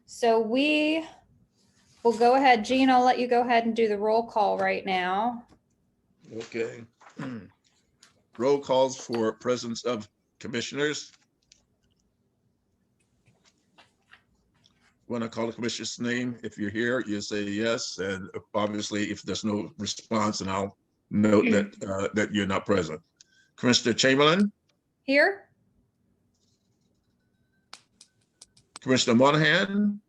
So we will go ahead. Jean, I'll let you go ahead and do the roll call right now. Okay. Roll calls for presence of commissioners. When I call the commissioner's name, if you're here, you say yes. And obviously, if there's no response, and I'll note that that you're not present. Commissioner Chamberlain. Here. Commissioner Monahan.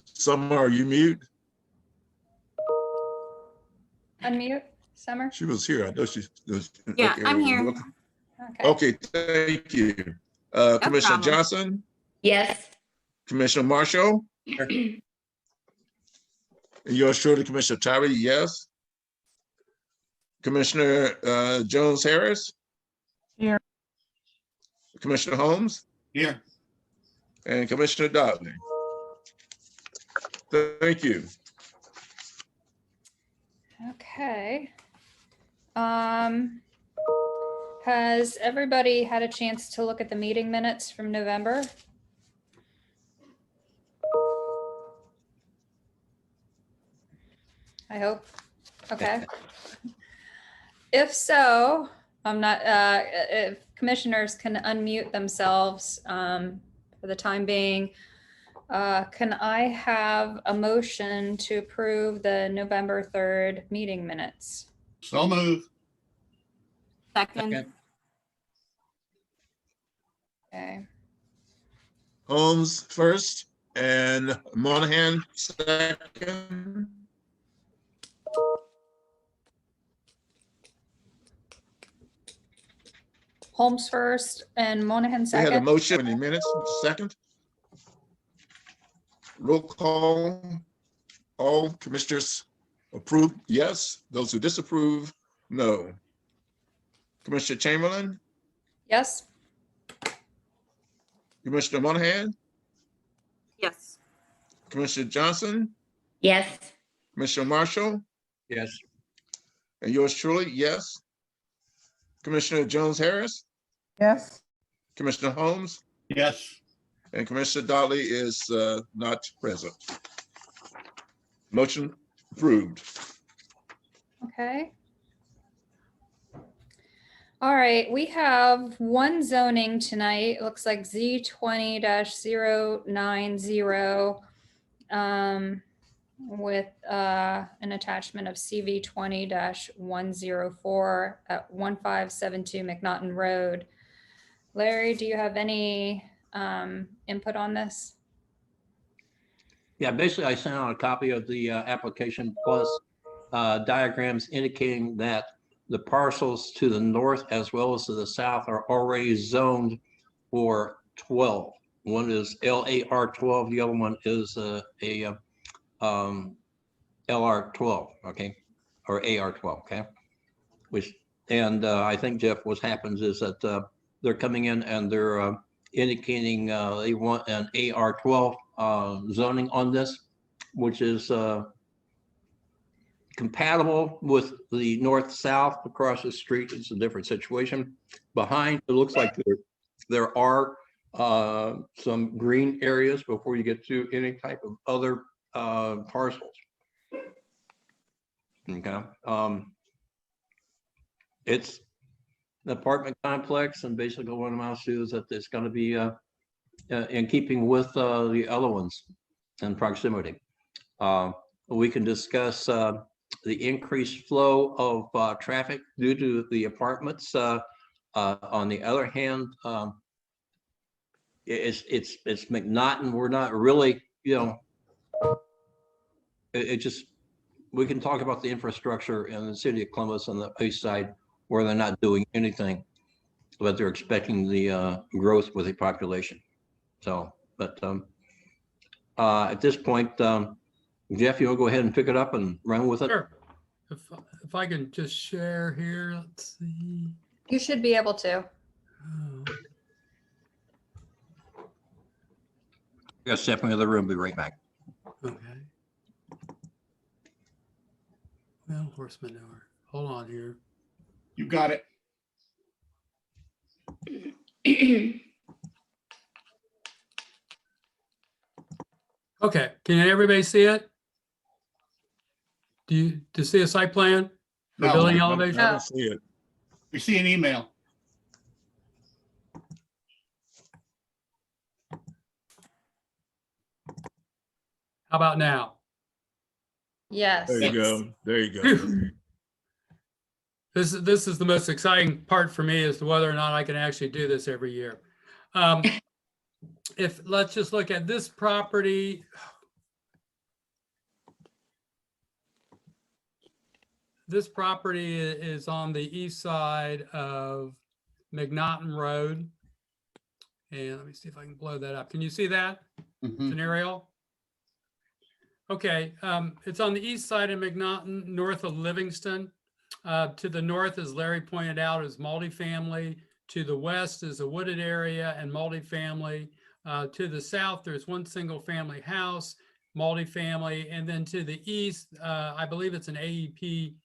Summer, are you mute? Unmute, Summer. She was here. I know she was. Yeah, okay. I'm here. Okay, thank you. Commissioner problem. Johnson. Yes. Commissioner Marshall. And yours truly, Commissioner Tyree, yes. Commissioner Jones Harris. Here. Commissioner Holmes. Here. And Commissioner Dodley. Thank you. Okay. Has everybody had a chance to look at the meeting minutes from November? I hope. Okay. If so, I'm not, if commissioners can unmute themselves for the time being, can I have a motion to approve the November 3rd meeting minutes? So move. Second. Okay. Holmes first and Monahan second. Holmes first and Monahan We had a second. motion. Any minutes? Second. Roll call. All commissioners approve, yes. Those who disapprove, no. Commissioner Chamberlain, Yes. Commissioner Monahan, Yes. Commissioner Johnson, Yes. Commissioner Marshall, Yes. and yours truly, yes. Commissioner Jones Harris, Yes. Commissioner Holmes, Yes. and Commissioner Dodley is not present. Motion approved. Okay. All right, we have one zoning tonight. It looks like Z20-090 with an attachment of CV20-104 at 1572 McNaughten Road. Larry, do you have any input on this? Yeah, basically I sent out a copy of the application plus diagrams indicating that the parcels to the north as well as to the south are already zoned for 12. One is LAR 12, the other one is a LR 12, okay, or AR 12, okay. Which, and I think Jeff, what happens is that they're coming in and they're indicating they want an AR 12 zoning on this, which is compatible with the north-south across the street. It's a different situation. Behind, it looks like there are some green areas before you get to any type of other parcels. Okay. It's an apartment complex, and basically what it amounts to is that it's going to be in keeping with the other ones in proximity. We can discuss the increased flow of traffic due to the apartments. On the other hand, it's McNaughton. We're not really, you know, it just, we can talk about the infrastructure in the city of Columbus on the east side where they're not doing anything, but they're expecting the growth with the population. So, but at this point, Jeff, you want to go ahead and pick it up and run with it? Sure. If I can just share here, let's see. You should be able to. Oh, Got to step into the room, be right back. okay. Well, horse manure. Hold on here. You got it. Okay, can everybody see it? Do you see a site plan? For No, building I elevation? I don't see it. We see an email. How about now? Yes. There you Yes. go. There you go. Phew. This is the most exciting part for me as to whether or not I can actually do this every year. If, let's just look at this property. This property is on the east side of McNaughten Road. And let me see if I can blow that up. Can you see that? It's Mhm. an aerial. Okay, it's on the east side of McNaughton, north of Livingston. To the north, as Larry pointed out, is multifamily. To the west is a wooded area and multifamily. To the south, there's one single family house, multifamily. And then to the east, I believe it's an AEP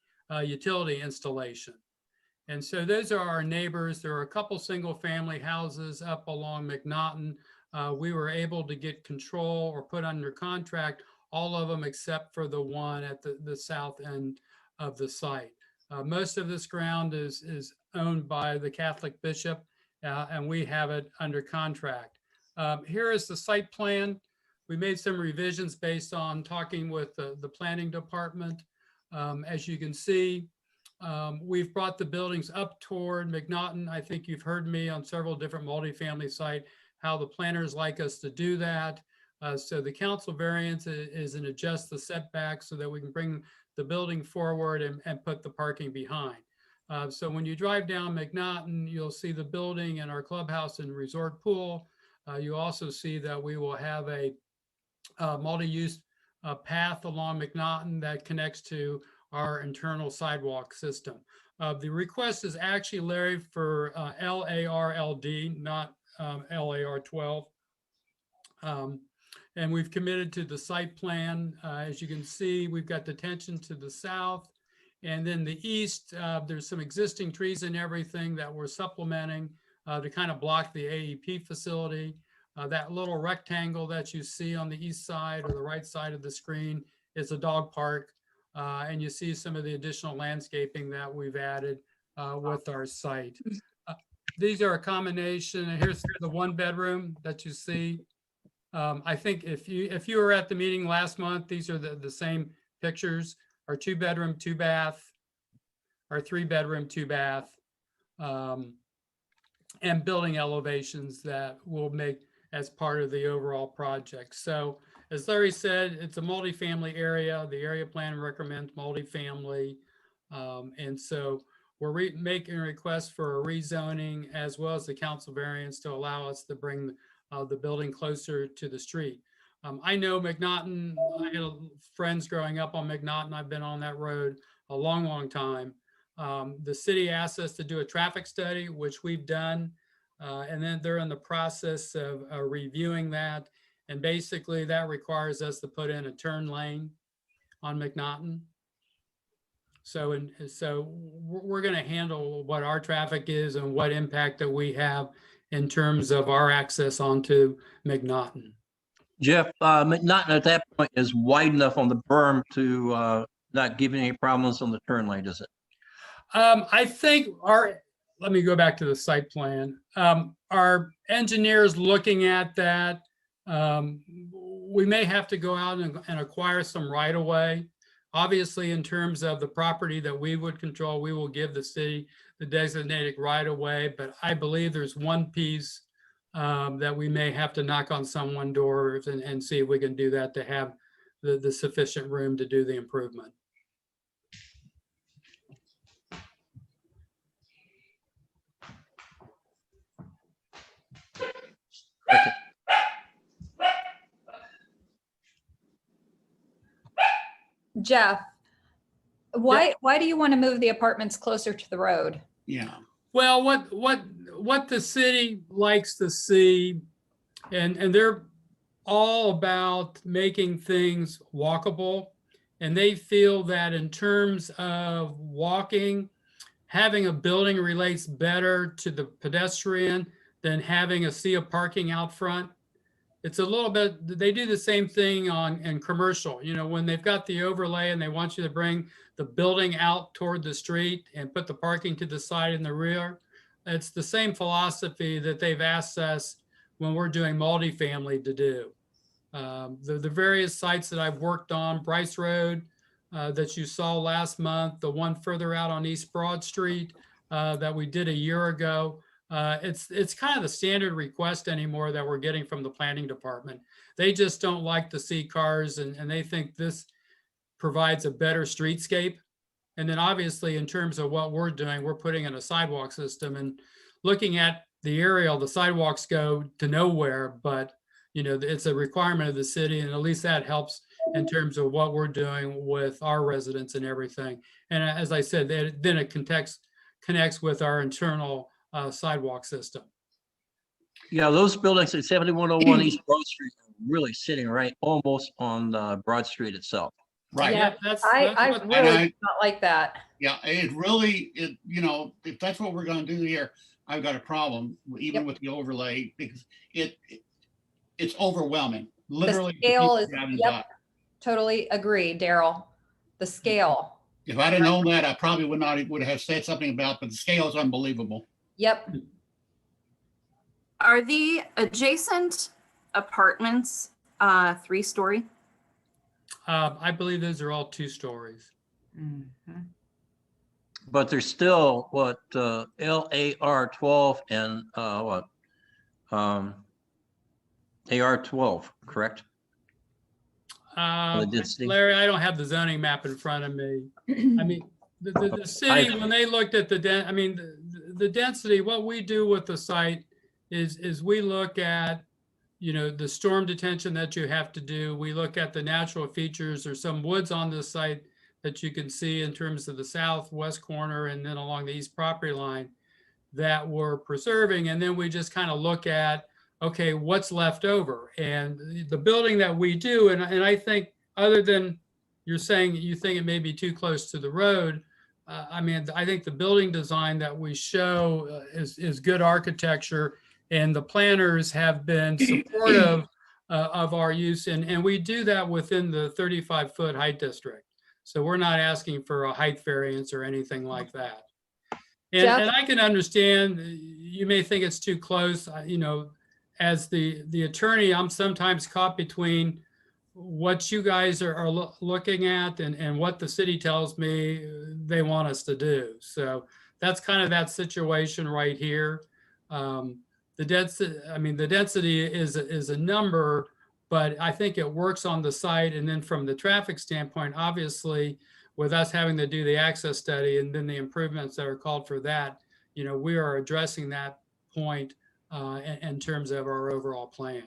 utility installation. And so those are our neighbors. There are a couple single family houses up along McNaughton. We were able to get control or put under contract all of them except for the one at the south end of the site. Most of this ground is owned by the Catholic bishop, and we have it under contract. Here is the site plan. We made some revisions based on talking with the planning department. As you can see, we've brought the buildings up toward McNaughton. I think you've heard me on several different multifamily sites, how the planners like us to do that. So the council variance is an adjust the setback so that we can bring the building forward and put the parking behind. So when you drive down McNaughton, you'll see the building and our clubhouse and resort pool. You also see that we will have a multi-use path along McNaughton that connects to our internal sidewalk system. The request is actually, Larry, for LARLD, not LAR12. And we've committed to the site plan. As you can see, we've got detention to the south. And then the east, there's some existing trees and everything that we're supplementing to kind of block the AEP facility. That little rectangle that you see on the east side or the right side of the screen is a dog park. And you see some of the additional landscaping that we've added with our site. These are a combination. And here's the one bedroom that you see. I think if you were at the meeting last month, these are the same pictures. Our 2-bedroom, 2-bath, our 3-bedroom, 2-bath, and building elevations that we'll make as part of the overall project. So as Larry said, it's a multifamily area. The area plan recommends multifamily. And so we're making a request for a rezoning as well as the council variance to allow us to bring the building closer to the street. I know McNaughton, I had friends growing up on McNaughton. I've been on that road a long, long time. The city asked us to do a traffic study, which we've done. And then they're in the process of reviewing that. And basically that requires us to put in a turn lane on McNaughton. So we're going to handle what our traffic is and what impact that we have in terms of our access onto McNaughton. Jeff, McNaughton at that point is wide enough on the berm to not give any problems on the turn lane, is it? I think let me go back to the site plan. Our engineers looking at that, we may have to go out and acquire some right of way. Obviously, in terms of the property that we would control, we will give the city the designated right of way, but I believe there's one piece that we may have to knock on someone's doors and see if we can do that to have the sufficient room to do the improvement. Jeff, why do you want to move the apartments closer to the road? Yeah. Well, what the city likes to see, and they're all about making things walkable. And they feel that in terms of walking, having a building relates better to the pedestrian than having a sea of parking out front. it's a little bit, they do the same thing in commercial, when they've got the overlay and they want you to bring the building out toward the street and put the parking to the side and the rear. It's the same philosophy that they've asked us when we're doing multifamily to do. The various sites that I've worked on, Bryce Road that you saw last month, the one further out on East Broad Street that we did a year ago. It's kind of the standard request anymore that we're getting from the planning department. They just don't like to see cars and they think this provides a better streetscape. And then obviously in terms of what we're doing, we're putting in a sidewalk system and looking at the aerial, the sidewalks go to nowhere, but it's a requirement of the city, and at least that helps in terms of what we're doing with our residents and everything. And as I said, then it connects with our internal sidewalk system. Yeah, those buildings at 7101 East Broad Street are really sitting right almost on Broad Street itself. Right. Yeah, that's I what- really do not like that. Yeah, if that's what we're gonna do here, I've got a problem even Yep. with the overlay because it's overwhelming. The Literally. the scale people is, driving yep, by. totally agree, Daryl. The scale, If I'd have known that, I probably would have said something about, but the scale is unbelievable. yep. Are the adjacent apartments 3-story? I believe those are all 2 stories. But there's still what LAR 12 and AR 12, correct? The density. Larry, I don't have the zoning map in front of me. I mean, the city, when they looked at the density, what we do with the site is we look at, the storm detention that you have to do. We look at the natural features. There's some woods on this site that you can see in terms of the southwest corner and then along the east property line that we're preserving. And then we just kind of look at, okay, what's left over? And the building that we do, and I think other than you're saying you think it may be too close to the road, I think the building design that we show is good architecture, and the planners have been supportive of our use. And we do that within the 35-foot height district. So we're not asking for a height variance or anything like that. And I can understand, you may think it's too close, as the attorney, I'm sometimes caught between what you guys are looking at and what the city tells me they want us to do. So that's kind of that situation right here. The density is a number, but I think it works on the site. And then from the traffic standpoint, obviously, with us having to do the access study and then the improvements that are called for that, we are addressing that point in terms of our overall plan.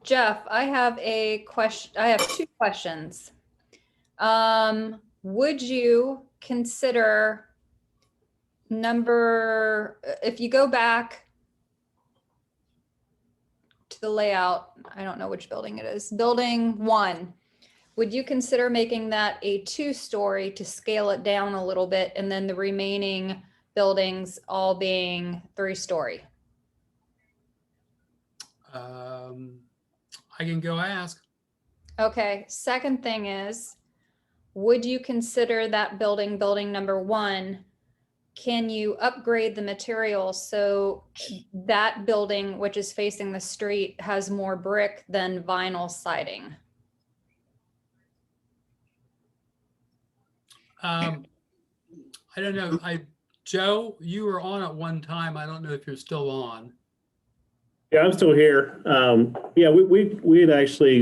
Jeff, I have a question. I have 2 questions. Would you consider if you go back to the layout, I don't know which building it is, building 1, would you consider making that a 2-story to scale it down a little bit and then the remaining buildings all being 3-story? I can go ask. Okay, second thing is, would you consider that building number 1, can you upgrade the materials so that building, which is facing the street, has more brick than vinyl siding? I don't know. Joe, you were on at one time. I don't know if you're still on. Yeah, I'm still here. Yeah, we had actually,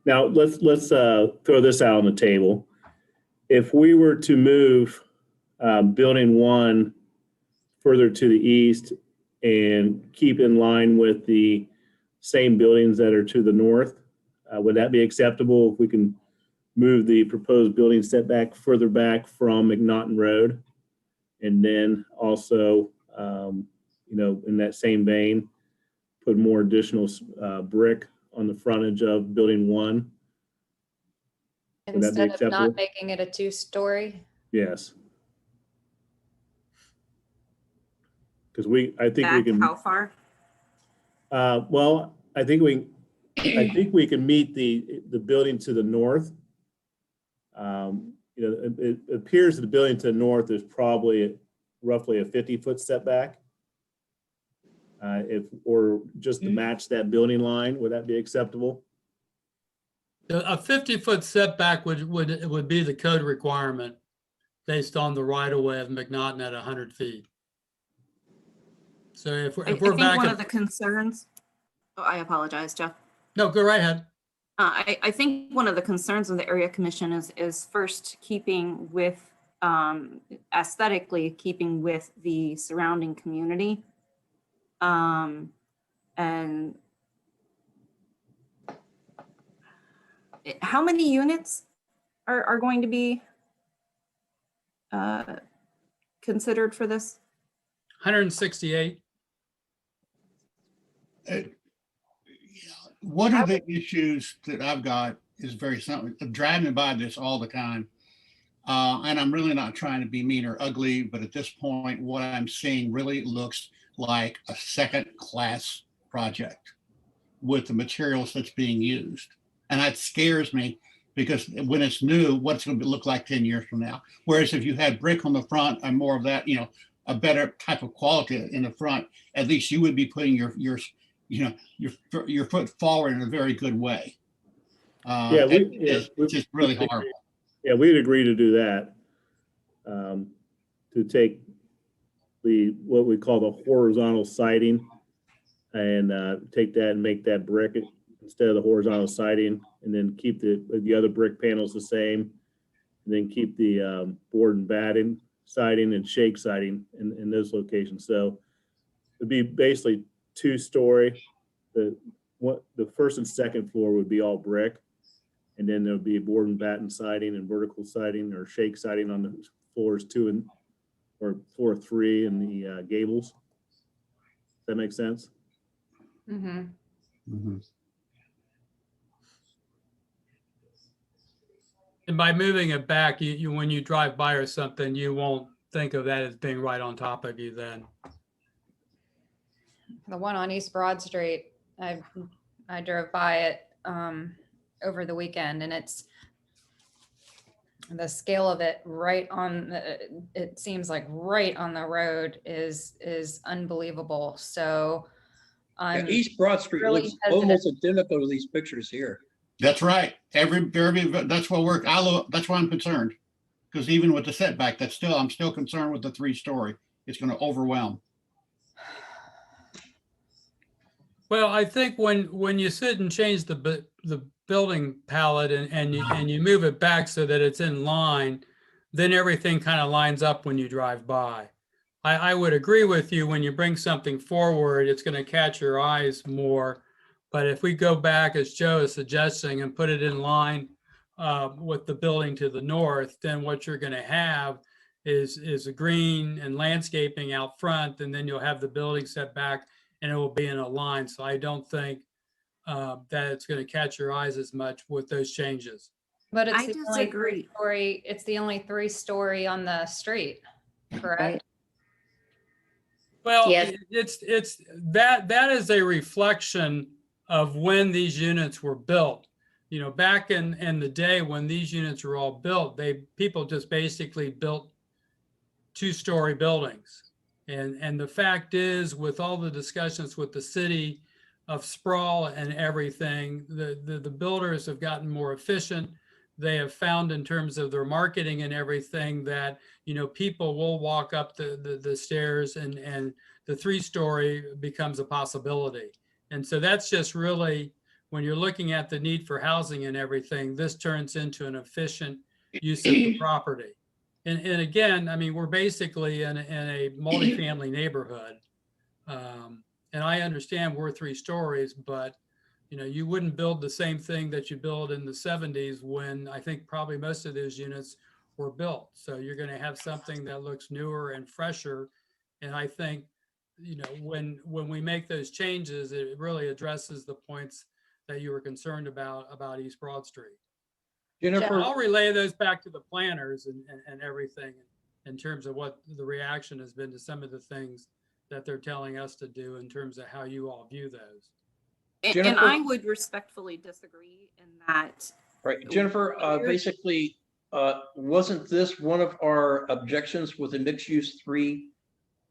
now let's throw this out on the table. If we were to move building 1 further to the east and keep in line with the same buildings that are to the north, would that be acceptable if we can move the proposed building setback further back from McNaughten Road? And then also, in that same vein, put more additional brick on the frontage of building 1? Would that be Instead of not acceptable? making it a 2-story? Yes. Because I think we Back can, how far? Well, I think we can meet the building to the north. You know, it appears that the building to the north is probably roughly a 50-foot setback. Or just to match that building line, would that be acceptable? A 50-foot setback would be the code requirement based on the right of way of McNaughten at 100 feet. So if I we're think back one at, of the concerns, oh, I apologize, Jeff. no, go right ahead. I think one of the concerns of the area commission is first keeping with, aesthetically keeping with the surrounding community. And how many units are going to be considered for this? 168. One of the issues that I've got is very simple. I'm driving by this all the time. And I'm really not trying to be mean or ugly, but at this point, what I'm seeing really looks like a second-class project with the materials that's being used. And that scares me because when it's new, what's it going to look like 10 years from now? Whereas if you had brick on the front and more of that, you know, a better type of quality in the front, at least you would be putting your foot forward in a very good way. Yeah, it's just really horrible. Yeah, we'd agree to do that. To take what we call the horizontal siding and take that and make that brick instead of the horizontal siding, and then keep the other brick panels the same, and then keep the board and batten siding and shake siding in those locations. So it'd be basically 2-story. The first and second floor would be all brick. And then there'll be board and batten siding and vertical siding or shake siding on the floors 2 or floor 3 and the gables. Does that make sense? Mm-hmm. And by moving it back, you when you drive by or something, you won't think of that as being right on top of you then. The one on East Broad Street, I drove by it over the weekend, and it's the scale of it right on it seems like right on the road is unbelievable. So Yeah, East Broad Street really looks hesitant. almost identical to these pictures here. That's right. That's what work. That's why I'm concerned. Because even with the setback, I'm still concerned with the 3-story. It's going to overwhelm. Well, I think when you sit and change the building palette and you move it back so that it's in line, then everything kind of lines up when you drive by. I would agree with you when you bring something forward, it's going to catch your eyes more. But if we go back, as Joe is suggesting, and put it in line with the building to the north, then what you're going to have is a green and landscaping out front, and then you'll have the building set back and it will be in a line. So I don't think that it's going to catch your eyes as much with those changes. But it's I the only disagree. 3-story. It's the only 3-story on the street, correct? Well, Yes. it's that is a reflection of when these units were built. You know, back in the day when these units were all built, people just basically built 2-story buildings. And the fact is, with all the discussions with the city of sprawl and everything, the builders have gotten more efficient. They have found in terms of their marketing and everything that, you know, people will walk up the stairs and the 3-story becomes a possibility. And so that's just really, when you're looking at the need for housing and everything, this turns into an efficient use of the property. And again, I mean, we're basically in a multifamily neighborhood. And I understand we're 3 stories, but you know, you wouldn't build the same thing that you built in the 70s when I think probably most of those units were built. So you're going to have something that looks newer and fresher. And I think, you know, when we make those changes, it really addresses the points that you were concerned about East Broad Street. Jennifer, I'll relay those back to the planners and everything in terms of what the reaction has been to some of the things that they're telling us to do in terms of how you all view those. And Jennifer? I would respectfully disagree in that. Right, Jennifer, basically, wasn't this one of our objections with the mixed use 3,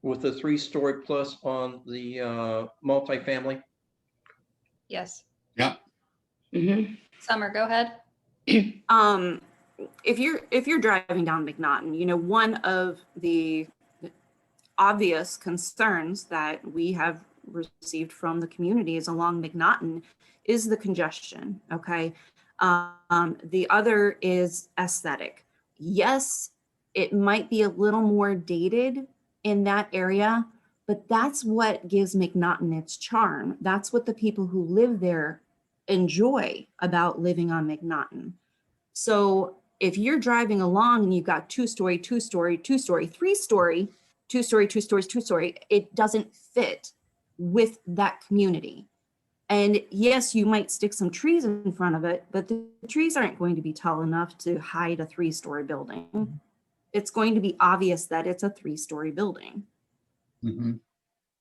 with the 3-story plus on the multifamily? Yes. Yeah. Summer, go ahead. If you're driving down McNaughten, you know, one of the obvious concerns that we have received from the communities along McNaughten is the congestion. Okay. The other is aesthetic. Yes, it might be a little more dated in that area, but that's what gives McNaughton its charm. That's what the people who live there enjoy about living on McNaughton. So if you're driving along and you've got 2-story, 2-story, 2-story, 3-story, 2-story, 2 stories, 2-story, it doesn't fit with that community. And yes, you might stick some trees in front of it, but the trees aren't going to be tall enough to hide a 3-story building. It's going to be obvious that it's a 3-story building.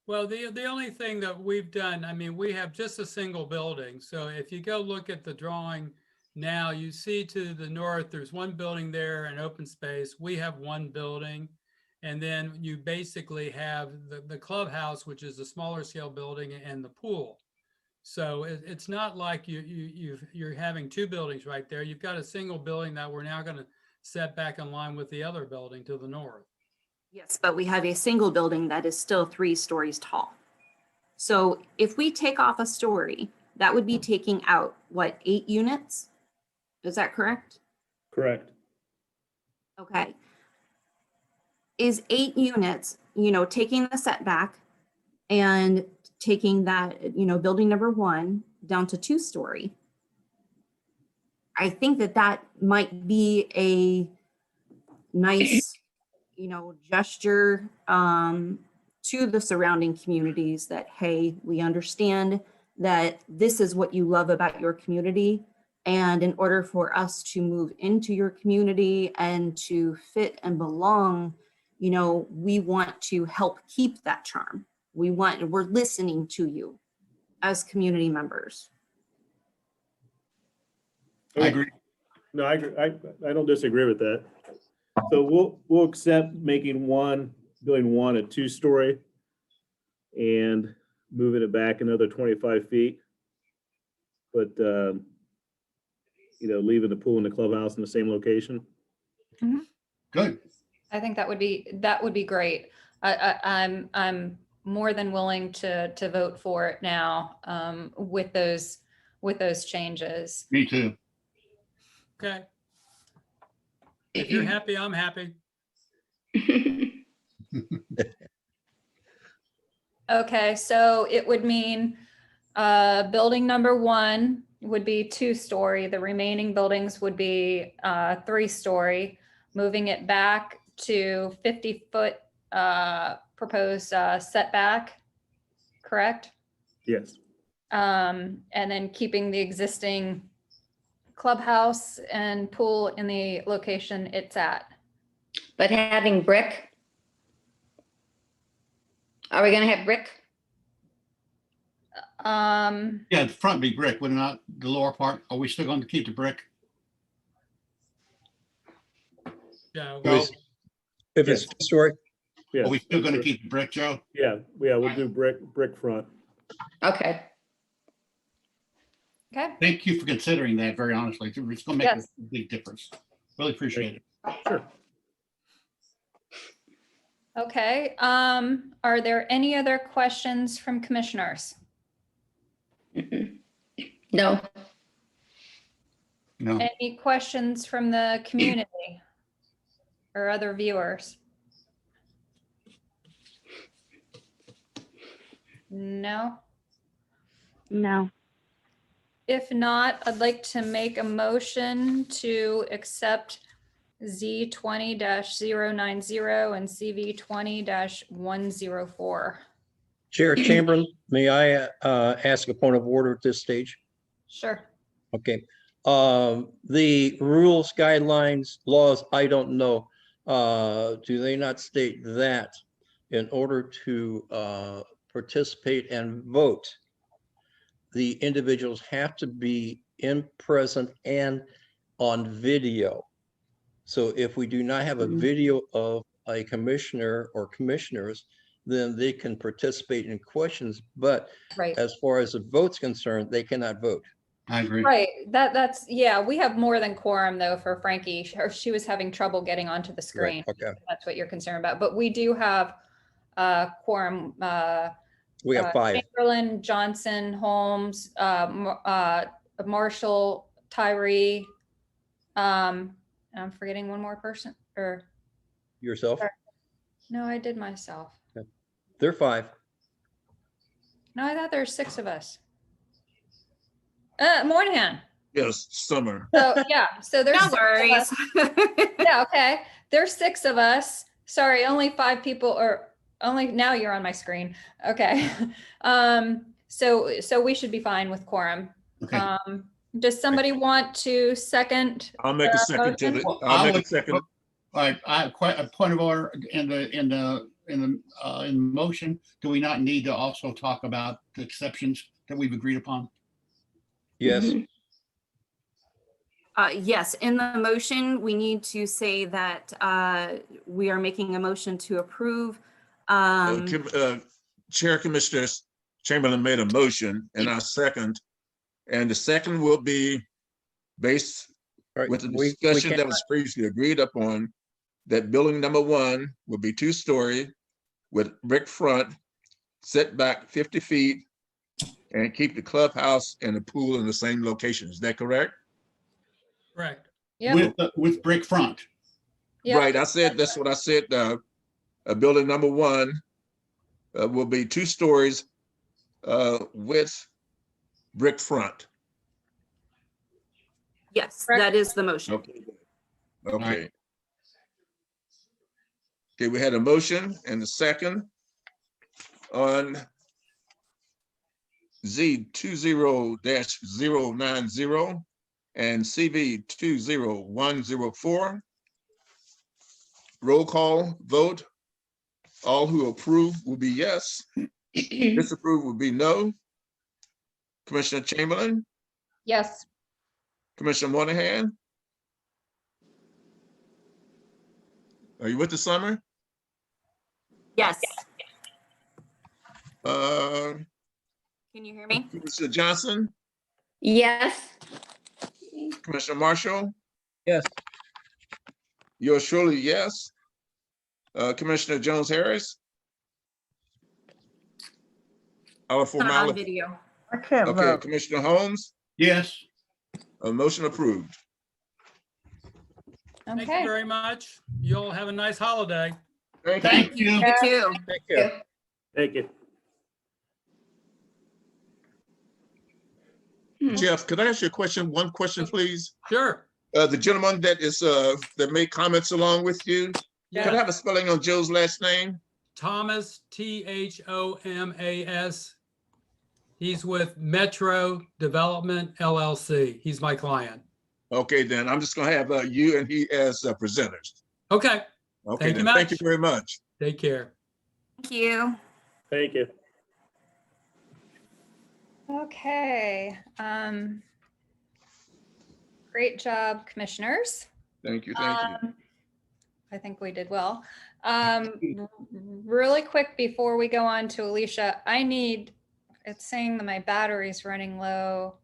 Well, the only thing that we've done, I mean, we have just a single building. So if you go look at the drawing now, you see to the north, there's one building there, an open space. We have one building. And then you basically have the clubhouse, which is a smaller scale building, and the pool. So it's not like you're having 2 buildings right there. You've got a single building that we're now going to set back in line with the other building to the north. Yes, but we have a single building that is still 3 stories tall. So if we take off a story, that would be taking out, what, 8 units? Is that correct? Correct. Okay. Is 8 units, you know, taking the setback and taking that, you know, building number 1 down to 2-story? I think that might be a nice, you know, gesture to the surrounding communities that, hey, we understand that this is what you love about your community. And in order for us to move into your community and to fit and belong, you know, we want to help keep that charm. We're listening to you as community members. I agree. No, I agree. I don't disagree with that. So we'll accept making building 1 a 2-story and moving it back another 25 feet. But, you know, leaving the pool and the clubhouse in the same location. Good. I think that would be great. I'm more than willing to vote for it now with those changes. Me too. Okay. If you're happy, I'm happy. Okay, so it would mean building number 1 would be 2-story. The remaining buildings would be 3-story, moving it back to 50-foot proposed setback, correct? Yes. And then keeping the existing clubhouse and pool in the location it's at. But having brick? Are we gonna have brick? Yeah, the front be brick, would it not? The lower part, are we still going to keep the brick? Yeah. Joe, If it's 2-story, Yeah. are we still going to keep the brick, Joe? Yeah, we'll do brick front. Okay. Okay, Thank you for considering that, very honestly. It's going to make Yes. a big difference. Really appreciate it. Sure. okay. Are there any other questions from commissioners? No, No, Any questions from the community or other viewers? No? No. If not, I'd like to make a motion to accept Z 20-090 and CV 20-104. Chair Chamberlain, may I ask a point of order at this stage? Sure. Okay. The rules, guidelines, laws, I don't know. Do they not state that in order to participate and vote, the individuals have to be in present and on video. So if we do not have a video of a commissioner or commissioners, then they can participate in questions. But Right. as far as the vote's concerned, they cannot vote. I agree. Right. That's, yeah, we have more than quorum though for Frankie. She was having trouble getting onto the screen. Right, okay. That's what you're concerned about. But we do have quorum. We have 5. Chamberlain, Johnson, Holmes, Marshall, Tyree. I'm forgetting one more person, or Yourself? no, I did myself. They're 5. No, I thought there's 6 of us. Moynihan. Yes, Summer. So yeah, so there's No 6 of worries. us. Yeah, okay. There's 6 of us. Sorry, only 5 people, or only now you're on my screen. Okay. So we should be fine with quorum. Okay. Does somebody want to second? I'll make a second to motion? the, I'll make a second. All right, I have a point of order in the motion. Do we not need to also talk about the exceptions that we've agreed upon? Yes. Yes, in the motion, we need to say that we are making a motion to approve. Chair Commissioner Chamberlain made a motion and I second. And the second will be based All right, with the we discussion that cannot- was previously agreed upon, that building number 1 will be 2-story with brick front, setback 50 feet, and keep the clubhouse and the pool in the same location. Is that correct? Correct. Yeah, With brick front. yeah. Right, that's what I said. Building number 1 will be 2 stories with brick front. Yes, Correct. that is the motion. Okay. Okay. right. Okay, we had a motion and a second on Z 20-090 and CV 20104. Roll call vote. All who approve will be yes. Disapprove will be no. Commissioner Chamberlain, Yes. Commissioner Moynihan. Are you with the Summer? Yes. Uh, Can you hear me? Commissioner Johnson, Yes. Commissioner Marshall, Yes. yours surely, yes. Commissioner Jones Harris. Our Not on formality. video. I can't Okay, vote. Commissioner Holmes, Yes. a motion approved. Thank you Okay. very much. You all have a nice holiday. Thank you. You too. Thank you. Thank you. Jeff, could I ask you a question? One question, please. Sure. The gentleman that that made comments along with you, could I Yeah. have a spelling on Joe's last name? Thomas, Thomas. He's with Metro Development LLC. He's my client. Okay, then I'm just gonna have you and he as presenters. Okay, Okay, Thank you then, thank you much. very much. take care. Thank you. Thank you. Okay. Great job, commissioners. Thank you, thank you. I think we did well. Really quick before we go on to Alicia, it's saying that my battery's running low,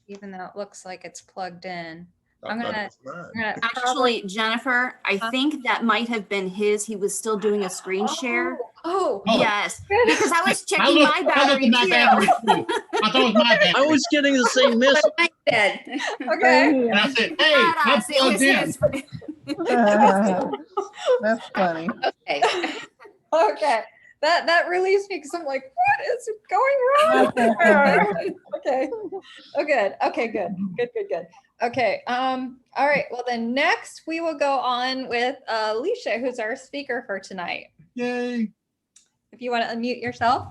even though it looks like it's plugged in. I'm I thought gonna- it was mine. I'm gonna Actually, Jennifer, I Huh? think that might have been his. He was still doing a screen share. Oh, Oh. Yes, good. because I was I checking looked- my I looked battery at my too. battery too. I thought it was my I battery. was getting the same message. I said. Okay. And I said, hey, I'm Badass, it was plugged in. his. That's funny. Okay. Okay. That relieves me because I'm like, what is going wrong? Okay. Oh, good. Okay, good. Good. Okay. All right. Well, then next we will go on with Alicia, who's our speaker for tonight. Yay. If you want to unmute yourself.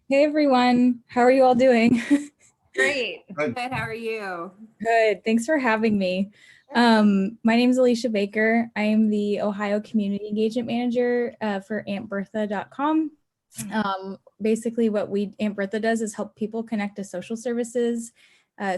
Hey everyone, how are you all doing? Great. Good, how are you? Good, thanks for having me. My name is Alicia Baker. I am the Ohio Community Engagement Manager for AuntBertha.com. Basically, what Aunt Bertha does is help people connect to social services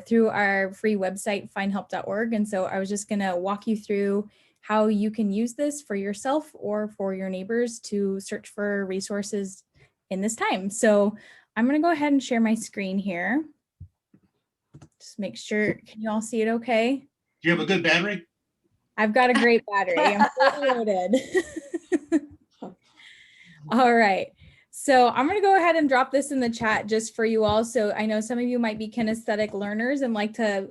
through our free website, findhelp.org. And so I was just going to walk you through how you can use this for yourself or for your neighbors to search for resources in this time. So I'm going to go ahead and share my screen here. Just make sure, can you all see it okay? Do you have a good battery? I've got a great battery. I'm fully loaded. All right. So I'm going to go ahead and drop this in the chat just for you all. So I know some of you might be kinesthetic learners and like to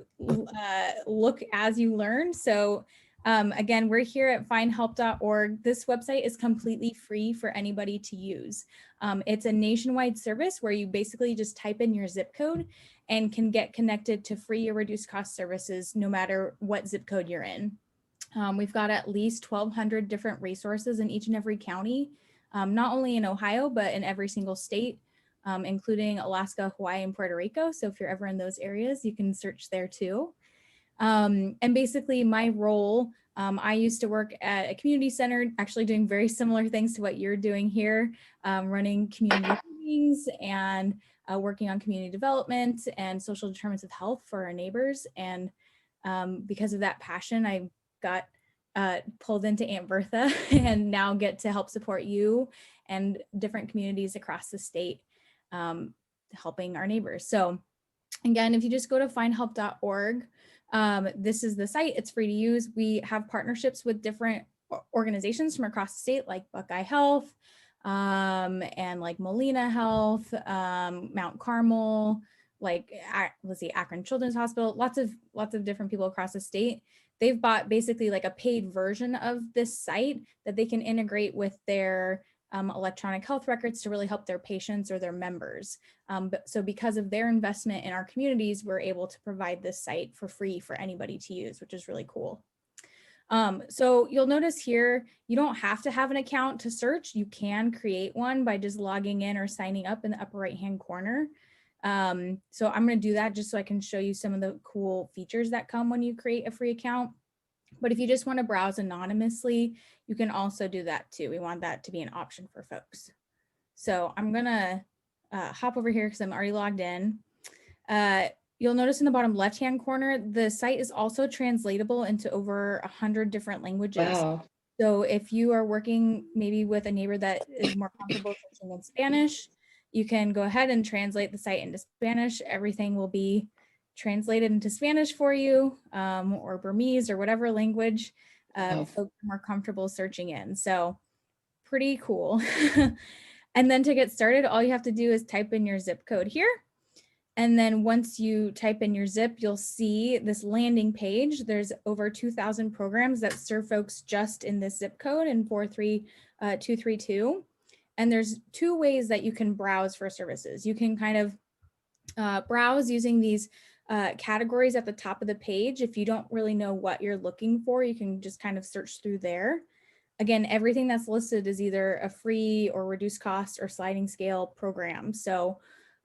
look as you learn. So again, we're here at findhelp.org. This website is completely free for anybody to use. It's a nationwide service where you basically just type in your zip code and can get connected to free or reduced cost services no matter what zip code you're in. We've got at least 1,200 different resources in each and every county. Not only in Ohio, but in every single state, including Alaska, Hawaii, and Puerto Rico. So if you're ever in those areas, you can search there too. And basically my role, I used to work at a community center, actually doing very similar things to what you're doing here, running community meetings and working on community development and social determinants of health for our neighbors. And because of that passion, I got pulled into Aunt Bertha and now get to help support you and different communities across the state, helping our neighbors. So again, if you just go to findhelp.org, this is the site. It's free to use. We have partnerships with different organizations from across the state, like Buckeye Health, and like Molina Health, Mount Carmel, like let's see, Akron Children's Hospital, lots of different people across the state. They've bought basically like a paid version of this site that they can integrate with their electronic health records to really help their patients or their members. So because of their investment in our communities, we're able to provide this site for free for anybody to use, which is really cool. So you'll notice here, you don't have to have an account to search. You can create one by just logging in or signing up in the upper right-hand corner. So I'm going to do that just so I can show you some of the cool features that come when you create a free account. But if you just want to browse anonymously, you can also do that too. We want that to be an option for folks. So I'm going to hop over here because I'm already logged in. You'll notice in the bottom left-hand corner, the site is also translatable into over 100 different languages. Wow. So if you are working maybe with a neighbor that is more comfortable searching in Spanish, you can go ahead and translate the site into Spanish. Everything will be translated into Spanish for you, or Burmese or whatever language folks are more comfortable searching in. So pretty cool. And then to get started, all you have to do is type in your zip code here. And then once you type in your zip, you'll see this landing page. There's over 2,000 programs that serve folks just in this zip code in 43232. And there's two ways that you can browse for services. You can kind of browse using these categories at the top of the page. If you don't really know what you're looking for, you can just kind of search through there. Again, everything that's listed is either a free or reduced cost or sliding scale program. So,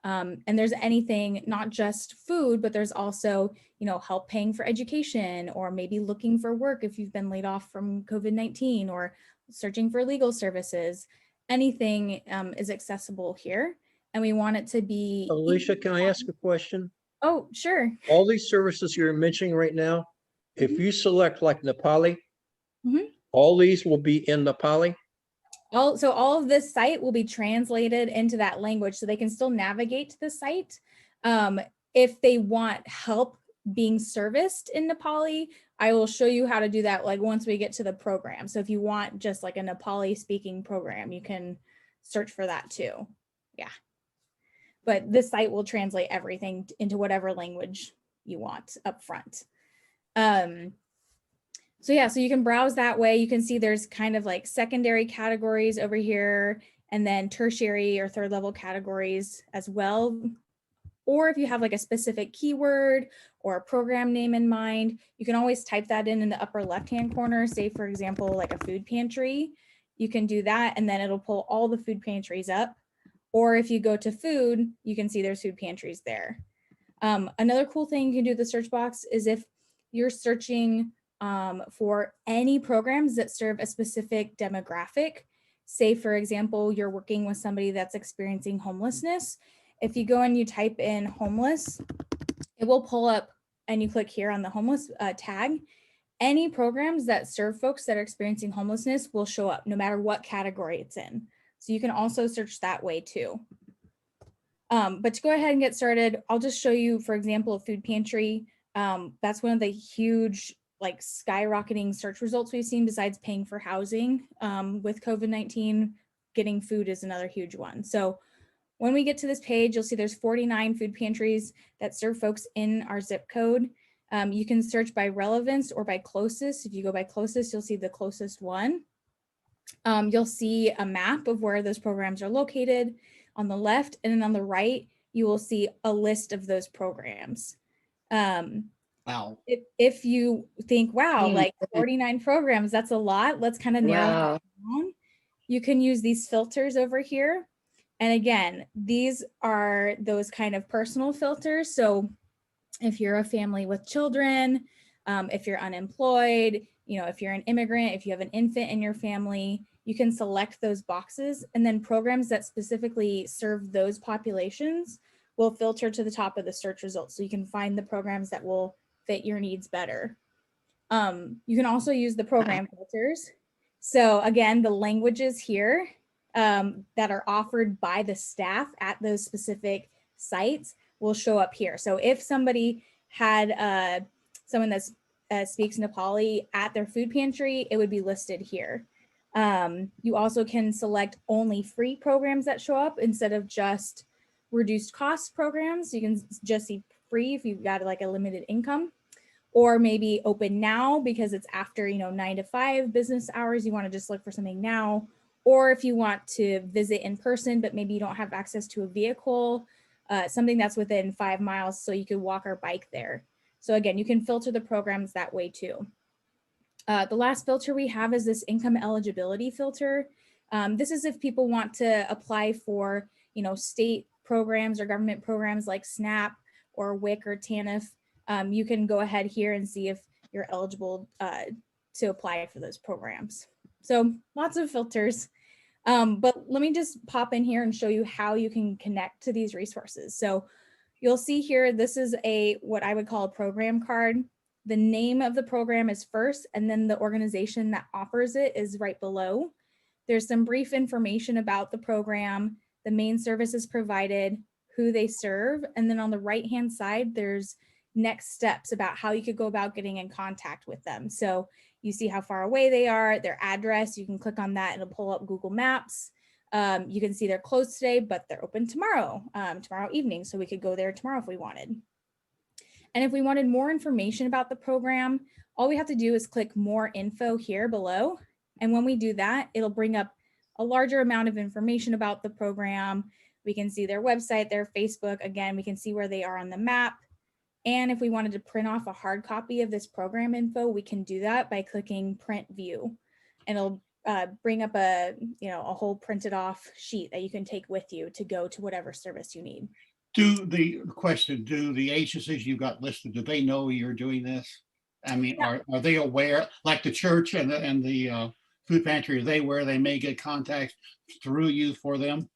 and there's anything, not just food, but there's also, you know, help paying for education, or maybe looking for work if you've been laid off from COVID-19, or searching for legal services. Anything is accessible here, and we want it to be. Alicia, can I ask a question? Oh, sure. All these services you're mentioning right now, if you select like Nepali, all these will be in Nepali? So all of this site will be translated into that language, so they can still navigate to the site. If they want help being serviced in Nepali, I will show you how to do that, like once we get to the program. So if you want just like a Nepali speaking program, you can search for that too. Yeah. But this site will translate everything into whatever language you want up front. So yeah, so you can browse that way. You can see there's kind of like secondary categories over here, and then tertiary or third level categories as well. Or if you have like a specific keyword or a program name in mind, you can always type that in the upper left-hand corner. Say, for example, like a food pantry, you can do that, and then it'll pull all the food pantries up. Or if you go to food, you can see there's food pantries there. Another cool thing you can do with the search box is if you're searching for any programs that serve a specific demographic. Say, for example, you're working with somebody that's experiencing homelessness. If you go and you type in homeless, it will pull up, and you click here on the homeless tag. Any programs that serve folks that are experiencing homelessness will show up no matter what category it's in. So you can also search that way too. But to go ahead and get started, I'll just show you, for example, a food pantry. That's one of the huge, like, skyrocketing search results we've seen besides paying for housing. With COVID-19, getting food is another huge one. So when we get to this page, you'll see there's 49 food pantries that serve folks in our zip code. You can search by relevance or by closest. If you go by closest, you'll see the closest one. You'll see a map of where those programs are located on the left, and then on the right, you will see a list of those programs. Wow. If you think, wow, like 49 programs, that's a lot, let's kind of narrow Wow. that down. You can use these filters over here. And again, these are those kind of personal filters. So if you're a family with children, if you're unemployed, if you're an immigrant, if you have an infant in your family, you can select those boxes, and then programs that specifically serve those populations will filter to the top of the search results. So you can find the programs that will fit your needs better. You can also use the program filters. So again, the languages here that are offered by the staff at those specific sites will show up here. So if somebody had someone that speaks Nepali at their food pantry, it would be listed here. You also can select only free programs that show up instead of just reduced cost programs. You can just see free if you've got like a limited income, or maybe open now because it's after 9 to 5 business hours. You want to just look for something now, or if you want to visit in person, but maybe you don't have access to a vehicle, something that's within 5 miles, so you could walk or bike there. So again, you can filter the programs that way too. The last filter we have is this income eligibility filter. This is if people want to apply for, state programs or government programs like SNAP or WIC or TANF. You can go ahead here and see if you're eligible to apply for those programs. So lots of filters. But let me just pop in here and show you how you can connect to these resources. So you'll see here, this is what I would call a program card. The name of the program is first, and then the organization that offers it is right below. There's some brief information about the program, the main services provided, who they serve, and then on the right-hand side, there's next steps about how you could go about getting in contact with them. So you see how far away they are, their address, you can click on that and it'll pull up Google Maps. You can see they're closed today, but they're open tomorrow evening, so we could go there tomorrow if we wanted. And if we wanted more information about the program, all we have to do is click more info here below. And when we do that, it'll bring up a larger amount of information about the program. We can see their website, their Facebook. Again, we can see where they are on the map. And if we wanted to print off a hard copy of this program info, we can do that by clicking print view. And it'll bring up a whole printed off sheet that you can take with you to go to whatever service you need. Do the agencies you got listed, do they know you're doing this? I mean, Yeah. are they aware, like the church and the food pantry, are they aware they may get contact through you for them?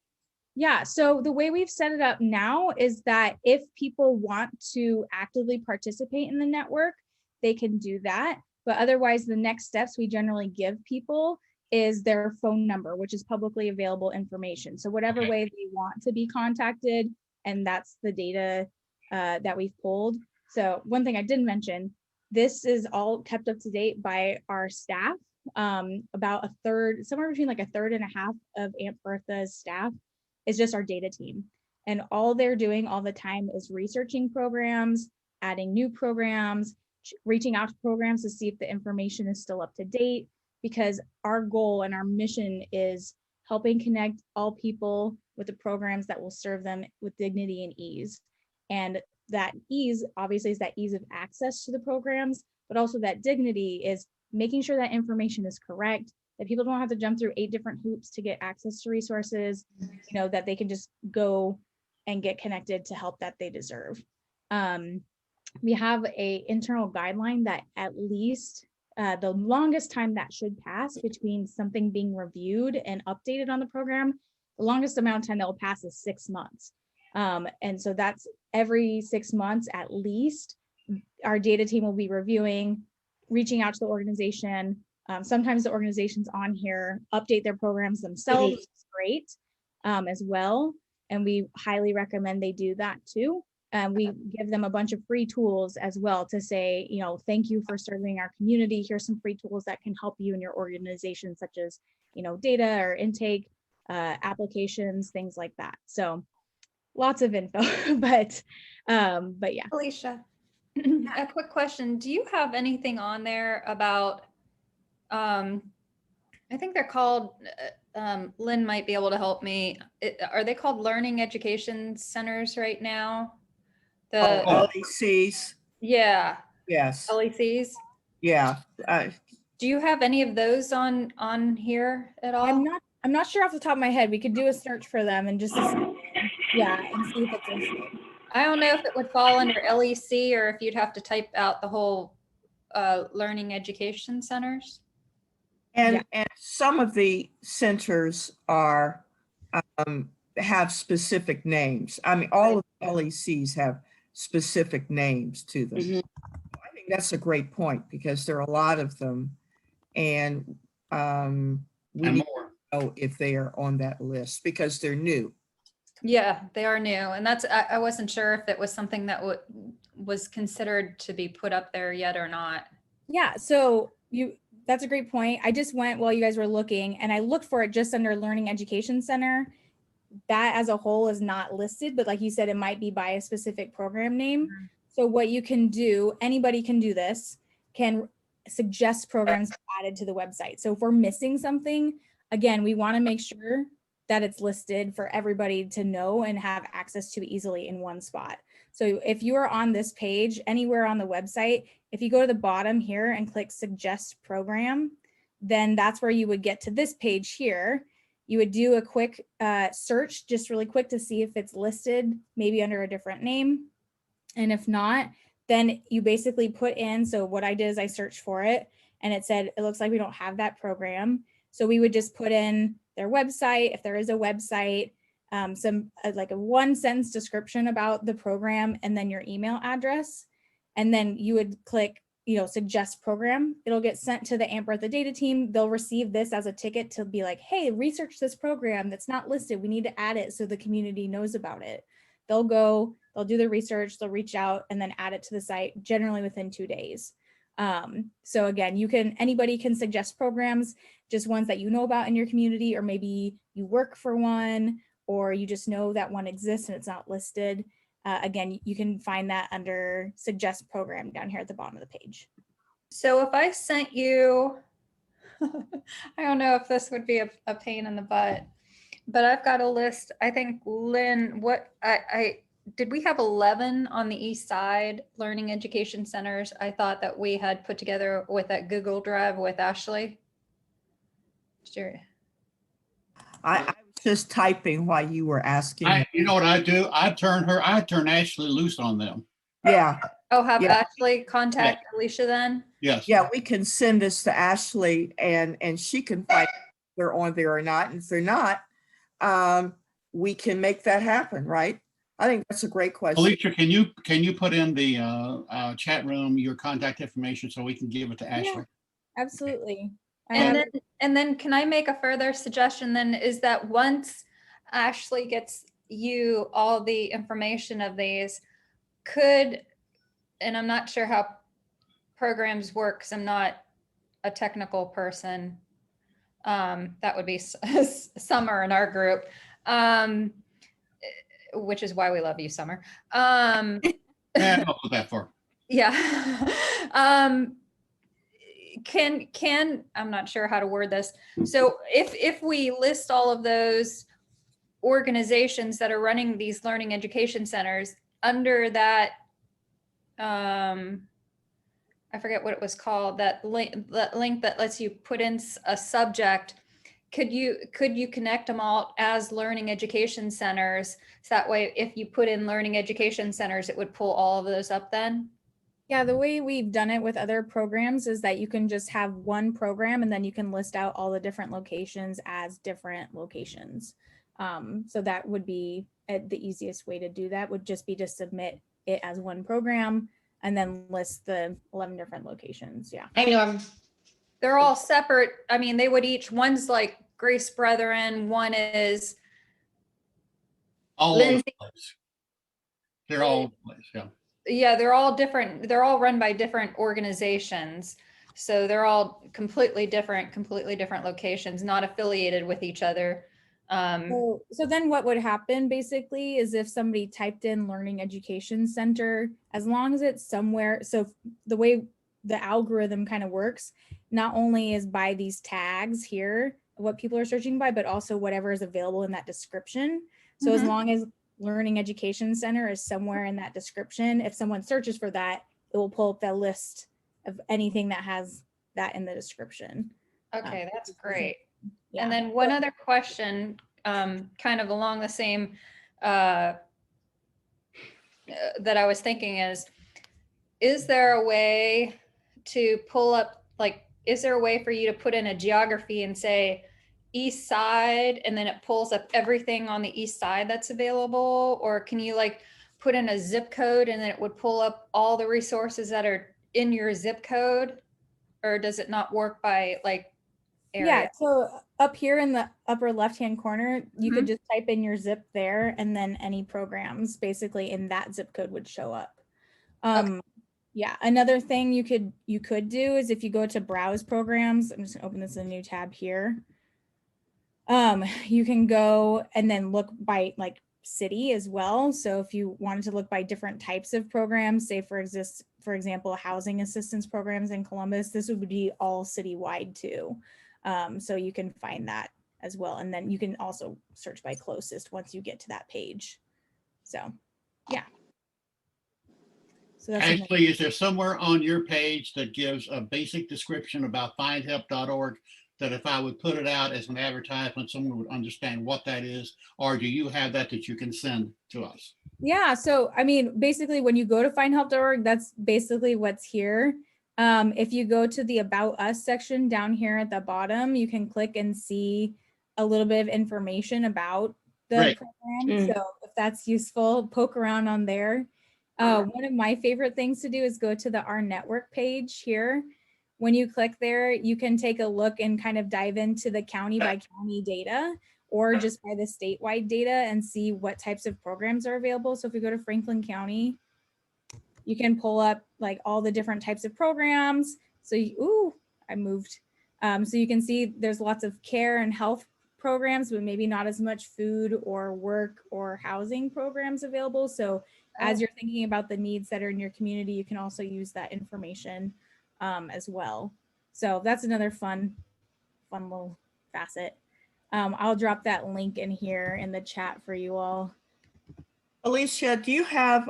Yeah, so the way we've set it up now is that if people want to actively participate in the network, they can do that. But otherwise, the next steps we generally give people is their phone number, which is publicly available information. So whatever way they want to be contacted, and that's the data that we've pulled. So one thing I didn't mention, this is all kept up to date by our staff. About a third, somewhere between like a third and a half of Aunt Bertha's staff is just our data team. And all they're doing all the time is researching programs, adding new programs, reaching out to programs to see if the information is still up to date, because our goal and our mission is helping connect all people with the programs that will serve them with dignity and ease. And that ease, obviously, is that ease of access to the programs, but also that dignity is making sure that information is correct, that people don't have to jump through 8 different hoops to get access to resources, that they can just go and get connected to help that they deserve. We have an internal guideline that at least the longest time that should pass between something being reviewed and updated on the program, the longest amount of time that will pass is 6 months. And so that's every 6 months at least, our data team will be reviewing, reaching out to the organization. Sometimes the organizations on here update their programs themselves, which is great as well. And we highly recommend they do that too. We give them a bunch of free tools as well to say, you know, thank you for serving our community. Here's some free tools that can help you in your organization, such as, you know, data or intake, applications, things like that. So lots of info, but yeah. Alicia, a quick question. Do you have anything on there about, I think they're called, Lynn might be able to help me. Are they called learning education centers right now? The, LECs, yeah, yes, LECs. yeah. Do you have any of those on here at all? I'm not sure off the top of my head. We could do a search for them and just, yeah, and see if it's listed. I don't know if it would fall under LEC or if you'd have to type out the whole learning education centers. And some of the centers are have specific names. I mean, all of the LECs have specific names to them. I think that's a great point because there are a lot of them, and we And need more. to know if they are on that list because they're new. Yeah, they are new. And that's, I wasn't sure if it was something that was considered to be put up there yet or not. Yeah, so that's a great point. I just went while you guys were looking and I looked for it just under Learning Education Center. That as a whole is not listed, but like you said, it might be by a specific program name. So what you can do, anybody can do this, can suggest programs added to the website. So if we're missing something, again, we want to make sure that it's listed for everybody to know and have access to easily in one spot. So if you are on this page, anywhere on the website, if you go to the bottom here and click suggest program, then that's where you would get to this page here. You would do a quick search, just really quick to see if it's listed, maybe under a different name. And if not, then you basically put in, so what I did is I searched for it and it said, it looks like we don't have that program. So we would just put in their website, if there is a website, some like a 1-sentence description about the program and then your email address. And then you would click, you know, suggest program. It'll get sent to the Aunt Bertha data team. They'll receive this as a ticket to be like, hey, research this program that's not listed. We need to add it so the community knows about it. They'll go, they'll do the research, they'll reach out and then add it to the site generally within 2 days. So again, anybody can suggest programs, just ones that you know about in your community, or maybe you work for one, or you just know that one exists and it's not listed. Again, you can find that under suggest program down here at the bottom of the page. So if I sent you, I don't know if this would be a pain in the butt, but I've got a list. I think Lynn, did we have 11 on the east side learning education centers? I thought that we had put together with that Google Drive with Ashley. Sure. I was just typing while you were asking. You know what I do? I turn Ashley loose on them. Yeah, Oh, have Yeah. Ashley contact Alicia then? Yes. yeah, we can send this to Ashley and she can find if they're on there or not. And if they're not, we can make that happen, right? I think that's a great question. Alicia, can you put in the chat room your contact information so we can give it to Ashley? Absolutely. And then can I make a further suggestion then, is that once Ashley gets you all the information of these, and I'm not sure how programs work because I'm not a technical person. That would be Summer in our group, which is why we love you, Summer. Yeah, I'll go that far. Yeah. Can I'm not sure how to word this. So if we list all of those organizations that are running these learning education centers under that, I forget what it was called, that link that lets you put in a subject, could you connect them all as learning education centers? So that way, if you put in learning education centers, it would pull all of those up then? Yeah, the way we've done it with other programs is that you can just have one program and then you can list out all the different locations as different locations. So that would be the easiest way to do that would just be to submit it as one program and then list the 11 different locations. Yeah. Hi, Norm. They're all separate. I mean, they would each, one's like Grace Brethren, one is, All over the Lindsay. place. They're all over the place, yeah. yeah, they're all different. They're all run by different organizations. So they're all completely different locations, not affiliated with each other. So then what would happen basically is if somebody typed in Learning Education Center, as long as it's somewhere, so the way the algorithm kind of works, not only is by these tags here, what people are searching by, but also whatever is available in that description. So as Mhm. long as Learning Education Center is somewhere in that description, if someone searches for that, it will pull up that list of anything that has that in the description. Okay, that's great. Yeah. And then one other question, kind of along the same, that I was thinking is there a way to pull up, like, is there a way for you to put in a geography and say east side, and then it pulls up everything on the east side that's available? Or can you like put in a zip code and then it would pull up all the resources that are in your zip code? Or does it not work by like area? Yeah, so up here in the upper left-hand corner, you could just type in your zip there, and then any programs basically in that zip code would show up. Yeah, another thing you could do is if you go to browse programs, I'm just gonna open this in a new tab here. You can go and then look by like city as well. So if you wanted to look by different types of programs, say for example, housing assistance programs in Columbus, this would be all citywide too. So you can find that as well. And then you can also search by closest once you get to that page. So, yeah. So that's another- Actually, is there somewhere on your page that gives a basic description about findhelp.org that if I would put it out as an advertisement, someone would understand what that is? Or do you have that you can send to us? Yeah, so I mean, basically when you go to findhelp.org, that's basically what's here. If you go to the About Us section down here at the bottom, you can click and see a little bit of information about the Great. program. So if that's useful, poke around on there. One of my favorite things to do is go to the Our Network page here. When you click there, you can take a look and kind of dive into the county by county data or just by the statewide data and see what types of programs are available. So if we go to Franklin County, you can pull up like all the different types of programs. So I moved. So you can see there's lots of care and health programs, but maybe not as much food or work or housing programs available. So as you're thinking about the needs that are in your community, you can also use that information as well. So that's another fun little facet. I'll drop that link in here in the chat for you all. Alicia, do you have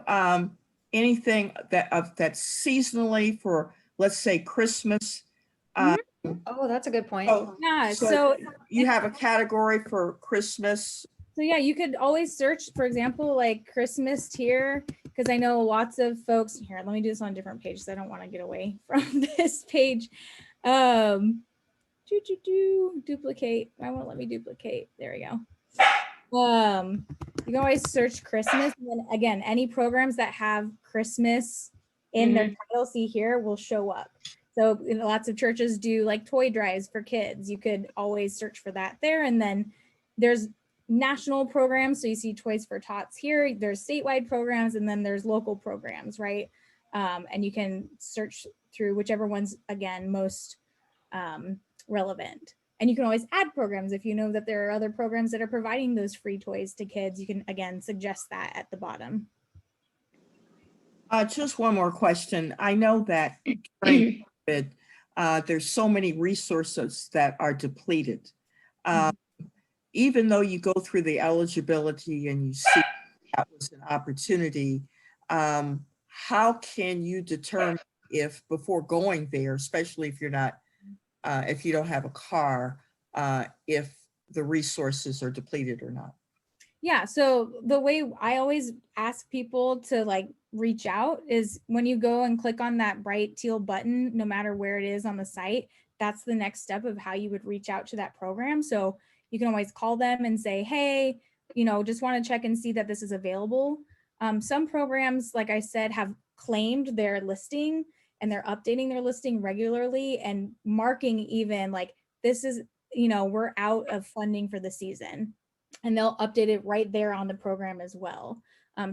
anything that's seasonally for, let's say, Christmas? Oh, that's a good point. Yeah, So so you have a category for Christmas? So yeah, you could always search, for example, like Christmas tier, because I know lots of folks here. Let me do this on a different page because I don't want to get away from this page. Duplicate. I won't let me duplicate. There we go. You can always search Christmas, and then again, any programs that have Christmas in their title, see here, will show up. So lots of churches do like toy drives for kids. You could always search for that there, and then there's national programs. So you see Toys for Tots here. There's statewide programs, and then there's local programs, right? And you can search through whichever one's, again, most relevant. And you can always add programs if you know that there are other programs that are providing those free toys to kids. You can, again, suggest that at the bottom. Just one more question. I know that during COVID, there's so many resources that are depleted. Even though you go through the eligibility and you see that was an opportunity, how can you determine if before going there, especially if you're not, if you don't have a car, if the resources are depleted or not? Yeah, so the way I always ask people to like reach out is when you go and click on that bright teal button, no matter where it is on the site, that's the next step of how you would reach out to that program. So you can always call them and say, hey, just want to check and see that this is available. Some programs, like I said, have claimed their listing and they're updating their listing regularly and marking even like this is, we're out of funding for the season, and they'll update it right there on the program as well.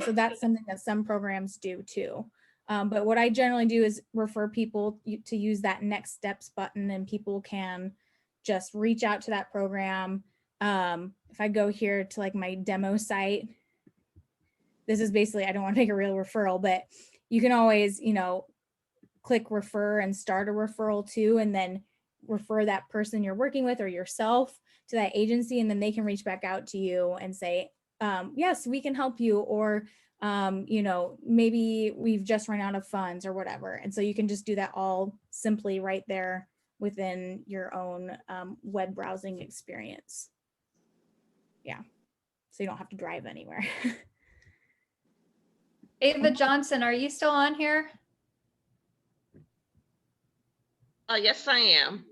So that's something that some programs do too. But what I generally do is refer people to use that next steps button, and people can just reach out to that program. If I go here to like my demo site, this is basically, I don't want to make a real referral, but you can always, click refer and start a referral too, and then refer that person you're working with or yourself to that agency, and then they can reach back out to you and say, yes, we can help you, or maybe we've just run out of funds or whatever. And so you can just do that all simply right there within your own web browsing experience. Yeah, so you don't have to drive anywhere. Ava Johnson, are you still on here? Yes, I am.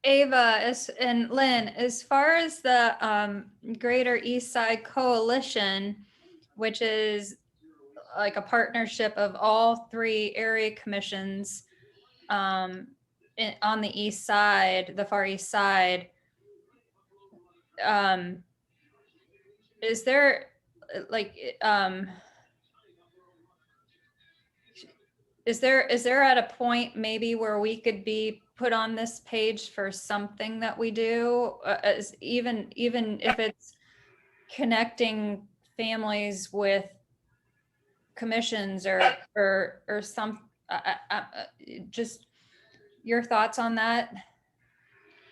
Ava and Lynn, as far as the Greater East Side Coalition, which is like a partnership of all 3 area commissions on the east side, the far east side, is there like is there at a point maybe where we could be put on this page for something that we do, as even if it's connecting families with commissions or some just your thoughts on that,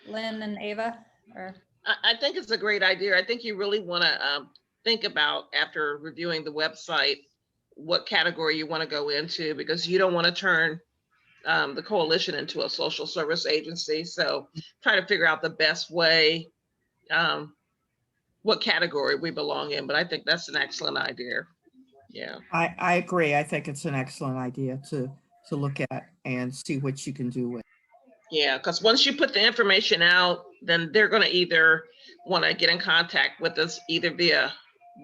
Lynn and Ava? Or I think it's a great idea. I think you really want to think about, after reviewing the website, what category you want to go into, because you don't want to turn the coalition into a social service agency. So try to figure out the best way, what category we belong in. But I think that's an excellent idea. Yeah. I agree. I think it's an excellent idea to look at and see what you can do with. Yeah, because once you put the information out, then they're going to either want to get in contact with us either via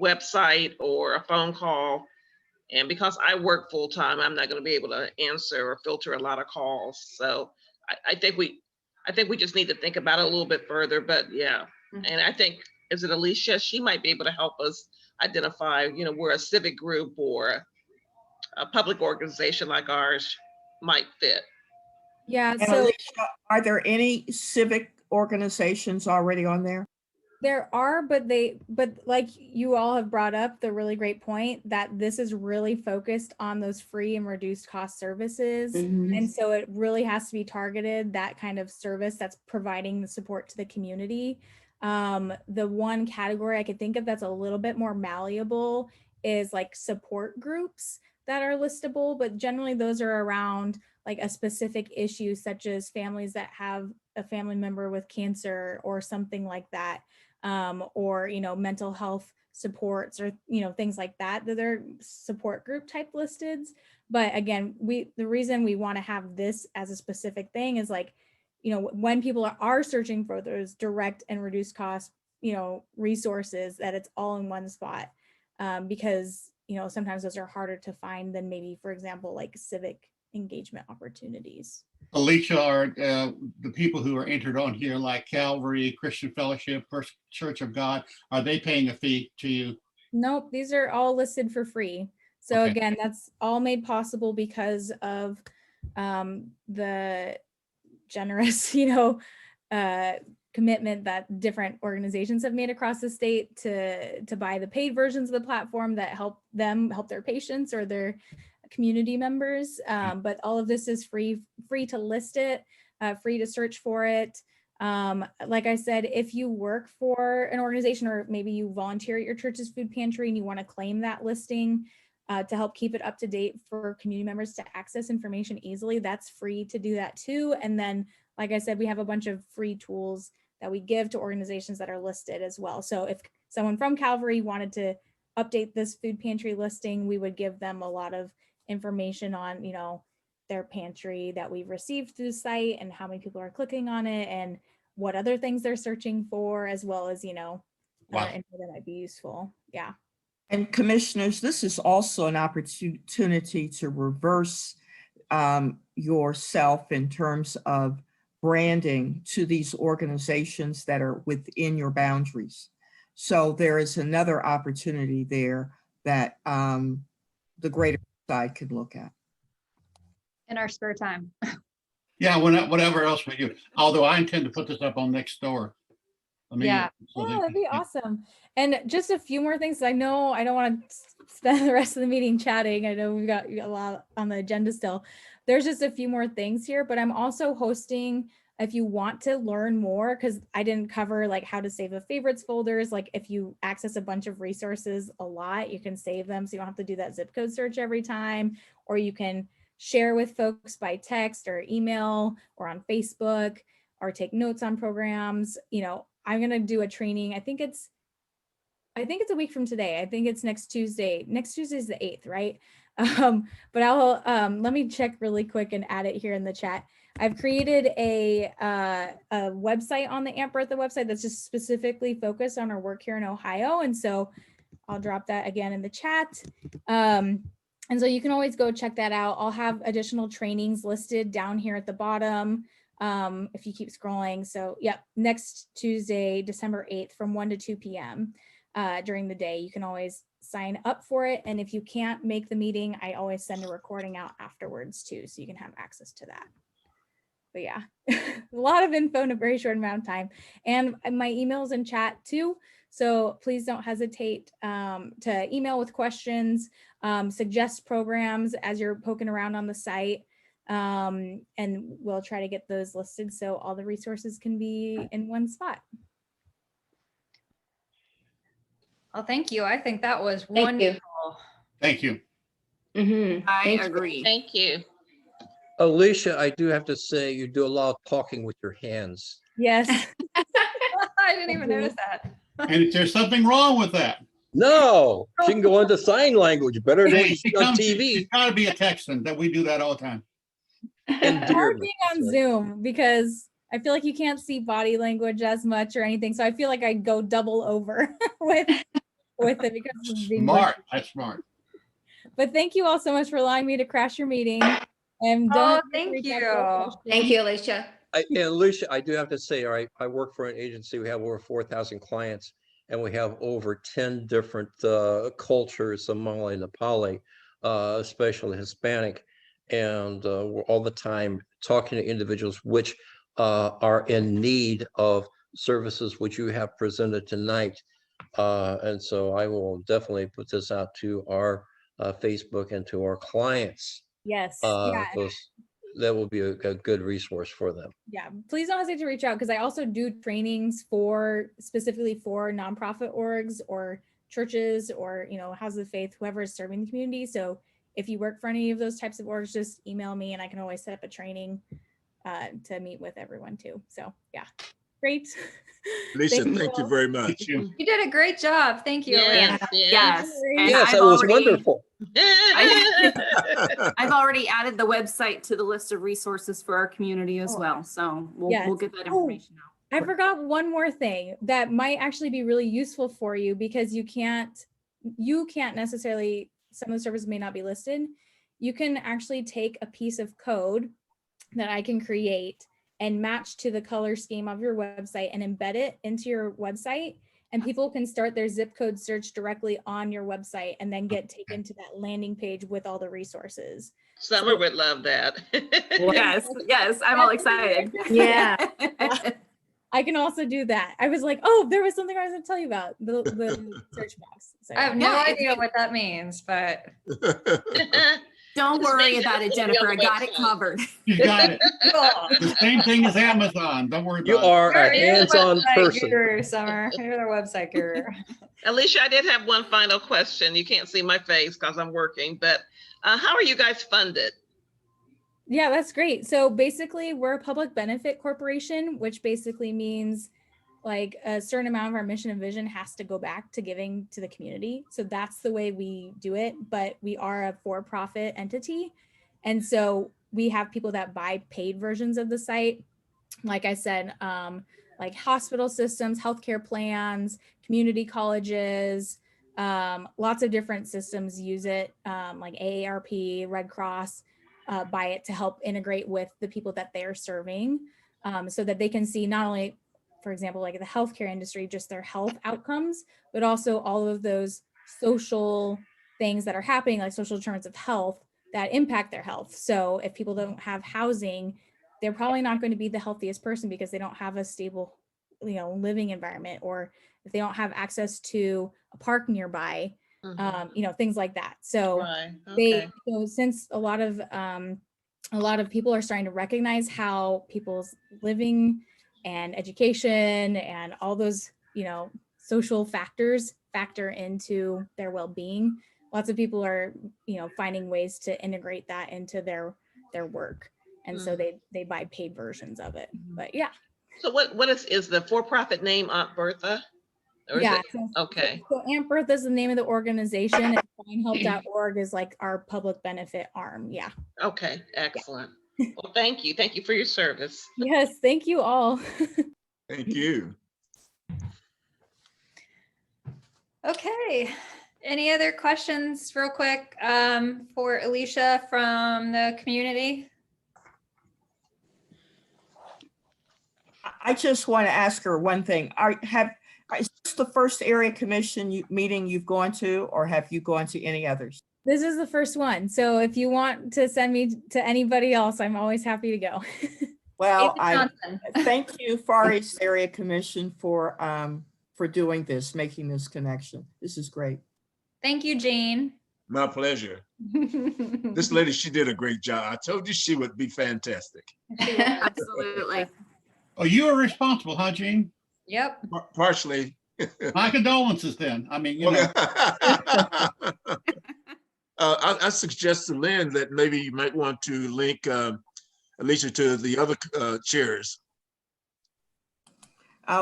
website or a phone call. And because I work full time, I'm not going to be able to answer or filter a lot of calls. So I think we just need to think about it a little bit further. But yeah, and I think, is it Alicia? She might be able to help us identify, where a civic group or a public organization like ours might fit. Yeah, And so Alicia, are there any civic organizations already on there? there are, but like you all have brought up the really great point that this is really focused on those free and reduced cost services. And so it really has to be targeted, that kind of service that's providing the support to the community. The one category I could think of that's a little bit more malleable is like support groups that are listable, but generally those are around like a specific issue, such as families that have a family member with cancer or something like that, or mental health supports, or things like that are support group type listeds. But again, the reason we want to have this as a specific thing is like, when people are searching for those direct and reduced cost resources, that it's all in one spot, because sometimes those are harder to find than maybe, for example, like civic engagement opportunities. Alicia, are the people who are entered on here, like Calvary, Christian Fellowship, First Church of God, are they paying a fee to you? Nope, these are all listed for free. So Okay. again, that's all made possible because of the generous, commitment that different organizations have made across the state to buy the paid versions of the platform that help them help their patients or their community members. But all of this is free to list it, free to search for it. Like I said, if you work for an organization, or maybe you volunteer at your church's food pantry and you want to claim that listing to help keep it up to date for community members to access information easily, that's free to do that too. And then, like I said, we have a bunch of free tools that we give to organizations that are listed as well. So if someone from Calvary wanted to update this food pantry listing, we would give them a lot of information on, their pantry that we've received through the site and how many people are clicking on it and what other things they're searching for, as well as, Wow. info that might be useful. Yeah. And commissioners, this is also an opportunity to reverse yourself in terms of branding to these organizations that are within your boundaries. So there is another opportunity there that the greater side could look at. In our spare time. Yeah, whatever else we do. Although I intend to put this up on Nextdoor. Yeah. So they Yeah, that'd can- be awesome. And just a few more things. I know I don't want to spend the rest of the meeting chatting. I know we've got a lot on the agenda still. There's just a few more things here, but I'm also hosting, if you want to learn more, because I didn't cover like how to save the favorites folders. Like if you access a bunch of resources a lot, you can save them so you don't have to do that zip code search every time, or you can share with folks by text or email or on Facebook, or take notes on programs. I'm going to do a training. I think it's a week from today. I think it's next Tuesday. Next Tuesday is the 8th, right? But I'll let me check really quick and add it here in the chat. I've created a website on the Aunt Bertha website that's just specifically focused on our work here in Ohio. And so I'll drop that again in the chat. And so you can always go check that out. I'll have additional trainings listed down here at the bottom if you keep scrolling. So yep, next Tuesday, December 8th from 1 to 2 p.m. During the day. You can always sign up for it. And if you can't make the meeting, I always send a recording out afterwards too, so you can have access to that. But yeah, a lot of info in a very short amount of time. And my email's in chat too. So please don't hesitate to email with questions, suggest programs as you're poking around on the site. And we'll try to get those listed so all the resources can be in one spot. Well, thank you. I think that was Thank you. wonderful. Thank you. I Thank you. agree. Thank you. Alicia, I do have to say, you do a lot of talking with your hands. Yes. I didn't even notice that. And if there's something wrong with that, No, she can go into sign language better than what hey, you see on TV. It's gotta be a Texan that we do that all the time. It's hard Endearment. being on Zoom because I feel like you can't see body language as much or anything. So I feel like I go double over with it because of being Smart, that's smart. But thank you all so much for allowing me to crash your meeting. And Oh, thank you. Thank you, Alicia. And Alicia, I do have to say, all right, I work for an agency. We have over 4,000 clients, and we have over 10 different cultures, Somali, Nepali, especially Hispanic. And we're all the time talking to individuals which are in need of services which you have presented tonight. And so I will definitely put this out to our Facebook and to our clients. Yes. Yeah. That will be a good resource for them. Yeah. Please don't hesitate to reach out because I also do trainings specifically for nonprofit orgs or churches or, houses of faith, whoever is serving the community. So if you work for any of those types of orgs, just email me and I can always set up a training to meet with everyone too. So yeah, great. Lisa, Thank you thank you all. very much. Thank you. You did a great job. Thank you. Yes, Yes. And Yes, I've that was already- wonderful. I've already added the website to the list of resources for our community as Oh, well. So we'll yes. get that Oh. information out. I forgot one more thing that might actually be really useful for you because you can't necessarily, some of the services may not be listed. You can actually take a piece of code that I can create and match to the color scheme of your website and embed it into your website. And people can start their zip code search directly on your website and then get taken to that landing page with all the resources. Summer would love that. Yes, I'm all excited. Yeah. I can also do that. I was like, oh, there was something I was going to tell you about the search box. So, I have no Yeah, if idea you- what that means, but Don't Just worry make about sure it, it's Jennifer. I on the got it website. covered. You got it. cool. The same thing as Amazon. Don't worry You about it. are a You're the hands-on website person. guru, Summer. You're the website guru. Alicia, I did have one final question. You can't see my face because I'm working, but how are you guys funded? Yeah, that's great. So basically, we're a public benefit corporation, which basically means like a certain amount of our mission and vision has to go back to giving to the community. So that's the way we do it. But we are a for-profit entity. And so we have people that buy paid versions of the site. Like I said, like hospital systems, healthcare plans, community colleges, lots of different systems use it, like AARP, Red Cross, buy it to help integrate with the people that they're serving, so that they can see not only, for example, like the healthcare industry, just their health outcomes, but also all of those social things that are happening, like social determinants of health that impact their health. So if people don't have housing, they're probably not going to be the healthiest person because they don't have a stable, living environment, or if they don't have access to a park nearby, things like that. So Right, okay. so since a lot of people are starting to recognize how people's living and education and all those, social factors factor into their well-being, lots of people are, finding ways to integrate that into their work. And so they buy paid versions of it. But yeah. So what is the for-profit name, Aunt Bertha? Or is Yeah. it- okay. So Aunt Bertha is the name of the organization, and finehelp.org is like our public benefit arm. Yeah. Okay, excellent. Well, thank you. Thank you for your service. Yes. Thank you all. Thank you. Okay. Any other questions real quick for Alicia from the community? I just want to ask her one thing. Is this the first area commission meeting you've gone to, or have you gone to any others? This is the first one. So if you want to send me to anybody else, I'm always happy to go. Well, David I Johnson. thank you, Far East Area Commission, for doing this, making this connection. This is great. Thank you, Jane. My pleasure. This lady, she did a great job. I told you she would be fantastic. Absolutely. Oh, you are responsible, huh, Gene? Yep. Partially. My condolences then. I mean, you know. I suggest to Lynn that maybe you might want to link Alicia to the other chairs.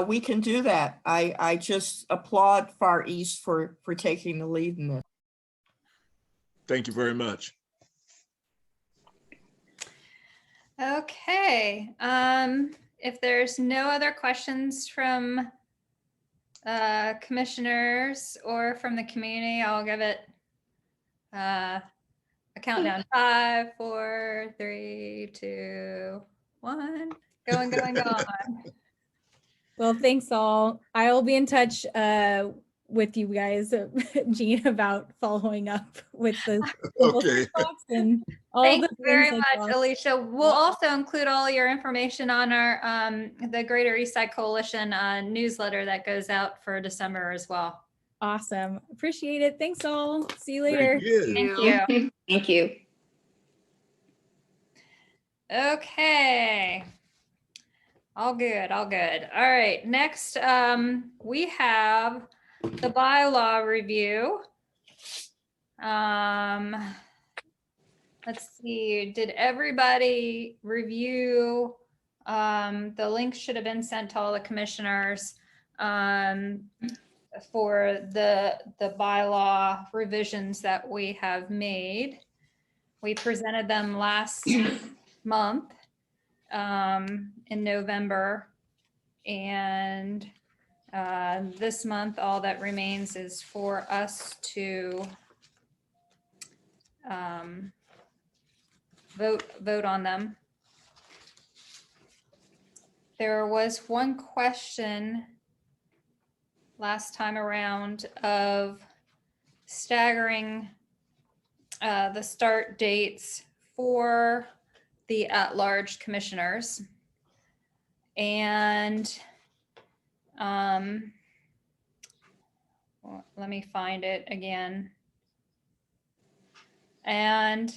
We can do that. I just applaud Far East for taking the lead in this. Thank you very much. Okay. If there's no other questions from commissioners or from the community, I'll give it a countdown. 5, 4, 3, 2, 1. Going. Well, thanks all. I will be in touch with you guys, Jean, about following up with the Okay. and all Thank the you very things much, Alicia. We'll also include all your information on our the Greater Eastside Coalition newsletter that goes out for December as well. Awesome. Appreciate it. Thanks all. See you later. Thank you. Thank you. Thank you. Okay. All good. All right. Next, we have the bylaw review. Let's see. Did everybody review? The link should have been sent to all the commissioners for the bylaw revisions that we have made. We presented them last month in November, and this month all that remains is for us to vote on them. There was one question last time around of staggering the start dates for the at-large commissioners. And well, let me find it again. And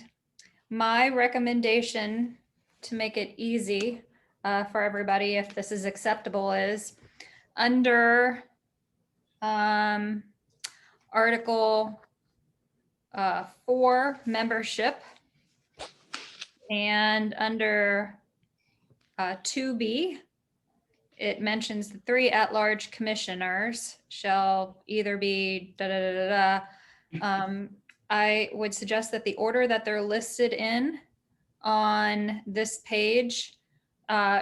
my recommendation to make it easy for everybody, if this is acceptable, is under Article 4, membership, and under 2B, it mentions the 3 at-large commissioners shall either be da da da da da. I would suggest that the order that they're listed in on this page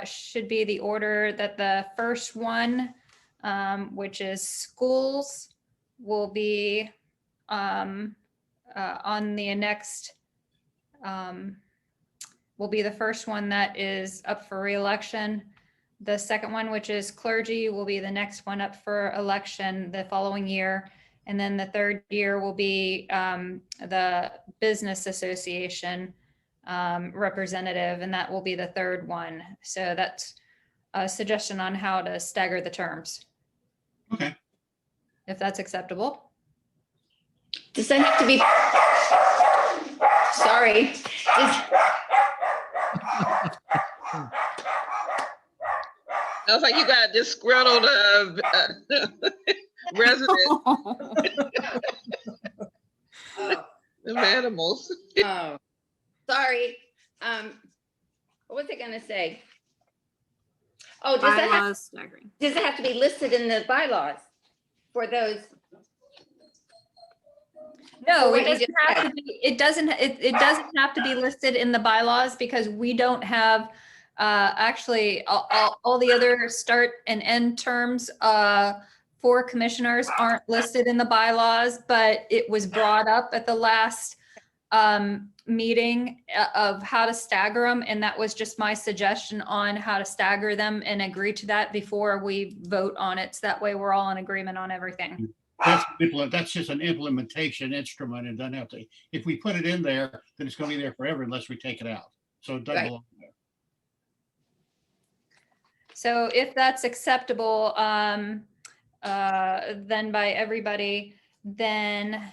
should be the order that the first one, which is schools, will be on the next, will be the first one that is up for reelection. The second one, which is clergy, will be the next one up for election the following year. And then the third year will be the business association representative, and that will be the third one. So that's a suggestion on how to stagger the terms, Okay. if that's acceptable. Does that have to be? Sorry. Sounds like you got a disgruntled resident of animals. Oh, sorry. What was I gonna say? Oh, Bylaws staggering. does it have to be listed in the bylaws for those? No, What it you doesn't just have said. to be, it doesn't have to be listed in the bylaws because we don't have, actually, all the other start and end terms, for commissioners aren't listed in the bylaws, but it was brought up at the last, meeting of how to stagger them. And that was just my suggestion on how to stagger them, and agree to that before we vote on it. So that way we're all in agreement on everything. That's just an implementation instrument and doesn't have to, if we put it in there, then it's gonna be there forever unless we take it out. So it doesn't Right. belong there. So if that's acceptable, then by everybody, then,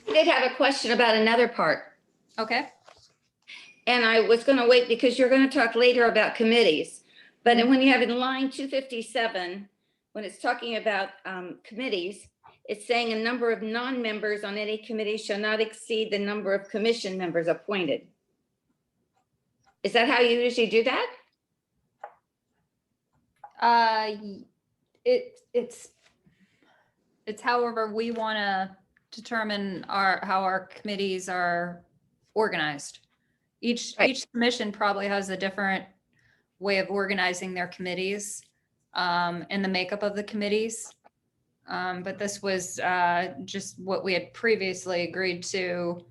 I did have a question about another part, okay. and I was gonna wait because you're gonna talk later about committees. But then when you have in line 257, when it's talking about committees, it's saying a number of non-members on any committee shall not exceed the number of commission members appointed. Is that how you usually do that? It's however we want to determine how our committees are organized. Each commission probably has a different way of organizing their committees, and the makeup of the committees. But this was just what we had previously agreed to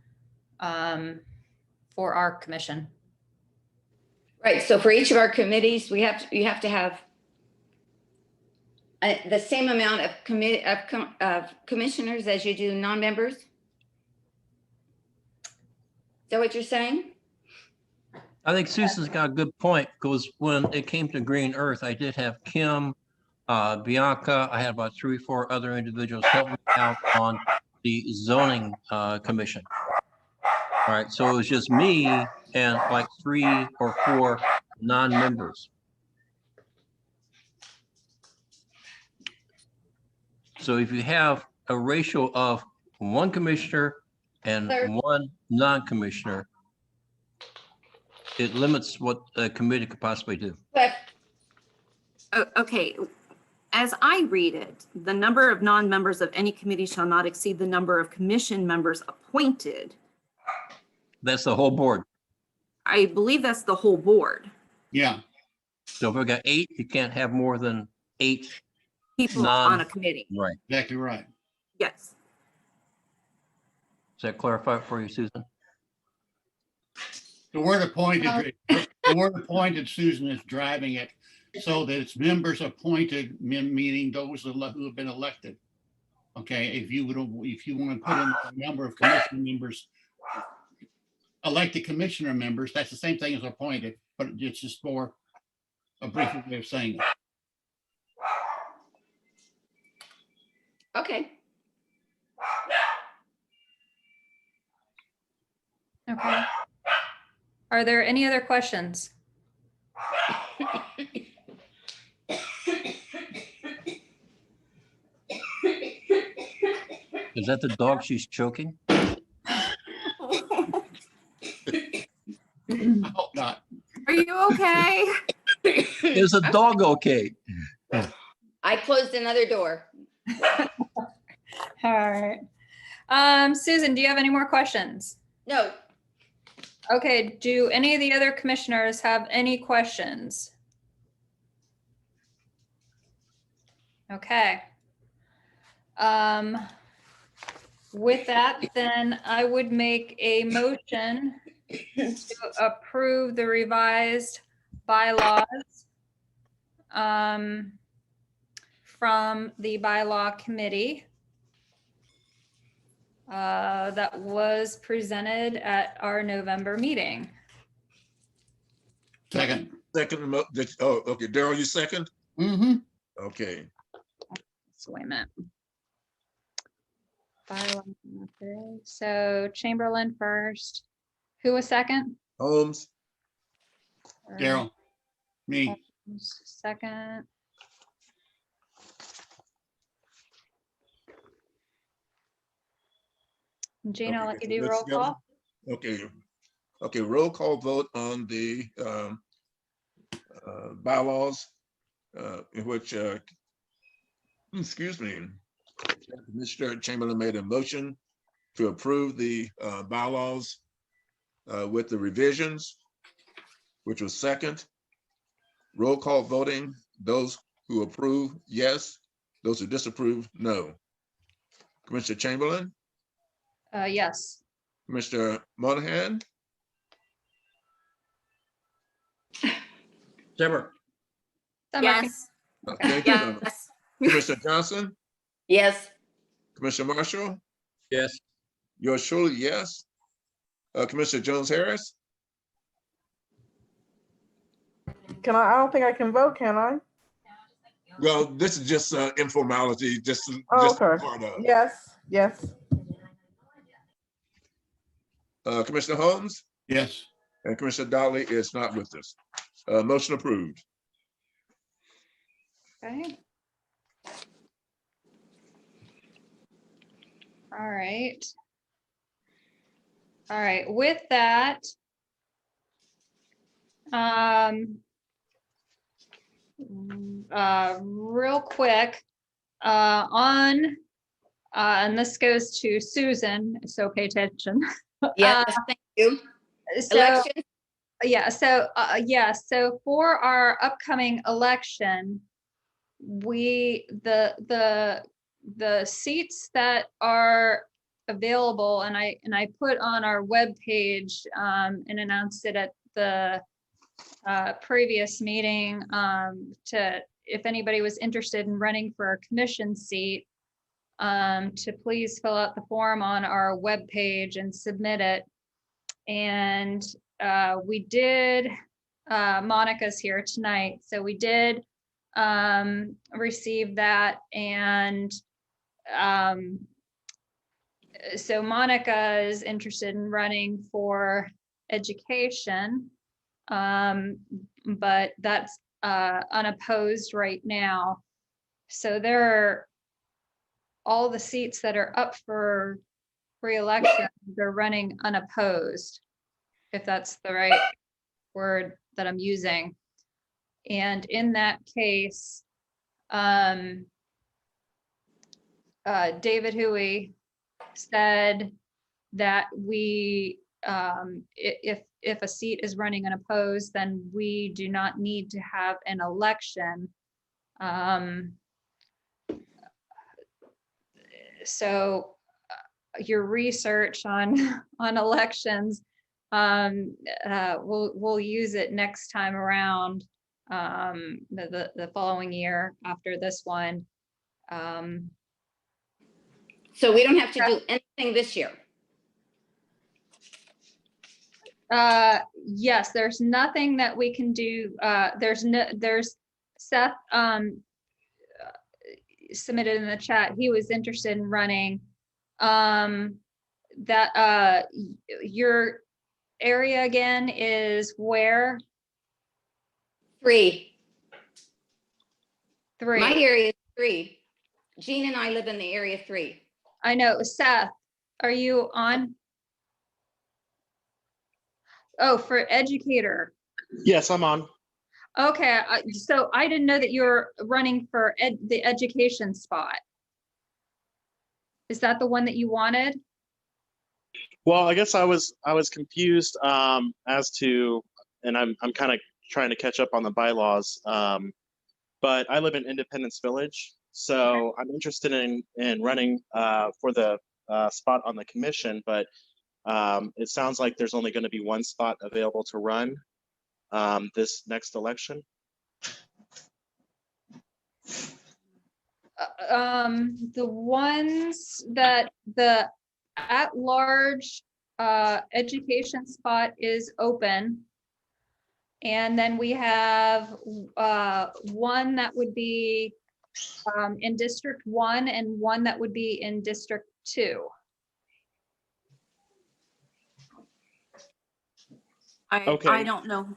for our commission. Right, so for each of our committees, you have to have the same amount of commissioners as you do non-members? Is that what you're saying? I think Susan's got a good point, because when it came to Green Earth, I did have Kim, Bianca, I had about 3 or 4 other individuals help me out on the zoning commission. All right, so it was just me and like 3 or 4 non-members. So if you have a ratio of 1 commissioner and 1 non-commissioner, it limits what a committee could possibly do. But Okay, as I read it, the number of non-members of any committee shall not exceed the number of commission members appointed. That's the whole board. I believe that's the whole board. Yeah, So if we got 8, you can't have more than 8. People Non- on a committee. Right. exactly right. Yes. Does that clarify it for you, Susan? The word appointed, Susan, is driving it so that it's members appointed, meaning those who have been elected. Okay, if you want to put in a number of commission members, elected commissioner members, that's the same thing as appointed, but it's just more a brief way of saying it. okay, Okay. Are there any other questions? Is that the dog she's choking? I hope not. Are you okay? Is a dog okay? I closed another door. All right. Susan, do you have any more questions? No, Okay, do any of the other commissioners have any questions? Okay. With that, then I would make a motion to approve the revised bylaws from the bylaw committee that was presented at our November meeting. Second. Oh, okay, Daryl, you second? Mm-hmm. Okay, So wait a minute. Bylaw, okay. So Chamberlain first. Who was second? Holmes, Or Daryl, me. Holmes second. Gina, I'll let you do let's roll go. call. Okay, roll call vote on the bylaws, in which, excuse me, Commissioner Chamberlain made a motion to approve the bylaws with the revisions, which was second. Roll call voting, those who approve, yes. Those who disapprove, no. Commissioner Chamberlain, Yes. Commissioner Monahan, Zimmer, Summer, okay, yes, Commissioner Johnson, yes, Commissioner Marshall, yes. yours truly, yes. Commissioner Jones Harris, I don't think I can vote, can I? well, this is just informality, just Oh, part okay. of. Yes. Commissioner Holmes Yes. and Commissioner Dolly is not with us. Motion approved. okay. All right. All right, with that, real quick, and this goes to Susan, so pay attention. yes, thank you. So, Election, so for our upcoming election, the seats that are available, and I put on our webpage and announced it at the previous meeting to, if anybody was interested in running for a commission seat, to please fill out the form on our webpage and submit it. And we did, Monica's here tonight, so we did receive that. And so Monica is interested in running for education, but that's unopposed right now. So there are all the seats that are up for re-election, they're running unopposed, if that's the right word that I'm using. And in that case, David Huey said that we, if a seat is running unopposed, then we do not need to have an election. So your research on elections, we'll use it next time around, the following year after this one. so we don't have to do anything this year. Yes, there's nothing that we can do. There's Seth submitted in the chat. He was interested in running. That your area again is where? 3. 3. My area is 3. Jean and I live in the area 3. I know. Seth, are you on? Oh, for educator. Yes, I'm on. Okay, so I didn't know that you were running for the education spot. Is that the one that you wanted? Well, I guess I was confused as to, and I'm kind of trying to catch up on the bylaws. But I live in Independence Village, so I'm interested in running for the spot on the commission. But it sounds like there's only going to be one spot available to run this next election. The ones that the at-large education spot is open. And then we have one that would be in District 1 and one that would be in District 2. Okay. I don't know.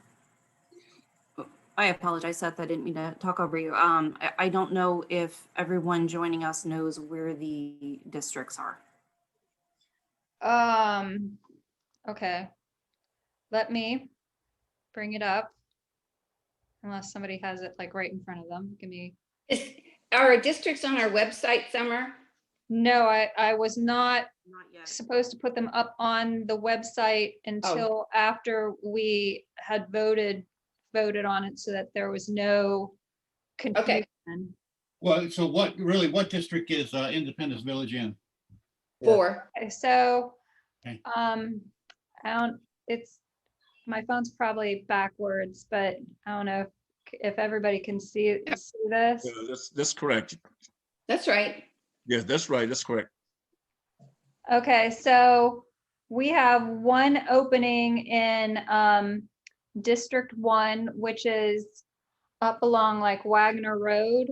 I apologize, Seth. I didn't mean to talk over you. I don't know if everyone joining us knows where the districts are. Okay. Let me bring it up. Unless somebody has it like right in front of them. Give me. Are our districts on our website, Summer? No, I was not Not yet. supposed to put them up on the website until after we had voted on it so that there was no confusion. Well, so what district is Independence Village in? 4. Okay, so, Okay. it's, my phone's probably backwards, but I don't know if everybody can see this. Yeah, that's correct. That's right. Yes, that's right. That's correct. Okay, so we have one opening in District 1, which is up along like Wagner Road.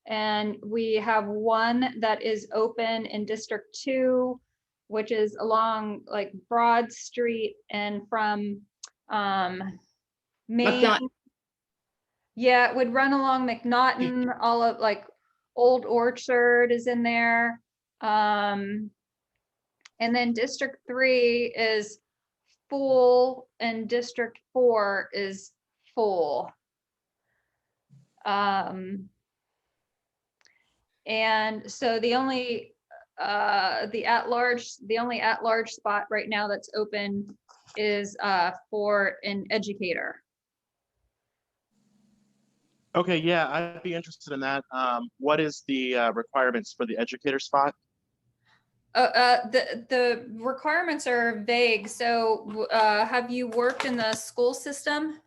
And we have one that is open in District 2, which is along like Broad Street and from Main. McNaughten. Yeah, it would run along McNaughten, all of like Old Orchard is in there. And then District 3 is full and District 4 is full. And so the only at-large spot right now that's open is for an educator. Okay, yeah, I'd be interested in that. What is the requirements for the educator spot? The requirements are vague. So have you worked in the school system?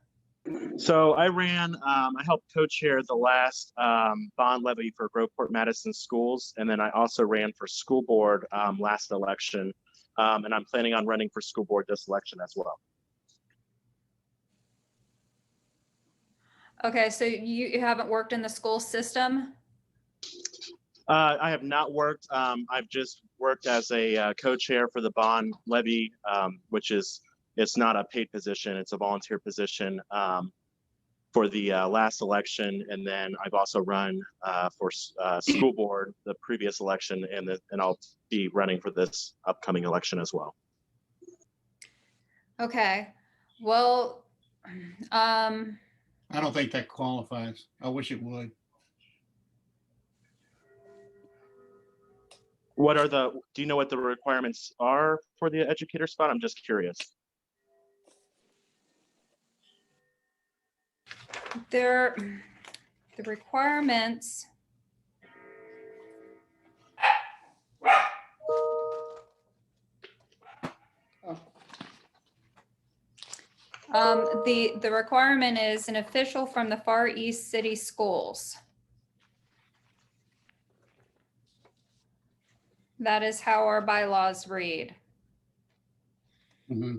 So I helped co-chair the last bond levy for Groveport Madison schools. And then I also ran for school board last election. And I'm planning on running for school board this election as well. Okay, so you haven't worked in the school system? I have not worked. I've just worked as a co-chair for the bond levy, which is, it's not a paid position. It's a volunteer position for the last election. And then I've also run for school board the previous election, and I'll be running for this upcoming election as well. Okay, well, I don't think that qualifies. I wish it would. Do you know what the requirements are for the educator spot? I'm just curious. the requirements. The requirement is an official from the Far East City Schools. That is how our bylaws read. Mm-hmm.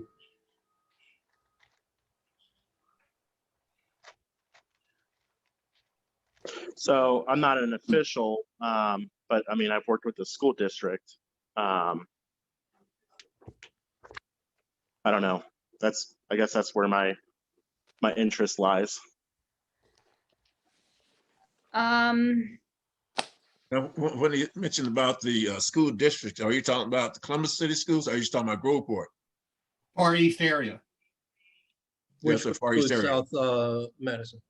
So I'm not an official, but I mean, I've worked with the school district. I don't know. I guess that's where my interest lies. Now, when you mentioned about the school district, are you talking about the Columbus City Schools? Or are you talking about Groveport? Far East area. Yes, the Far East area. South Madison.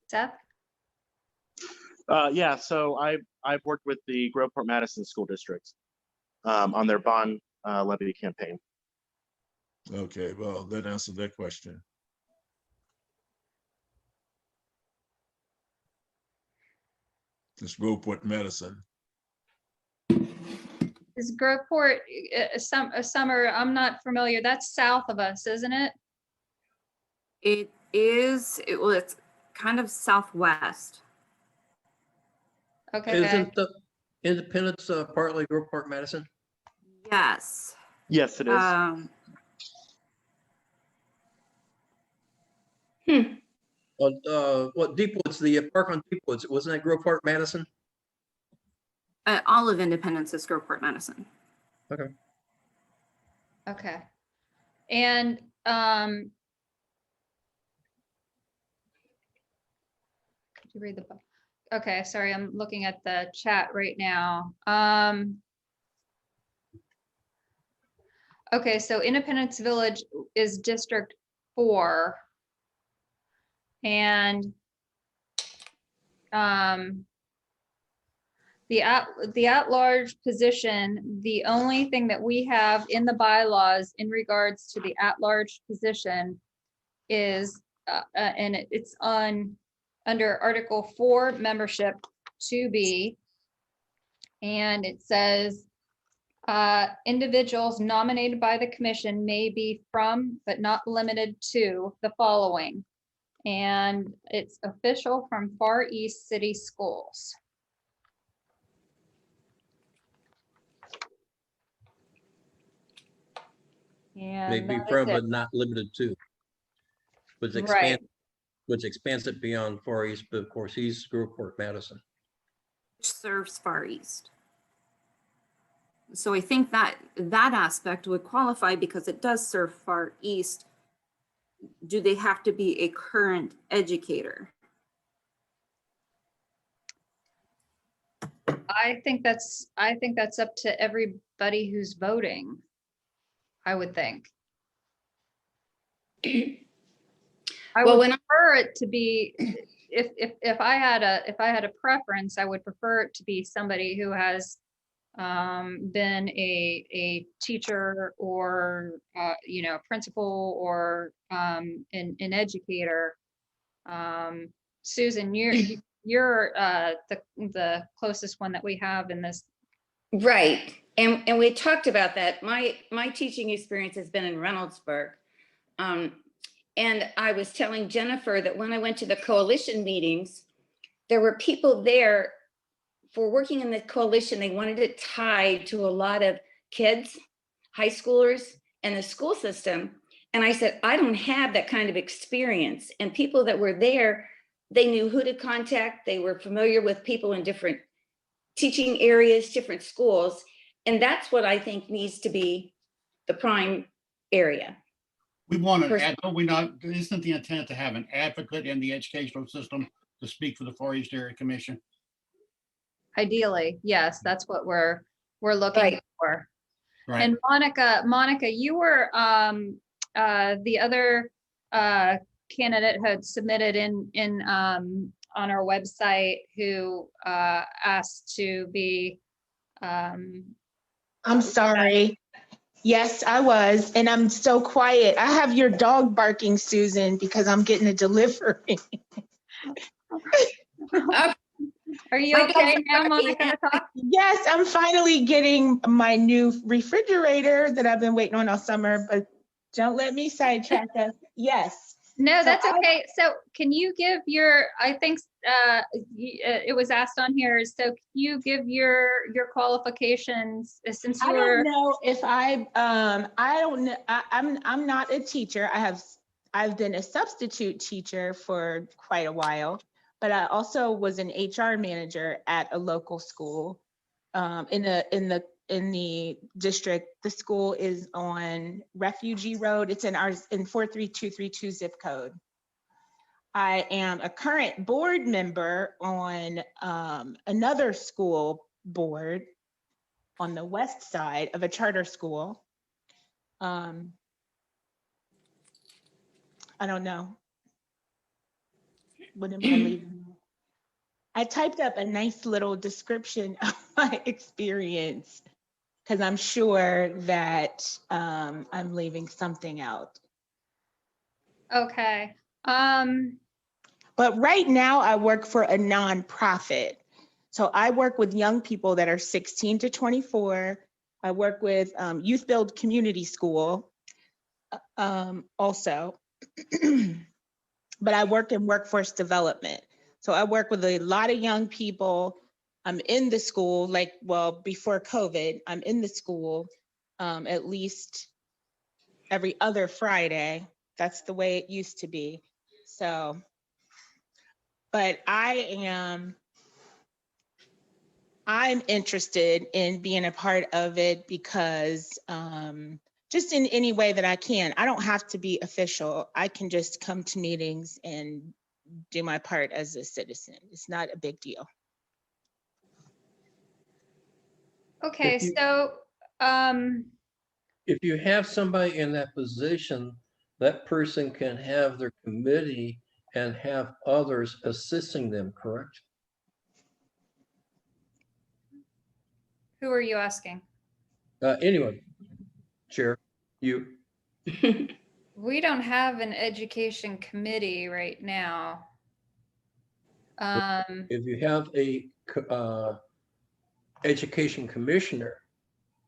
Seth? Yeah, so I've worked with the Groveport Madison School District on their bond levy campaign. Okay, well, that answered that question. This Groveport Medicine. Is Groveport, Summer, I'm not familiar. That's south of us, isn't it? It is, well, it's kind of southwest. Okay. Isn't the Independence partly Groveport Madison? Yes. Yes, it is. What Deepwoods, the park on Deepwoods, wasn't that Groveport Madison? All of Independence is Groveport Madison. Okay. Okay. And could you read the book? Okay, sorry, I'm looking at the chat right now. Okay, so Independence Village is District 4. And the at-large position, the only thing that we have in the bylaws in regards to the at-large position is, and it's under Article 4 membership 2B. And it says, individuals nominated by the commission may be from, but not limited to, the following. And it's official from Far East City Schools. And Maybe that is from, it. but not limited to. Which Right. expands it beyond Far East, but of course, he's Groveport Madison. Which serves Far East. So I think that aspect would qualify because it does serve Far East. Do they have to be a current educator? I think that's up to everybody who's voting, I would think. I Well, would when prefer it to be, if I had a preference, I would prefer it to be somebody who has been a teacher or principal or an educator. Susan, you're the closest one that we have in this. Right. And we talked about that. My teaching experience has been in Reynoldsburg. And I was telling Jennifer that when I went to the coalition meetings, there were people there for working in the coalition. They wanted it tied to a lot of kids, high schoolers, and the school system. And I said, I don't have that kind of experience. And people that were there, they knew who to contact. They were familiar with people in different teaching areas, different schools. And that's what I think needs to be the prime area. We want isn't the intent to have an advocate in the educational system to speak for the Far East Area Commission? Ideally, yes, that's what we're looking Right. for. Right. And Monica, you were the other candidate had submitted in on our website who asked to be. I'm sorry. Yes, I was, and I'm so quiet. I have your dog barking, Susan, because I'm getting a delivery. Are you okay now, Monica, to talk? Yes, I'm finally getting my new refrigerator that I've been waiting on all summer, but don't let me sidetrack us. Yes. No, So that's okay. So can you give your, I think it was asked on here, so can you give your qualifications since you I were. don't know if I don't know. I'm not a teacher. I've been a substitute teacher for quite a while, but I also was an HR manager at a local school in the district. The school is on Refugee Road. It's in 43232 zip code. I am a current board member on another school board on the west side of a charter school. I don't know. What am I leaving? I typed up a nice little description of my experience because I'm sure that I'm leaving something out. Okay. But right now I work for a nonprofit. So I work with young people that are 16 to 24. I work with Youth Build Community School also. But I work in workforce development. So I work with a lot of young people. I'm in the school, like, well, before COVID, I'm in the school at least every other Friday. That's the way it used to be. So, but I'm interested in being a part of it because just in any way that I can. I don't have to be official. I can just come to meetings and do my part as a citizen. It's not a big deal. Okay, If you- so, If you have somebody in that position, that person can have their committee and have others assisting them, correct? who are you asking? Anyway, Chair, you. We don't have an education committee right now. If you have a education commissioner,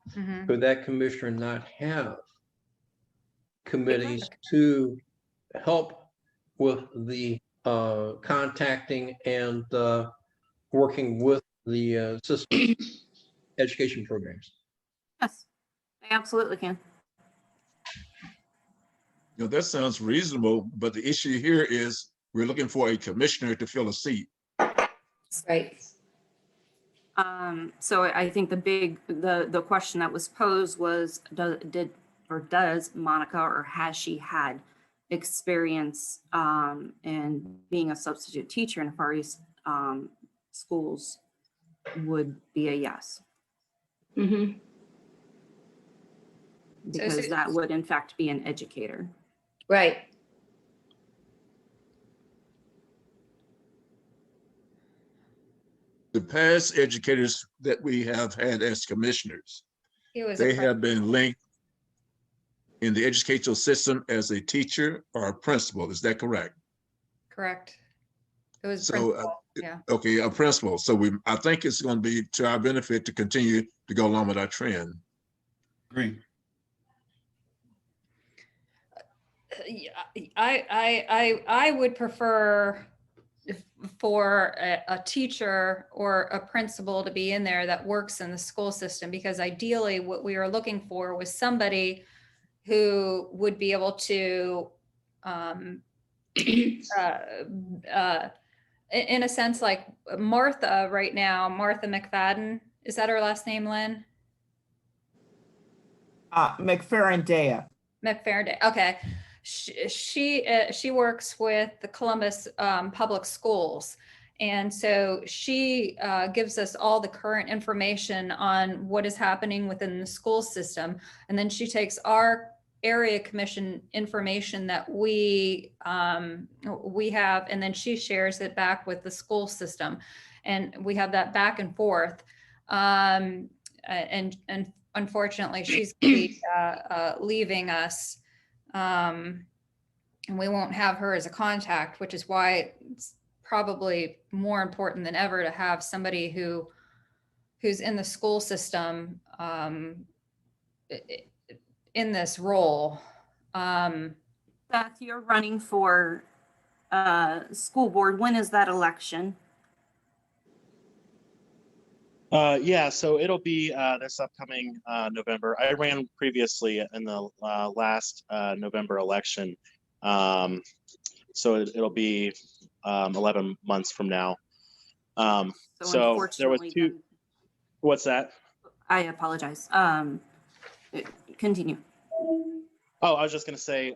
Mhm. could that commissioner not have committees to help with the contacting and working with the system education programs? Yes, I absolutely can. You know, that sounds reasonable, but the issue here is we're looking for a commissioner to fill a seat. Right. So I think the question that was posed was, does Monica, or has she had experience in being a substitute teacher in Far East schools? Would be a yes, Mm-hmm. because that would in fact be an educator. Right. The past educators that we have had as commissioners, He was they have been linked in the educational system as a teacher or a principal. Is that correct? correct. It was So, principal, yeah. okay, a principal. So I think it's going to be to our benefit to continue to go along with our trend. Agree. I would prefer for a teacher or a principal to be in there that works in the school system, because ideally what we were looking for was somebody who would be able to in a sense, like Martha right now, Martha McFadden, is that her last name, Lynn? McFerrin Dea. McFerrin. Okay. She works with the Columbus Public Schools. And so she gives us all the current information on what is happening within the school system. And then she takes our area commission information that we have, and then she shares it back with the school system. And we have that back and forth. And unfortunately, she's leaving us. And we won't have her as a contact, which is why it's probably more important than ever to have somebody who's in the school system in this role. Beth, you're running for school board. When is that election? Yeah, so it'll be this upcoming November. I ran previously in the last November election. So it'll be 11 months from now. So there was two. What's that? I apologize. Continue. Oh, I was just going to say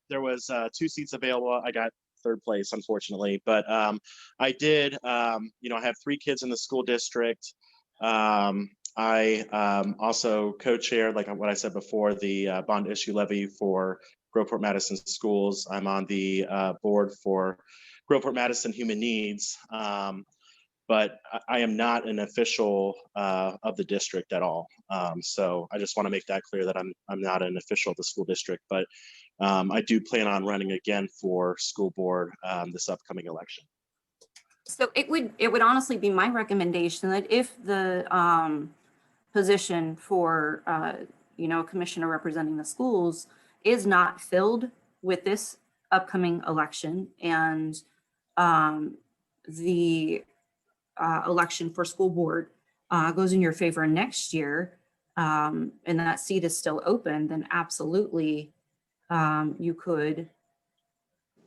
there was 2 seats available. I got 3rd place, unfortunately, but I did, I have 3 kids in the school district. I also co-chaired, like what I said before, the bond issue levy for Groveport Madison schools. I'm on the board for Groveport Madison Human Needs. But I am not an official of the district at all. So I just want to make that clear that I'm not an official of the school district, but I do plan on running again for school board this upcoming election. So it would honestly be my recommendation that if the position for you know, a commissioner representing the schools is not filled with this upcoming election, and the election for school board goes in your favor next year, and that seat is still open, then absolutely you could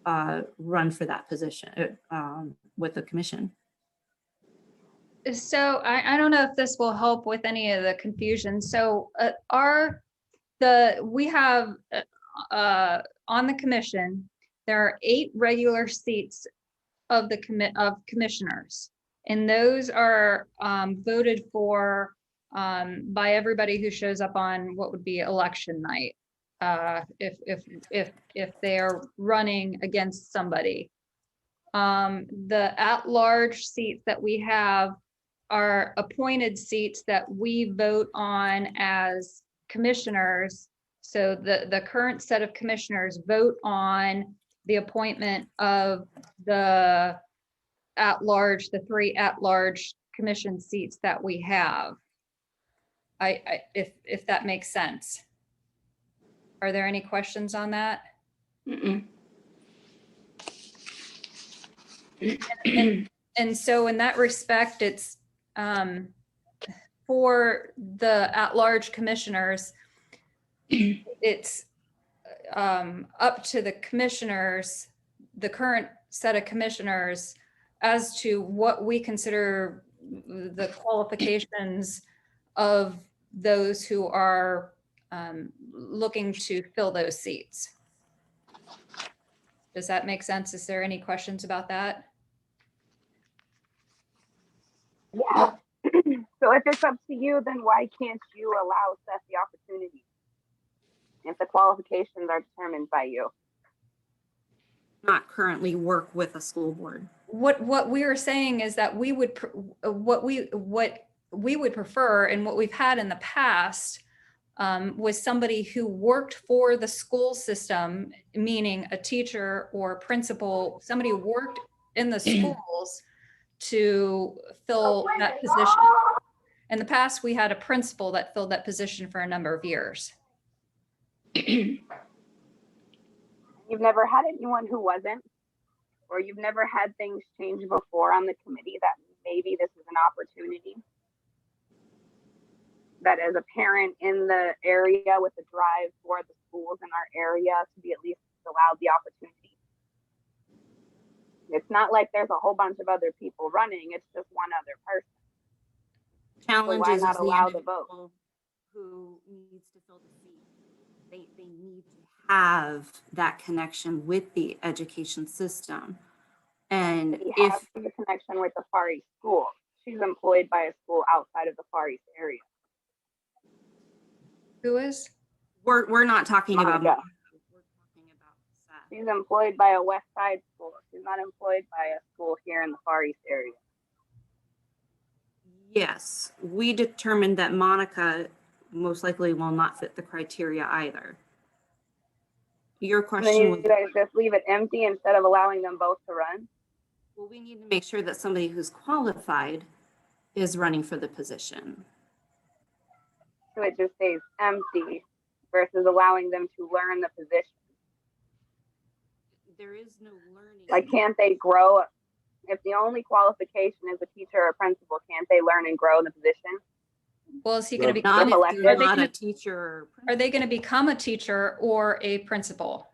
run for that position with the commission. So I don't know if this will help with any of the confusion. So we have on the commission, there are 8 regular seats of the commissioners. And those are voted for by everybody who shows up on what would be election night, if they are running against somebody. The at-large seats that we have are appointed seats that we vote on as commissioners. So the current set of commissioners vote on the appointment of the at-large, the 3 at-large commission seats that we have. If that makes sense. Are there any questions on that? Mm-mm. And so in that respect, it's for the at-large commissioners, it's up to the commissioners, the current set of commissioners, as to what we consider the qualifications of those who are looking to fill those seats. Does that make sense? Is there any questions about that? Yeah. So if it's up to you, then why can't you allow Seth the opportunity if the qualifications are determined by you? Not currently work with a school board. What we are saying is that we would what we would prefer, and what we've had in the past was somebody who worked for the school system, meaning a teacher or principal, somebody who worked in the schools to fill that position. In the past, we had a principal that filled that position for a number of years. You've never had anyone who wasn't, or you've never had things change before on the committee that maybe this is an opportunity that as a parent in the area with a drive for the schools in our area to be at least allowed the opportunity. It's not like there's a whole bunch of other people running, it's just one other person. Challenge So why is not the allow the vote? individual who needs to fill the seat. They need to have that connection with the education system. And We if have the connection with the Far East school. She's employed by a school outside of the Far East area. Who is? we're not talking about Monica. we're talking about Seth. She's employed by a West Side school. She's not employed by a school here in the Far East area. Yes, we determined that Monica most likely will not fit the criteria either. Your And then question you was, guys just leave it empty instead of allowing them both to run. well, we need to make sure that somebody who's qualified is running for the position. So it just stays empty versus allowing them to learn the position. There is no learning. Like, can't they grow? If the only qualification is a teacher or a principal, can't they learn and grow in the position? Well, is he going to be? Not if elected. they're Are they not gonna- a teacher or Are they going to become a teacher or a principal?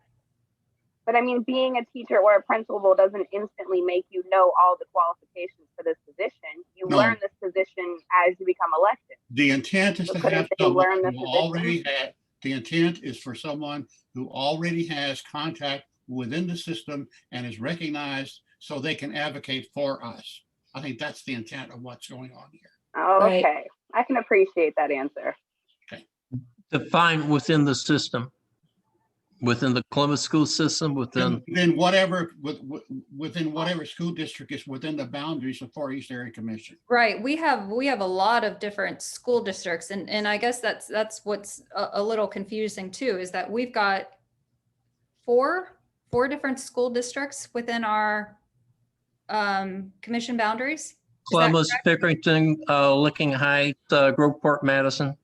But I mean, being a teacher or a principal doesn't instantly make you know all the qualifications for this position. You No. learn this position as you become elected. The intent is So to couldn't have they learn someone the who position? already had, the intent is for someone who already has contact within the system and is recognized so they can advocate for us. I think that's the intent of what's going on here. Oh, Right. okay. I can appreciate that answer. Defined within the system. Within the Columbus school system, within, Within whatever, within whatever school district is within the boundaries of Far East Area Commission. Right, we have a lot of different school districts, and I guess that's what's a little confusing too, is that we've got four different school districts within our commission boundaries. Is that Columbus, Pickerington, Licking Heights, Groveport, Madison.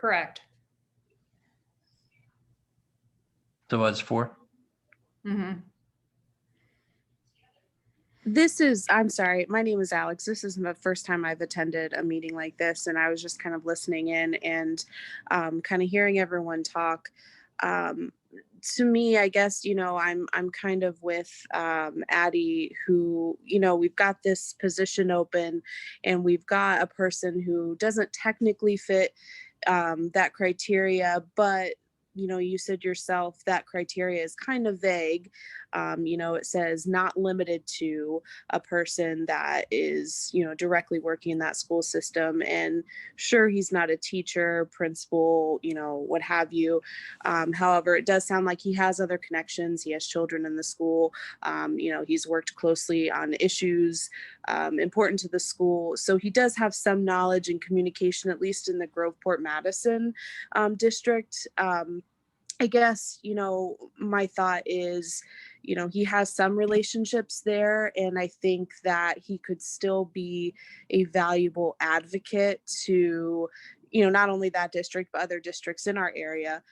correct? So it's 4. Mm-hmm. I'm sorry, my name is Alex. This is the first time I've attended a meeting like this, and I was just kind of listening in and kind of hearing everyone talk. To me, I guess, I'm kind of with Addie, who, we've got this position open and we've got a person who doesn't technically fit that criteria, but you said yourself that criteria is kind of vague. It says not limited to a person that is, directly working in that school system. And sure, he's not a teacher, principal, what have you. However, it does sound like he has other connections. He has children in the school. He's worked closely on issues important to the school. So he does have some knowledge and communication, at least in the Groveport Madison district. I guess, my thought is, he has some relationships there, and I think that he could still be a valuable advocate to, not only that district, but other districts in our area,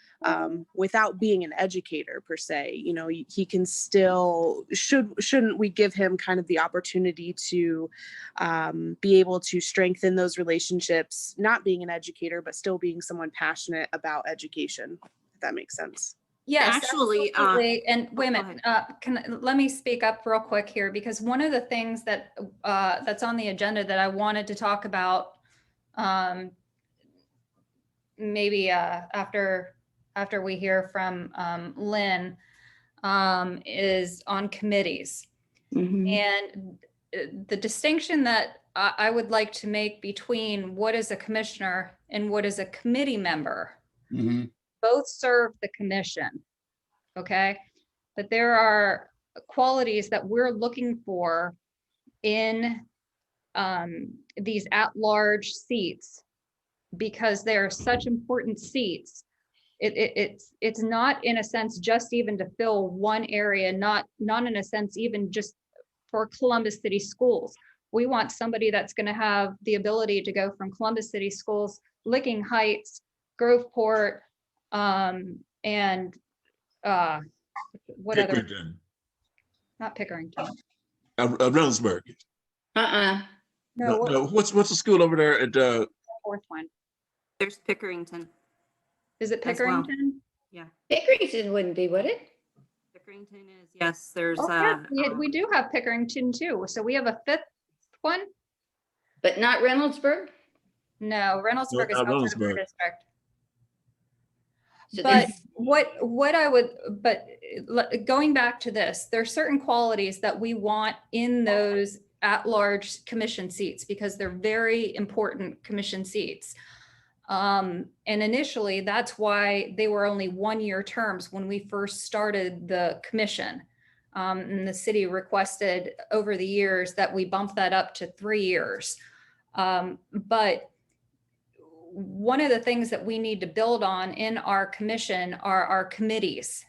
without being an educator per se. He can still, shouldn't we give him kind of the opportunity to be able to strengthen those relationships, not being an educator, but still being someone passionate about education, if that makes sense. Yes, Actually, absolutely. And wait a go minute, let me speak up real quick here, because one of the things that that's on the agenda that I wanted to talk about, maybe after we hear from Lynn, is on committees. And the distinction that I would like to make between what is a commissioner and what is a committee member. Both serve the commission, okay? But there are qualities that we're looking for in these at-large seats, because they are such important seats. It's not, in a sense, just even to fill one area, not in a sense even just for Columbus City Schools. We want somebody that's going to have the ability to go from Columbus City Schools, Licking Heights, Groveport, and what other? Pickerington. Not Pickerington. Reynoldsburg. No, What's the school over there at fourth one. There's Pickerington. Is it as well. Pickerington? Yeah. Pickerington wouldn't be, would it? Pickerington is, yes, there's, Oh, yeah, we do have Pickerington too. So we have a fifth one? But not Reynoldsburg? No, Reynoldsburg is not outside of our Reynoldsburg. district. So But this- going back to this, there are certain qualities that we want in those at-large commission seats, because they're very important commission seats. And initially, that's why they were only 1-year terms when we first started the commission. And the city requested over the years that we bump that up to 3 years. But one of the things that we need to build on in our commission are our committees.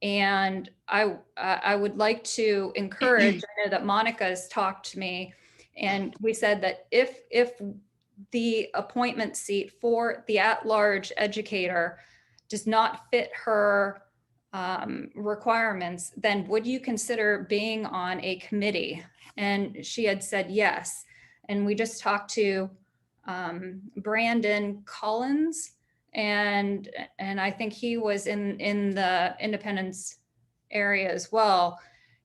And I would like to encourage, I know that Monica has talked to me, and we said that if the appointment seat for the at-large educator does not fit her requirements, then would you consider being on a committee? And she had said yes. And we just talked to Brandon Collins, and I think he was in the Independence area as well.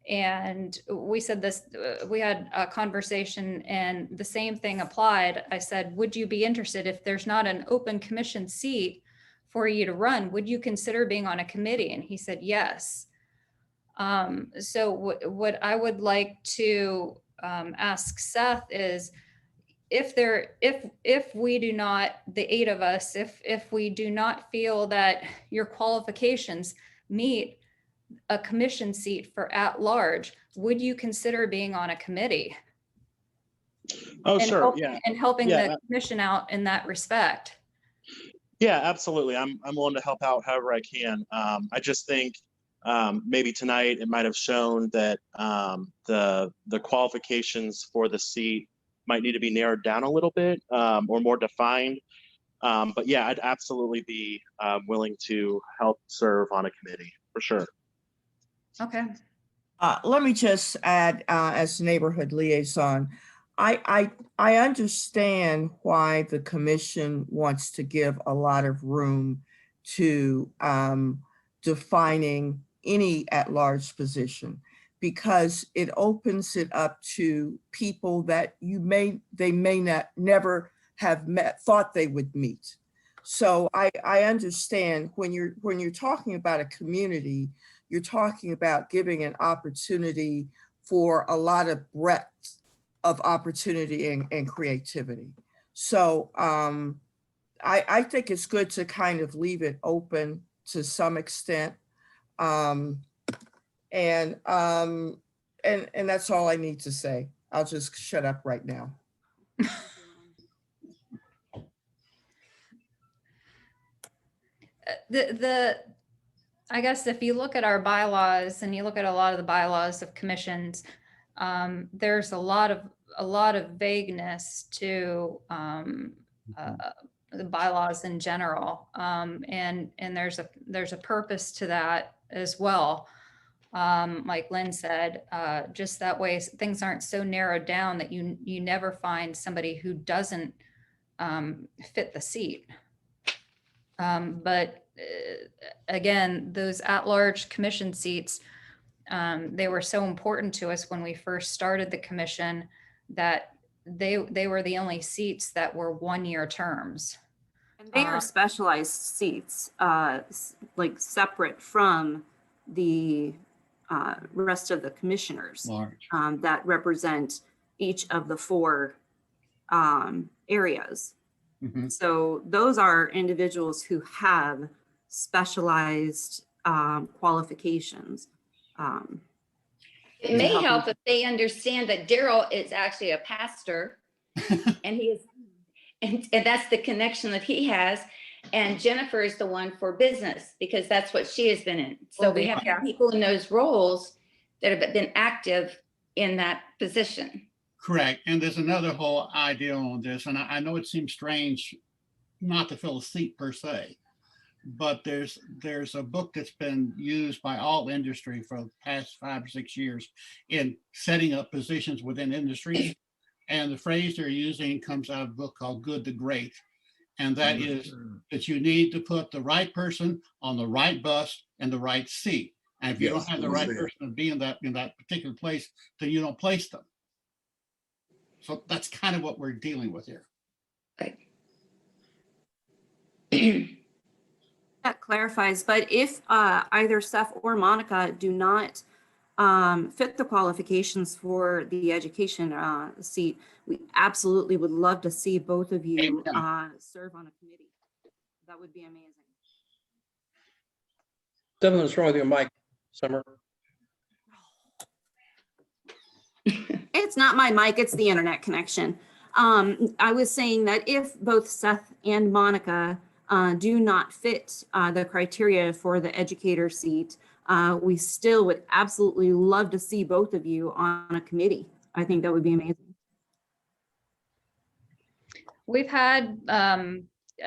And we said this, we had a conversation and the same thing applied. I said, would you be interested, if there's not an open commission seat for you to run, would you consider being on a committee? And he said, yes. So what I would like to ask Seth is, if we do not, the 8 of us, if we do not feel that your qualifications meet a commission seat for at large, would you consider being on a committee? Oh, And sure. helping, Yeah. and helping Yeah. the commission out in that respect? Yeah, absolutely. I'm willing to help out however I can. I just think maybe tonight it might have shown that the qualifications for the seat might need to be narrowed down a little bit or more defined. But yeah, I'd absolutely be willing to help serve on a committee for sure. Okay. Let me just add, as neighborhood liaison, I understand why the commission wants to give a lot of room to defining any at-large position, because it opens it up to people that they may not never have thought they would meet. So I understand when you're talking about a community, you're talking about giving an opportunity for a lot of breadth of opportunity and creativity. So I think it's good to kind of leave it open to some extent. And that's all I need to say. I'll just shut up right now. I guess if you look at our bylaws and you look at a lot of the bylaws of commissions, there's a lot of vagueness to the bylaws in general, and there's a purpose to that as well. Like Lynn said, just that way things aren't so narrowed down that you never find somebody who doesn't fit the seat. But again, those at-large commission seats, they were so important to us when we first started the commission that they were the only seats that were one-year terms. And they are specialized seats, like separate from the rest of the commissioners that represent each of the 4 areas. Mhm. So those are individuals who have specialized qualifications. It may help if they understand that Daryl is actually a pastor and he is, and that's the connection that he has. And Jennifer is the one for business because that's what she has been in. So we have people in those roles that have been active in that position. Correct. And there's another whole idea on this, and I know it seems strange not to fill a seat per se, but there's a book that's been used by all industry for the past 5 or 6 years in setting up positions within industries. And the phrase they're using comes out of a book called Good to Great. And that is that you need to put the right person on the right bus and the right seat. And if you don't have the right person to be in that particular place, then you don't place them. So that's kind of what we're dealing with here. Right. That clarifies, but if either Seth or Monica do not fit the qualifications for the education seat, we absolutely would love to see both of you serve on a committee. That would be amazing. Something that's wrong with your mic, Summer. It's not my mic, it's the internet connection. I was saying that if both Seth and Monica do not fit the criteria for the educator seat, we still would absolutely love to see both of you on a committee. I think that would be amazing. We've had,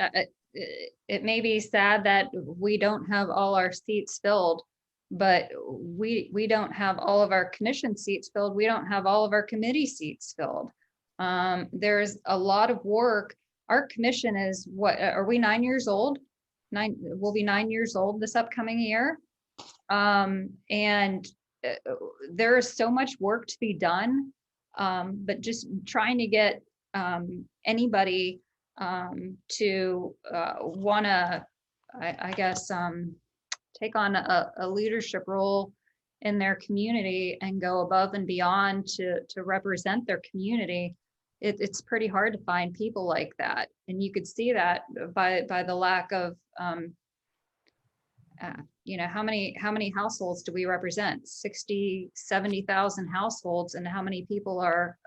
it may be sad that we don't have all our seats filled, but we don't have all of our commission seats filled. We don't have all of our committee seats filled. There's a lot of work. Our commission is, what, are we 9 years old? We'll be 9 years old this upcoming year. And there is so much work to be done, but just trying to get anybody to want to, I guess, take on a leadership role in their community and go above and beyond to represent their community. it's pretty hard to find people like that. And you could see that by the lack of, you know, how many households do we represent? 60, 70,000 households, and how many people are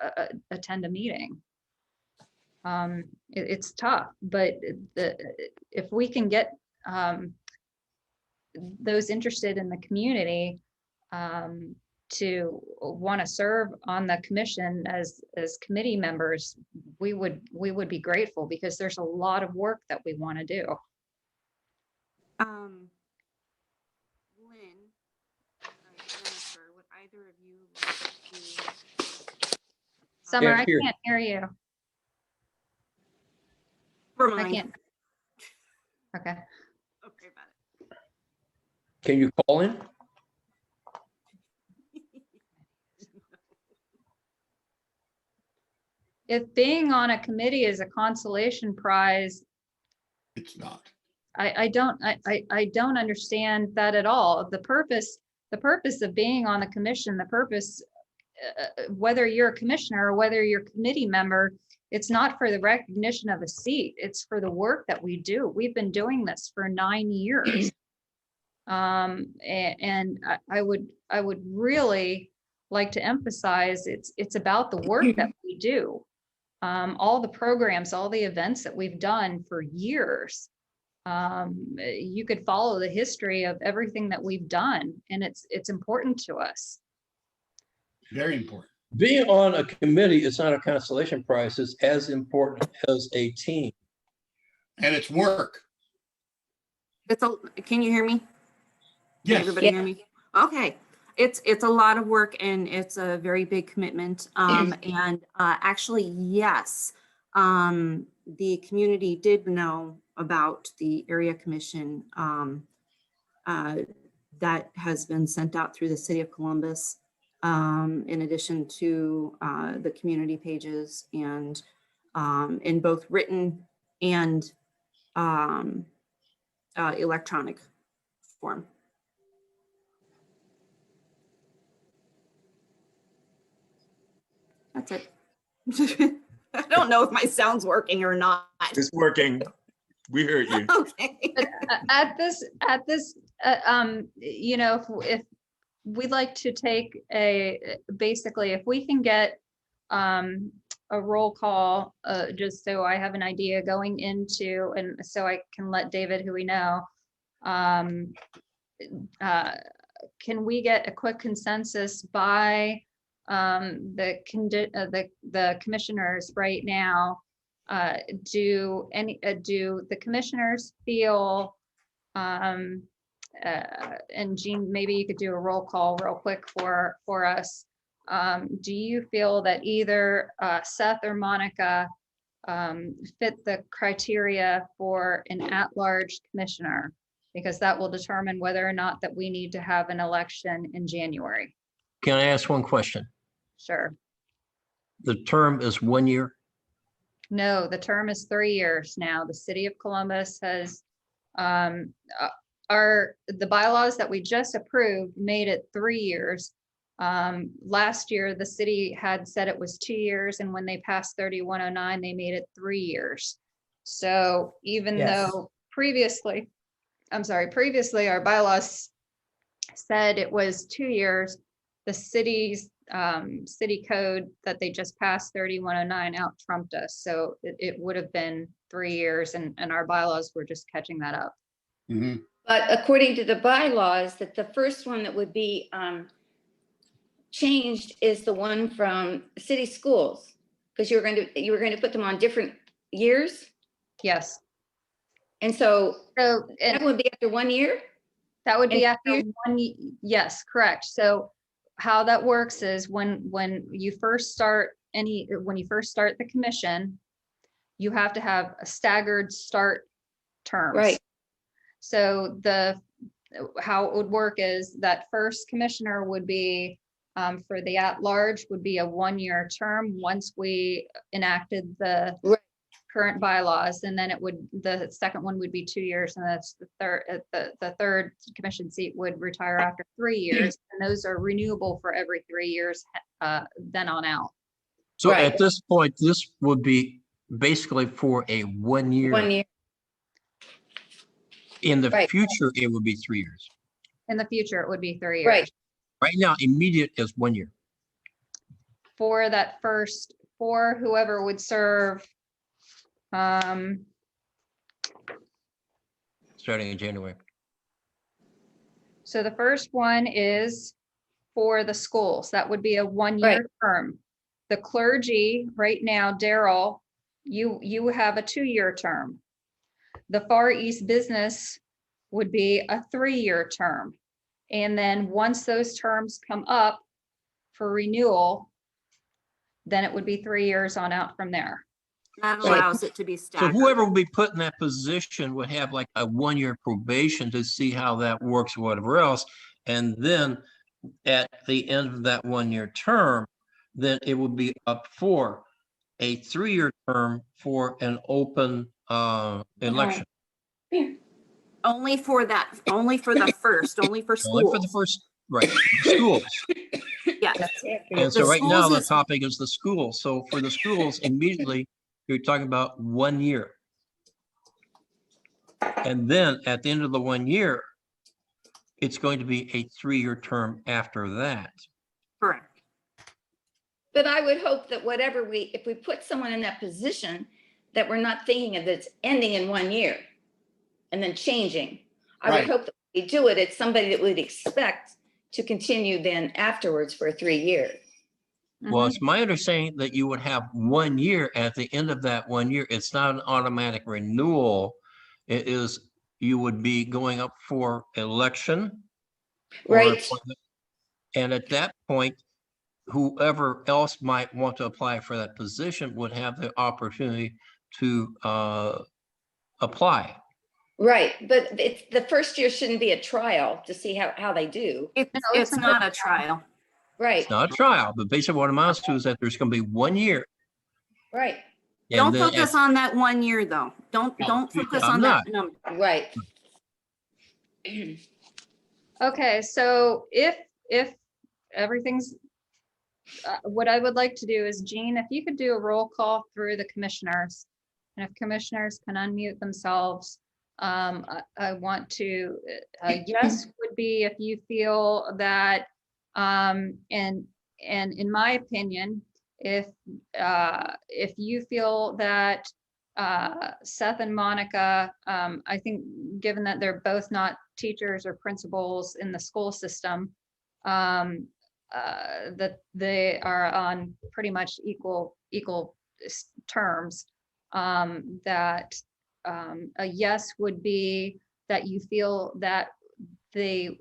attend a meeting? It's tough, but if we can get those interested in the community to want to serve on the commission as committee members, we would be grateful, because there's a lot of work that we want to do. Lynn, Jennifer, would either of you like to? Summer, Can't I hear. can't hear you. Never I mind. can't. Okay. Okay, about it. Can you call in? If being on a committee is a consolation prize, It's not. I don't understand that at all. The purpose of being on the commission, the purpose, whether you're a commissioner or whether you're a committee member, it's not for the recognition of a seat. It's for the work that we do. We've been doing this for 9 years. And I would really like to emphasize it's about the work that we do. All the programs, all the events that we've done for years. You could follow the history of everything that we've done, and it's important to us. Very important. Being on a committee is not a consolation prize. It's as important as a team. And it's work. Can you hear me? Yes. Can everybody hear me? Okay. It's a lot of work, and it's a very big commitment. Actually, yes, the community did know about the area commission that has been sent out through the city of Columbus, in addition to the community pages, and in both written and electronic form. That's it. I don't know if my sound's working or not. It's working. We heard you. Okay. At this, you know, if we'd like to take basically, if we can get a roll call, just so I have an idea going into, and so I can let David, who we know, can we get a quick consensus by the commissioners right now? Do the commissioners feel, and Jean, maybe you could do a roll call real quick for us. Do you feel that either Seth or Monica fit the criteria for an at-large commissioner? Because that will determine whether or not that we need to have an election in January. Can I ask one question? Sure. The term is 1 year? No, the term is 3 years now. The city of Columbus has, the bylaws that we just approved made it 3 years. Last year, the city had said it was 2 years, and when they passed 3109, they made it 3 years. So even though previously our bylaws said it was 2 years, the city's city code that they just passed 3109 out trumped us. So it would have been 3 years, and our bylaws were just catching that up. Mm-hmm. But according to the bylaws, that the first one that would be changed is the one from city schools, because you were going to put them on different years. Yes. And so that would be after 1 year. That would be after 1 year. Yes, correct. So how that works is when you first start the commission, you have to have a staggered start terms. Right. So how it would work is that first commissioner would be for the at-large would be a 1 year term once we enacted the current bylaws, and then the second one would be 2 years, and that's the third commission seat would retire after 3 years, and those are renewable for every 3 years then on out. So Right. at this point, this would be basically for a 1 year. 1 year. In the Right. future, it would be 3 years. In the future, it would be 3 years. Right. Right now, immediate is 1 year. For that first, for whoever would serve, Starting in January. so the first one is for the schools. That would be a 1-year term. The clergy, right now, Daryl, you have a 2-year term. The Far East Business would be a 3-year term. And then once those terms come up for renewal, then it would be 3 years on out from there. That So- allows it to be So staggered. whoever will be put in that position would have like a 1-year probation to see how that works or whatever else. And then at the end of that 1-year term, then it would be up for a 3-year term for an open election. Only for that, only for the first, only for Only for the schools. first, right, schools. Yes. And so The right now, schools the is- topic is the schools. So for the schools, immediately, you're talking about 1 year. And then at the end of the 1 year, it's going to be a 3-year term after that. Correct. But I would hope that whatever if we put someone in that position, that we're not thinking of it's ending in 1 year and then changing. I would Right. hope that we do it, it's somebody that we'd expect to continue then afterwards for 3 years. Well, it's my understanding that you would have 1 year. At the end of that 1 year, it's not an automatic renewal. It is, you would be going up for election. or Right. appointment. And at that point, whoever else might want to apply for that position would have the opportunity to apply. Right, but it's, the first year shouldn't be a trial to see how they do. It's not a trial. Right, It's not a trial, but basically what it amounts to is that there's going to be 1 year. right, and Don't then focus at- on that 1 year, though. Don't focus I'm on not. that number. right. Okay, so if everything's, what I would like to do is, Jean, if you could do a roll call through the commissioners, and if commissioners can unmute themselves, I want to, yes would be if you feel that, and in my opinion, if you feel that Seth and Monica, I think given that they're both not teachers or principals in the school system, that they are on pretty much equal terms, that a yes would be that you feel that they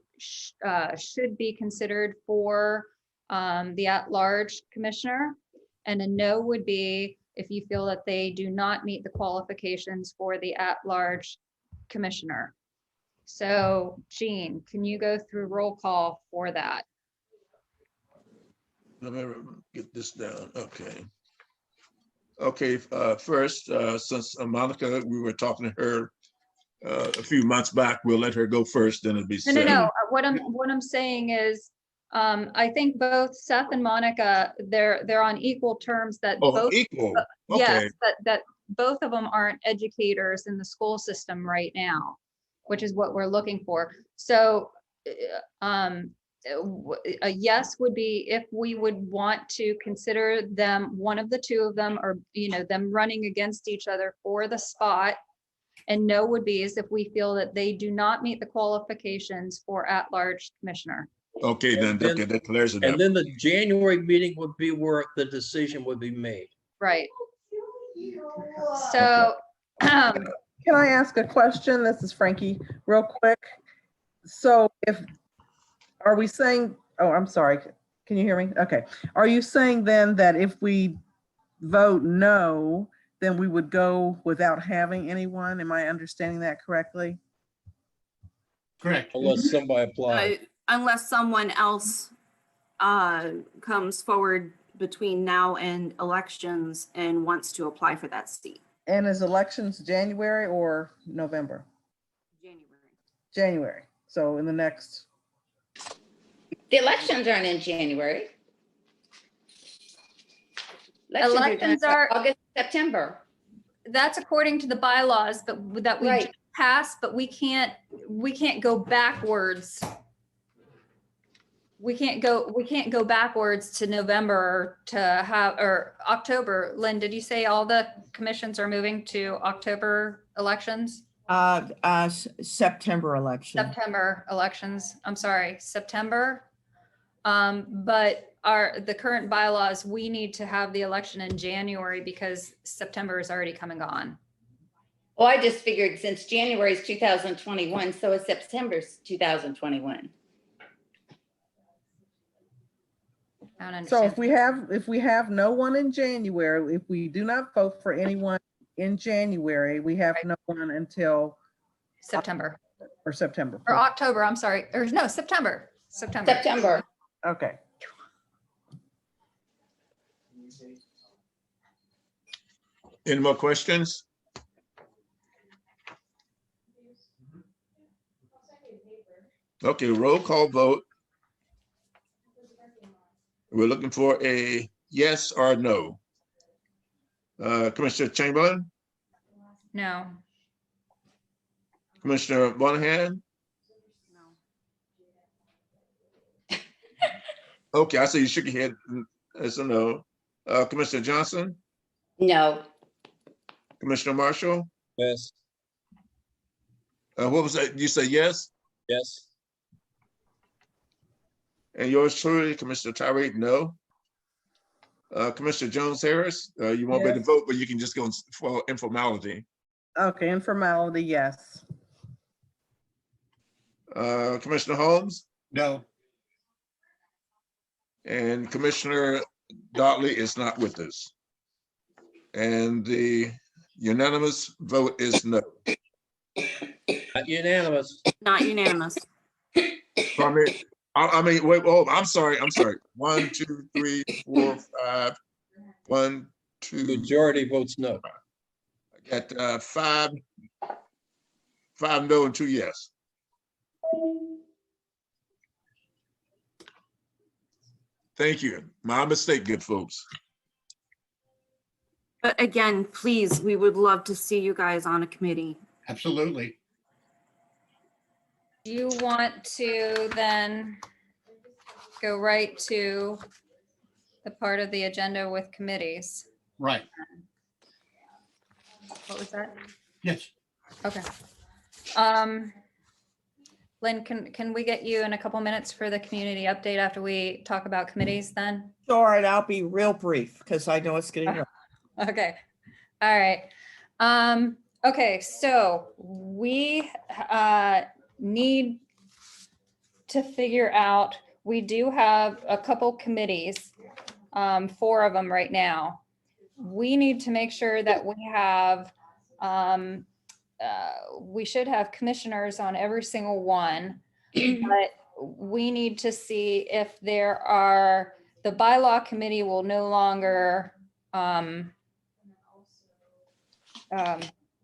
should be considered for the at-large commissioner, and a no would be if you feel that they do not meet the qualifications for the at-large commissioner. So, Jean, can you go through roll call for that? Let me get this down. Okay. Okay, first, since Monica, we were talking to her a few months back, we'll let her go first, then it'll be No, no, Seth. no. What I'm saying is, I think both Seth and Monica, they're on equal terms that Oh, both. equal. Yes, Okay. that both of them aren't educators in the school system right now, which is what we're looking for. So, a yes would be if we would want to consider them, one of the two of them, or, them running against each other for the spot. And no would be is if we feel that they do not meet the qualifications for at-large commissioner. Okay, then, okay, that clears it up. And then the January meeting would be where the decision would be made. Right. So, Can I ask a question? This is Frankie, real quick. So are we saying, oh, I'm sorry. Can you hear me? Okay. Are you saying then that if we vote no, then we would go without having anyone? Am I understanding that correctly? Correct. Unless somebody applies. Unless someone else comes forward between now and elections and wants to apply for that seat. And is elections January or November? January. So in the next, The elections aren't in January. Elections are- August, September. That's according to the bylaws, but that we Right. just passed, but we can't go backwards. We can't go backwards to November or October. Lynn, did you say all the commissions are moving to October elections? September election. September elections, I'm sorry, September. But the current bylaws, we need to have the election in January because September is already come and gone. Well, I just figured since January is 2021, so is September's 2021. I don't So understand. if we have no one in January, if we do not vote for anyone in January, we have no one until September or September. or October, I'm sorry, or no, September. September. Okay. Any more questions? Okay, roll call vote. We're looking for a yes or no. Commissioner Chamberlain, No. Commissioner Monahan? Okay, I see you shook your head as a no. Commissioner Johnson, No. Commissioner Marshall? Yes. What was that? You say yes? Yes. And yours truly, Commissioner Tyree, no. Commissioner Jones Harris, you won't be able to vote, but you can just go for informality. Okay, informality, yes. Commissioner Holmes? No. And Commissioner Dotley is not with us. And the unanimous vote is no. Not unanimous. Not unanimous. I mean, wait, oh, I'm sorry. 1, 2, 3, 4, 5. 1, 2. Majority votes no. I got 5 no and 2 yes. Thank you. My mistake, good folks. But again, please, we would love to see you guys on a committee. Absolutely. Do you want to then go right to the part of the agenda with committees? Right. What was that? Yes. Okay. Lynn, can we get you in a couple minutes for the community update after we talk about committees then? Sure, and I'll be real brief because I know it's getting late. Okay. All right. Okay, so we need to figure out, we do have a couple committees, 4 of them right now. We need to make sure that we have, we should have commissioners on every single one, but we need to see if there are, the bylaw committee will no longer,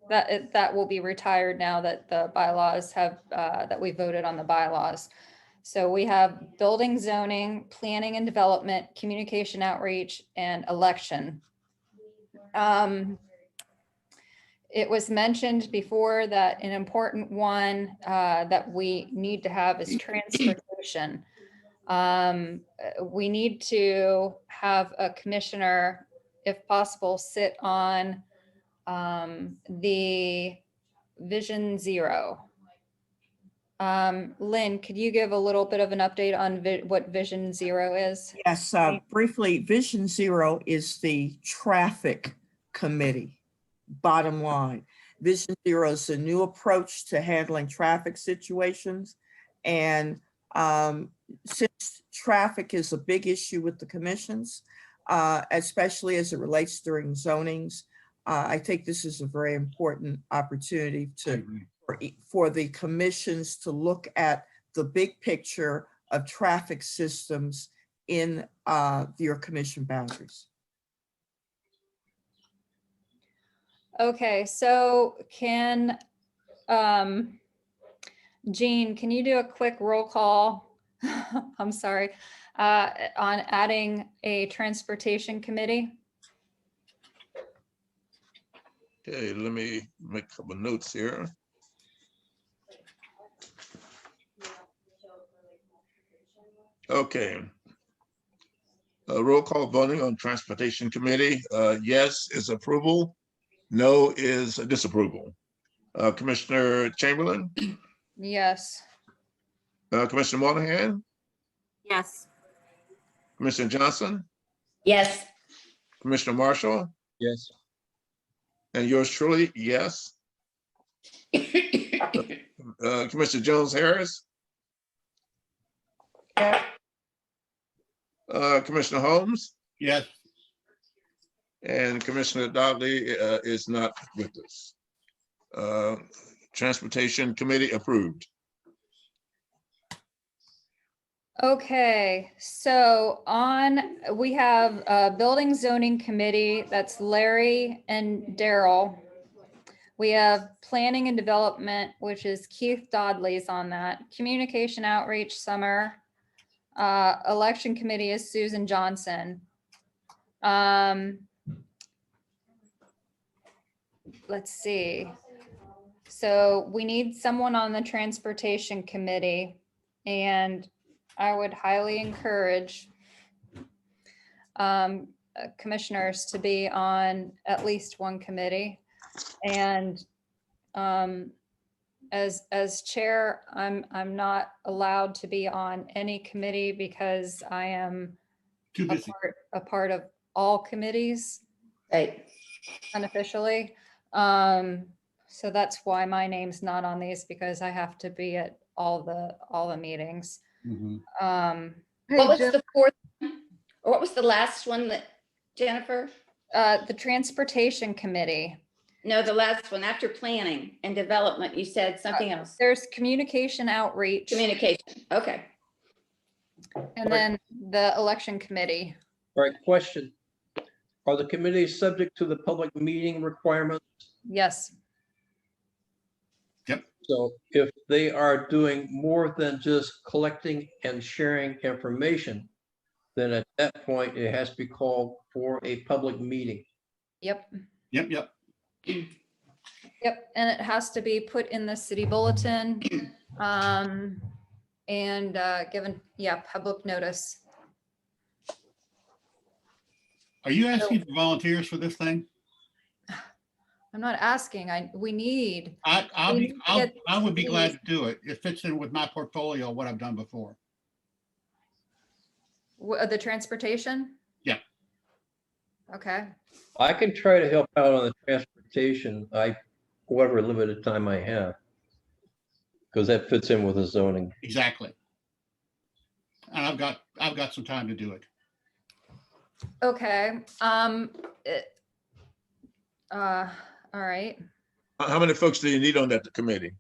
that will be retired now that the bylaws have, that we voted on the bylaws. So we have building, zoning, planning and development, communication outreach, and election. It was mentioned before that an important one that we need to have is transportation. We need to have a commissioner, if possible, sit on the Vision Zero. Lynn, could you give a little bit of an update on what Vision Zero is? Yes, briefly, Vision Zero is the traffic committee, bottom line. Vision Zero is a new approach to handling traffic situations. And since traffic is a big issue with the commissions, especially as it relates during zonings, I think this is a very important opportunity for the commissions to look at the big picture of traffic systems in your commission boundaries. Okay, so can, Jean, can you do a quick roll call? I'm sorry, on adding a transportation committee? Okay, let me make a couple notes here. Okay. Roll call voting on Transportation Committee. Yes is approval. No is disapproval. Commissioner Chamberlain, Yes. Commissioner Monahan, Yes. Commissioner Johnson, Yes. Commissioner Marshall, Yes. and yours truly, yes. Commissioner Jones Harris. Yes. Commissioner Holmes. Yes. And Commissioner Dudley is not with us. Transportation Committee approved. Okay, so we have a Building Zoning Committee, that's Larry and Daryl. We have Planning and Development, which is Keith Dodley's on that. Communication Outreach, Summer. Election Committee is Susan Johnson. Let's see. So we need someone on the Transportation Committee, and I would highly encourage commissioners to be on at least one committee. And as chair, I'm not allowed to be on any committee because I am Too busy. a part of all committees Right. unofficially. So that's why my name's not on these, because I have to be at all the meetings. Mhm. What was the fourth, or what was the last one that, Jennifer? The Transportation Committee. No, the last one after Planning and Development, you said something else. There's Communication Outreach. Communication, okay. And then the Election Committee. All right, question. Are the committees subject to the public meeting requirements? Yes. Yep. So if they are doing more than just collecting and sharing information, then at that point, it has to be called for a public meeting. Yep. Yep, yep. Yep. And it has to be put in the city bulletin and given, public notice. Are you asking for volunteers for this thing? I'm not asking. We need. I we need to get would be glad these- to do it. It fits in with my portfolio, what I've done before. The transportation? Yeah. Okay. I can try to help out on the transportation, whatever limited time I have. Because that fits in with the zoning. Exactly. And I've got some time to do it. Okay. All right. How many folks do you need on that committee?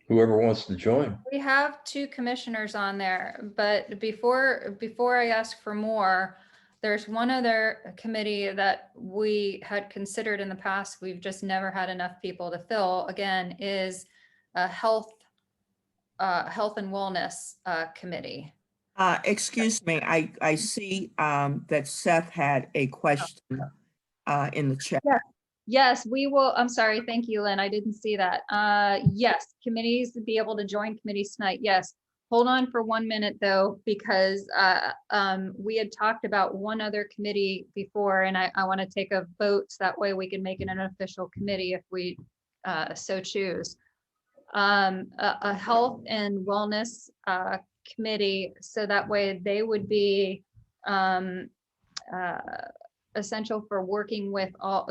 Whoever wants to join. We have 2 commissioners on there, but before I ask for more, there's one other committee that we had considered in the past. We've just never had enough people to fill. Again, is a health and wellness committee. Excuse me, I see that Seth had a question in the chat. Yes, we will. I'm sorry. Thank you, Lynn. I didn't see that. Yes, committees to be able to join committees tonight. Yes. Hold on for 1 minute though, because we had talked about one other committee before, and I want to take a vote so that way we can make it an official committee if we so choose. A health and wellness committee, so that way they would be essential for working with all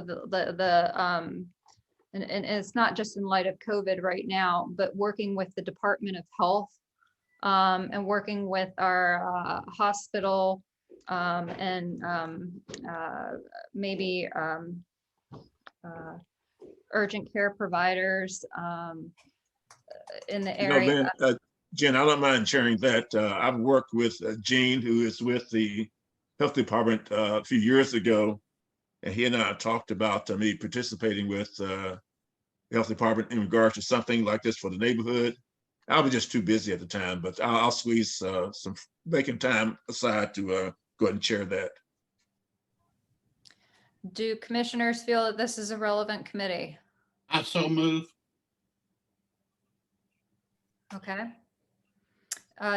and it's not just in light of COVID right now, but working with the Department of Health and working with our hospital and maybe urgent care providers in the area. Jen, I don't mind sharing that. I've worked with Gene, who is with the Health Department a few years ago, and he and I talked about me participating with the Health Department in regards to something like this for the neighborhood. I was just too busy at the time, but I'll squeeze some vacant time aside to go ahead and share that. Do commissioners feel that this is a relevant committee? I so move. Okay.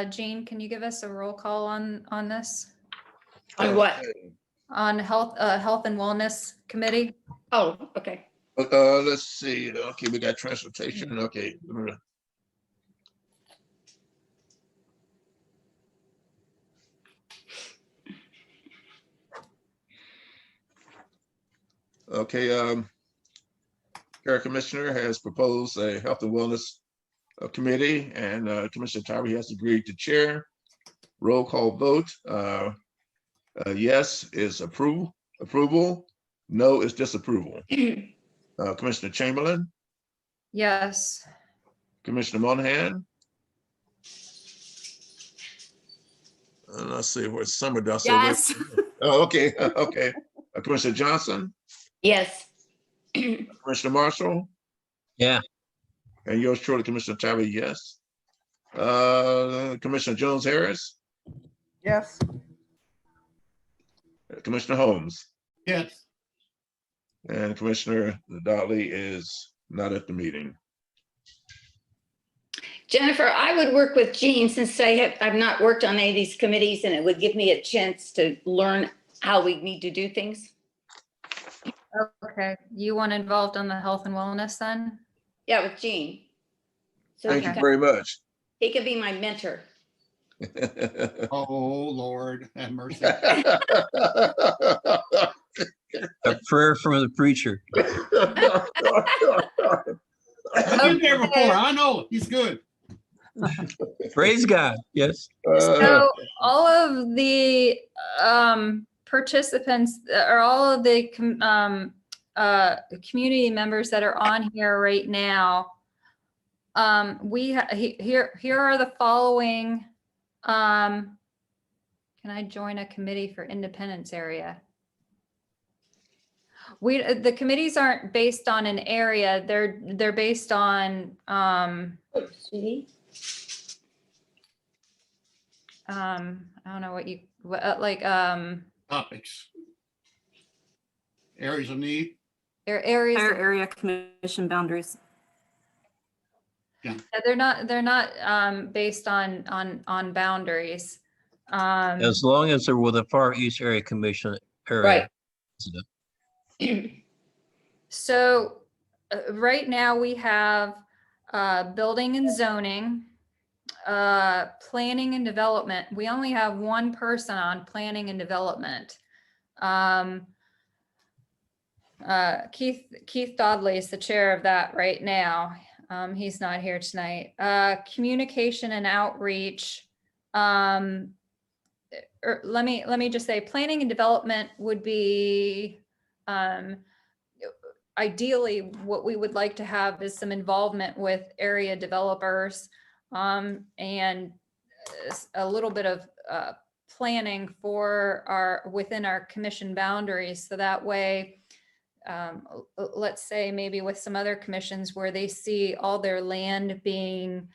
Jean, can you give us a roll call on this? On what? On health and wellness committee? Oh, okay. Let's see. Okay, we got transportation. Okay. Okay, Care Commissioner has proposed a health and wellness committee, and Commissioner Tyree has agreed to chair. Roll call vote. Yes is approval. No is disapproval. Commissioner Chamberlain, Yes. Commissioner Monahan. Let's see where Summer does. Yes. Oh, okay, okay. Commissioner Johnson, Yes. Commissioner Marshall, Yeah. and yours truly, Commissioner Tyree, yes. Commissioner Jones Harris, Yes. Commissioner Holmes, Yes. and Commissioner Dudley is not at the meeting. Jennifer, I would work with Jean since I've not worked on any of these committees, and it would give me a chance to learn how we need to do things. Okay. You want involved on the health and wellness then? Yeah, with Jean. So Thank he you can- very much. He can be my mentor. Oh, Lord, have mercy. A prayer from the preacher. I've been there before. I know, he's good. Praise God. Yes. So all of the participants or all of the community members that are on here right now, here are the following. Can I join a committee for Independence area? The committees aren't based on an area. They're based on Sweetie? I don't know like Topics. Areas of need. areas. Area commission boundaries. Yeah, they're not based on boundaries. As long as they're with the Far East Area Commission area. Right. So right now we have building and zoning, planning and development. We only have one person on planning and development. Keith Dodley is the chair of that right now. He's not here tonight. Communication and outreach. Let me just say, planning and development would be ideally what we would like to have is some involvement with area developers and a little bit of planning for within our commission boundaries. So that way, let's say maybe with some other commissions where they see all their land being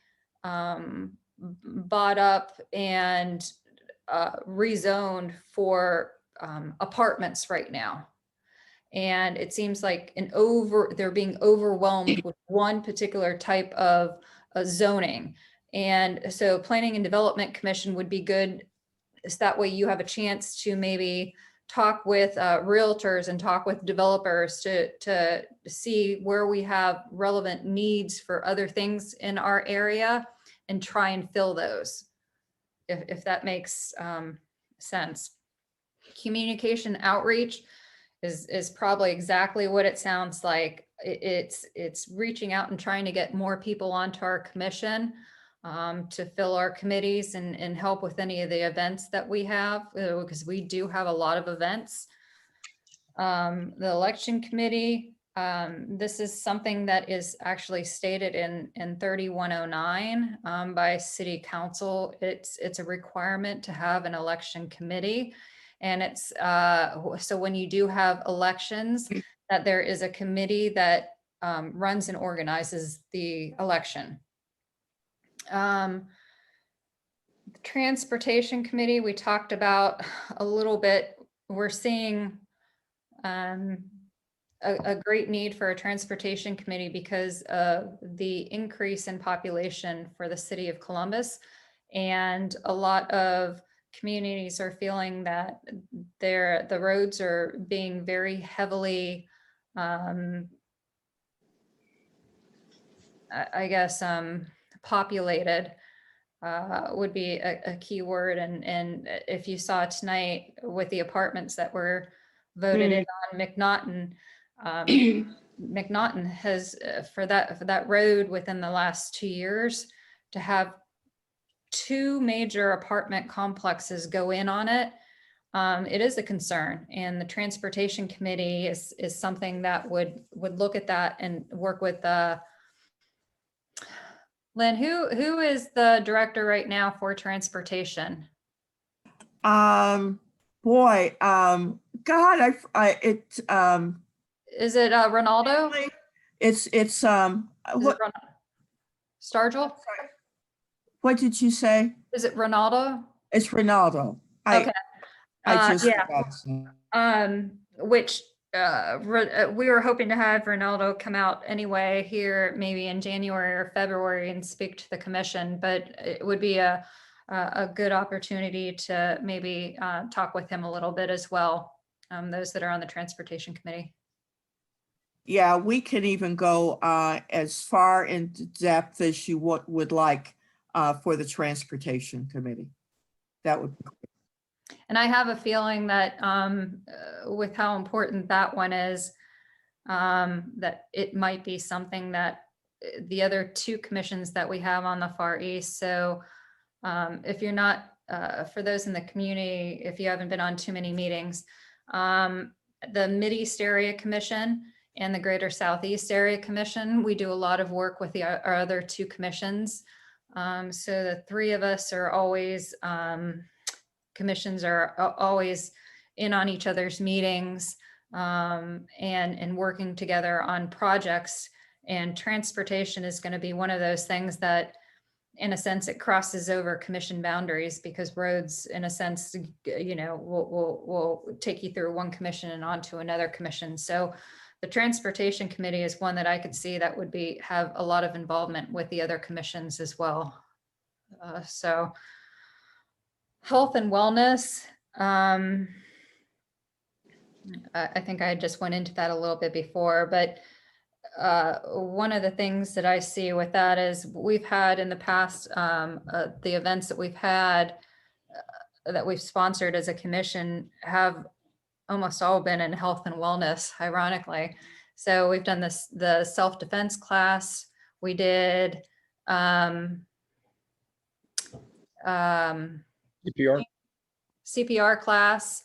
bought up and rezoned for apartments right now. And it seems like they're being overwhelmed with one particular type of zoning. And so Planning and Development Commission would be good. So that way you have a chance to maybe talk with realtors and talk with developers to see where we have relevant needs for other things in our area and try and fill those, if that makes sense. Communication outreach is probably exactly what it sounds like. It's reaching out and trying to get more people onto our commission to fill our committees and help with any of the events that we have, because we do have a lot of events. The election committee, this is something that is actually stated in 3109 by City Council. It's a requirement to have an election committee. And it's so when you do have elections, that there is a committee that runs and organizes the election. The Transportation Committee, we talked about a little bit. We're seeing a great need for a transportation committee because of the increase in population for the city of Columbus. And a lot of communities are feeling that the roads are being very heavily, I guess, populated would be a key word. And if you saw tonight with the apartments that were voted in on McNaughton, McNaughton has for that road within the last 2 years to have 2 major apartment complexes go in on it. It is a concern, and the transportation committee is something that would look at that and work with Lynn, who is the director right now for transportation? Boy, God, is it Ronaldo? It's what Stargell? What did you say? Is it Ronaldo? It's Ronaldo. Okay. I just yeah. forgot his name. Which we were hoping to have Ronaldo come out anyway here, maybe in January or February, and speak to the commission. But it would be a good opportunity to maybe talk with him a little bit as well. Those that are on the transportation committee. Yeah, we can even go as far into depth as you would like for the transportation committee. That would be great. And I have a feeling that with how important that one is, that it might be something that the other 2 commissions that we have on the Far East. So if you're not, for those in the community, if you haven't been on too many meetings, the Mideast Area Commission and the Greater Southeast Area Commission, we do a lot of work with our other 2 commissions. So the 3 of us are always, commissions are always in on each other's meetings and working together on projects. And transportation is going to be one of those things that, in a sense, it crosses over commission boundaries, because roads, in a sense, will take you through one commission and onto another commission. So the transportation committee is one that I could see that would have a lot of involvement with the other commissions as well. So health and wellness. I think I just went into that a little bit before, but one of the things that I see with that is we've had in the past, the events that we've had that we've sponsored as a commission have almost all been in health and wellness, ironically. So we've done the self-defense class. We did CPR class.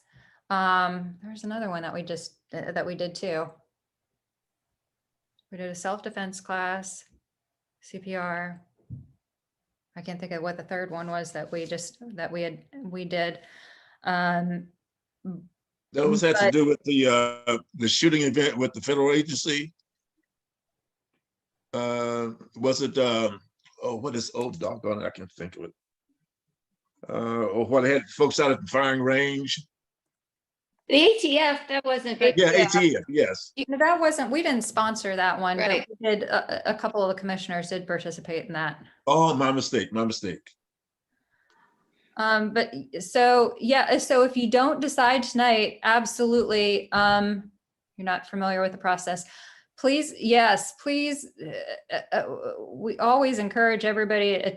There's another one that we did too. We did a self-defense class, CPR. I can't think of what the third one was that we did. Those had to do with the shooting event with the federal agency. Was it what is doggone it, I can't think of it. Or what they had folks out at the firing range. The ATF, that wasn't big. Yeah, ATF, yes. That wasn't, we didn't sponsor that one, Right. but we did, a couple of the commissioners did participate in that. Oh, my mistake. But so, yeah, so if you don't decide tonight, absolutely, you're not familiar with the process, please, yes, please, we always encourage everybody to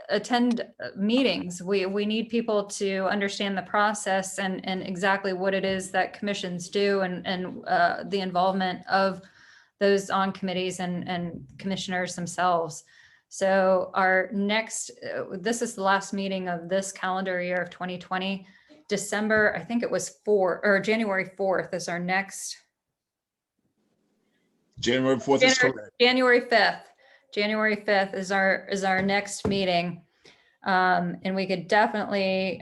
attend meetings. We need people to understand the process and exactly what it is that commissions do and the involvement of those on committees and commissioners themselves. So our next, this is the last meeting of this calendar year of 2020. December, I think it was January 4th is our next. January 4th is correct. January 5th. January 5th is our next meeting. And we could definitely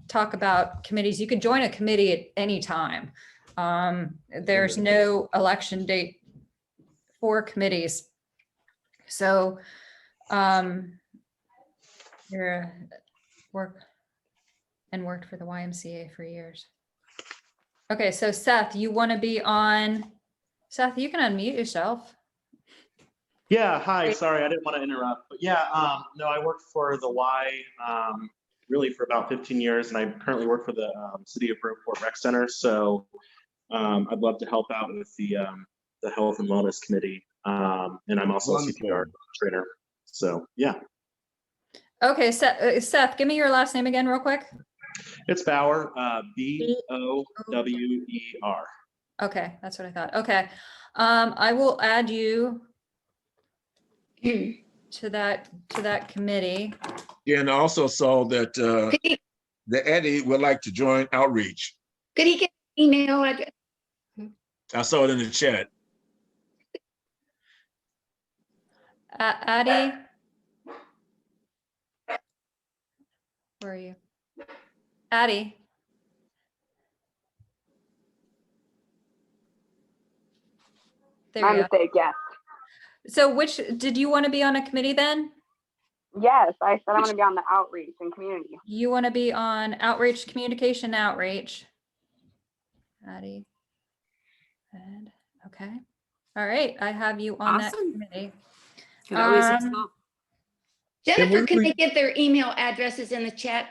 talk about committees. You could join a committee at any time. There's no election date for committees. So you're worked for the YMCA for years. Okay, so Seth, you want to be on, Seth, you can unmute yourself. Yeah, hi, sorry, I didn't want to interrupt, but yeah, no, I worked for the Y, really for about 15 years, and I currently work for the City of Brookport Rec Center, so I'd love to help out with the Health and Wellness Committee, and I'm also a CPR Wonderful. trainer, so yeah. Okay, Seth, give me your last name again real quick. It's Bauer, B-O-W-E-R. Okay, that's what I thought. Okay. I will add you to that committee. Yeah, and I also saw that the Eddie would like to join outreach. Could he get email address? I saw it in the chat. Addie? Where are you? Addie? There My you go. mistake, yes. So did you want to be on a committee then? Yes, I said I want to be on the outreach and community. You want to be on outreach, communication outreach. Addie. Ed. Okay. All right. I have you on that Awesome. committee. Could always use help. Jennifer, can they get their email addresses in the chat?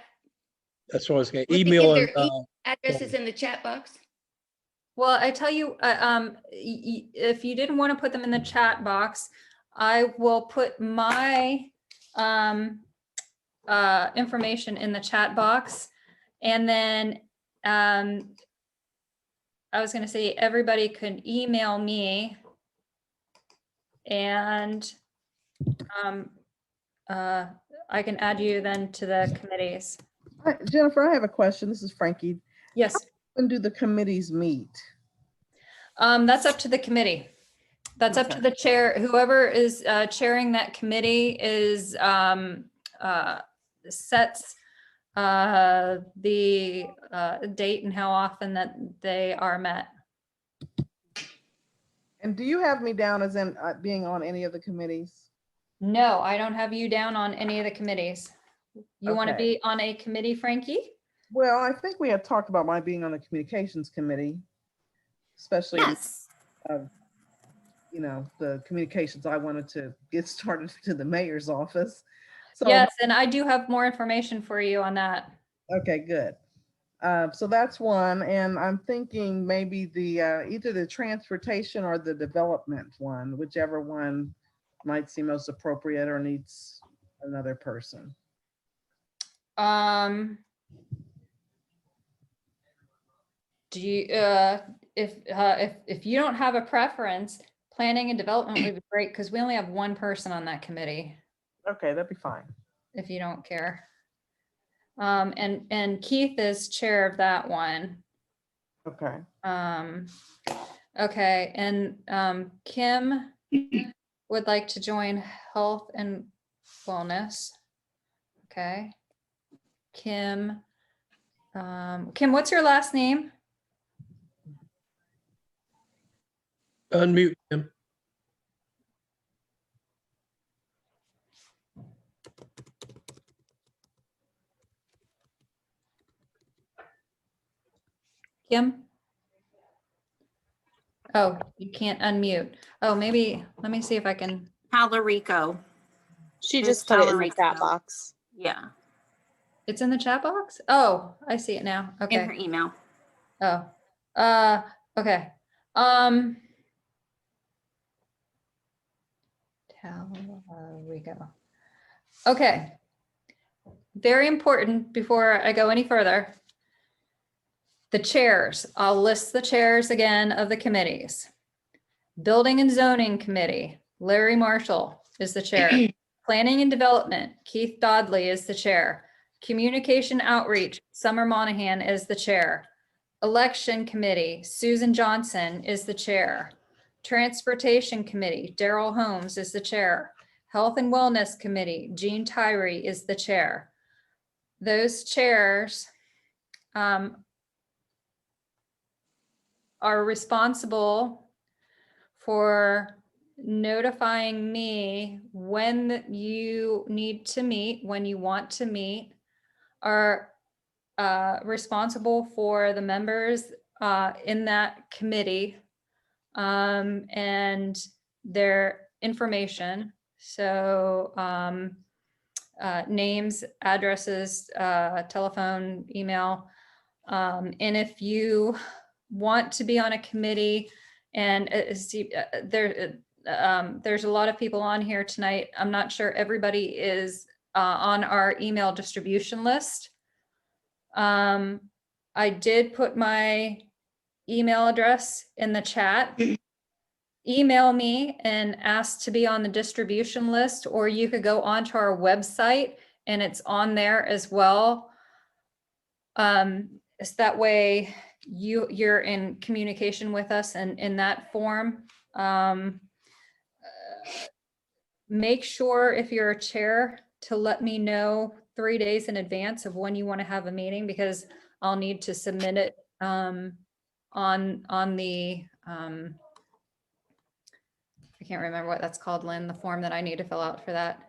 That's what I was going to Would they email. give their addresses in the chat box? Well, I tell you, if you didn't want to put them in the chat box, I will put my information in the chat box. And then I was going to say everybody could email me and I can add you then to the committees. Jennifer, I have a question. This is Frankie. Yes. When do the committees meet? That's up to the committee. That's up to the chair. Whoever is chairing that committee is sets the date and how often that they are met. And do you have me down as in being on any of the committees? No, I don't have you down on any of the committees. You want to Okay. be on a committee, Frankie? Well, I think we had talked about my being on the communications committee, especially, Yes. you know, the communications I wanted to get started to the mayor's office. So, Yes, and I do have more information for you on that. okay, good. So that's one, and I'm thinking maybe the either the transportation or the development one, whichever one might seem most appropriate or needs another person. Do you if you don't have a preference, planning and development would be great because we only have one person on that committee, Okay, that'd be fine. if you don't care. And Keith is chair of that one. Okay. Okay, and Kim would like to join health and wellness. Okay. Kim, what's your last name? Unmute him. Kim? Oh, you can't unmute. Oh, maybe, let me see if I can. Talarico. She It's just put it in the Talarico. chat box. Yeah, It's in the chat box? Oh, I see it now. in her Okay. email. Oh, okay. We go. Okay. Very important before I go any further. The chairs, I'll list the chairs again of the committees. Building and Zoning Committee, Larry Marshall is the chair. Planning and Development, Keith Dodley is the chair. Communication Outreach, Summer Monahan is the chair. Election Committee, Susan Johnson is the chair. Transportation Committee, Daryl Holmes is the chair. Health and Wellness Committee, Jean Tyree is the chair. Those chairs are responsible for notifying me when you need to meet, when you want to meet, are responsible for the members in that committee and their information. So names, addresses, telephone, email. And if you want to be on a committee, and there's a lot of people on here tonight. I'm not sure everybody is on our email distribution list. I did put my email address in the chat. Email me and ask to be on the distribution list, or you could go onto our website and it's on there as well. It's that way you're in communication with us and in that form. Make sure if you're a chair to let me know 3 days in advance of when you want to have a meeting, because I'll need to submit it on the I can't remember what that's called, Lynn, the form that I need to fill out for that.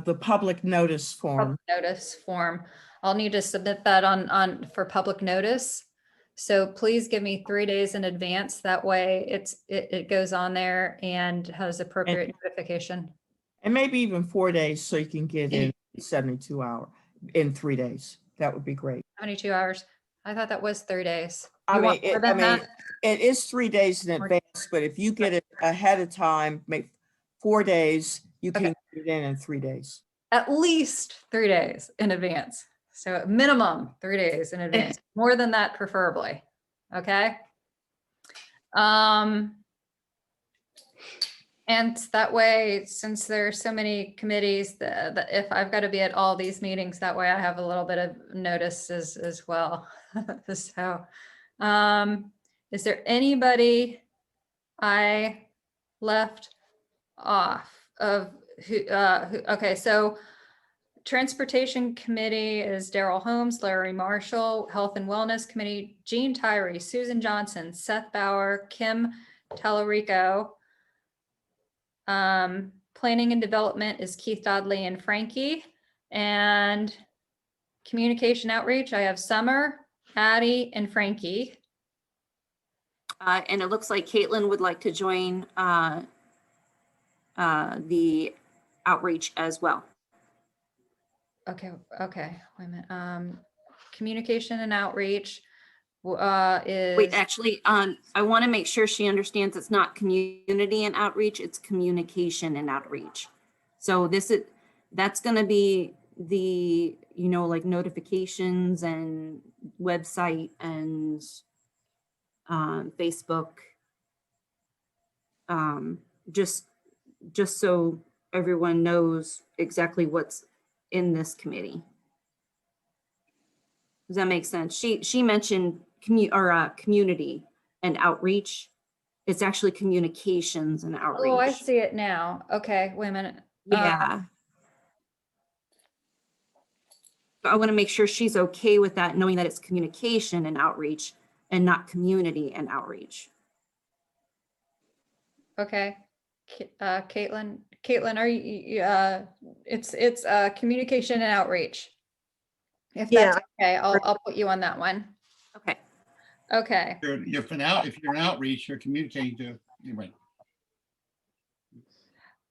The public notice form. Public notice form. I'll need to submit that on for public notice. So please give me 3 days in advance. That way it goes on there and has appropriate notification. And maybe even 4 days so you can get in 72 hours in 3 days. That would be great. 72 hours. I thought that was 3 days. I You mean, want more than that? it is 3 days in advance, but if you get it ahead of time, make 4 days, you can get it in 3 days. At least 3 days in advance. So minimum 3 days in advance. More than that, preferably. Okay. And that way, since there's so many committees, that if I've got to be at all these meetings, that way I have a little bit of notice as well. So, is there anybody I left off of who, okay, so Transportation Committee is Daryl Holmes, Larry Marshall. Health and Wellness Committee, Jean Tyree, Susan Johnson, Seth Bauer, Kim Tallarico. Planning and Development is Keith Dodley and Frankie. And Communication Outreach, I have Summer, Addie, and Frankie. And it looks like Caitlin would like to join the outreach as well. Okay, wait a minute. Communication and Outreach is... Wait, actually, I want to make sure she understands it's not community and outreach, it's communication and outreach. So that's going to be the, like notifications and website and Facebook. Just so everyone knows exactly what's in this committee. Does that make sense? She mentioned community and outreach. It's actually communications and outreach. Oh, I see it now. Okay, wait a minute. Yeah. I want to make sure she's okay with that, knowing that it's communication and outreach and not community and outreach. Okay. Caitlin, are you, it's communication and outreach. If that's okay, I'll put you on that one. Okay. Okay. If you're an outreach, you're communicating to anybody.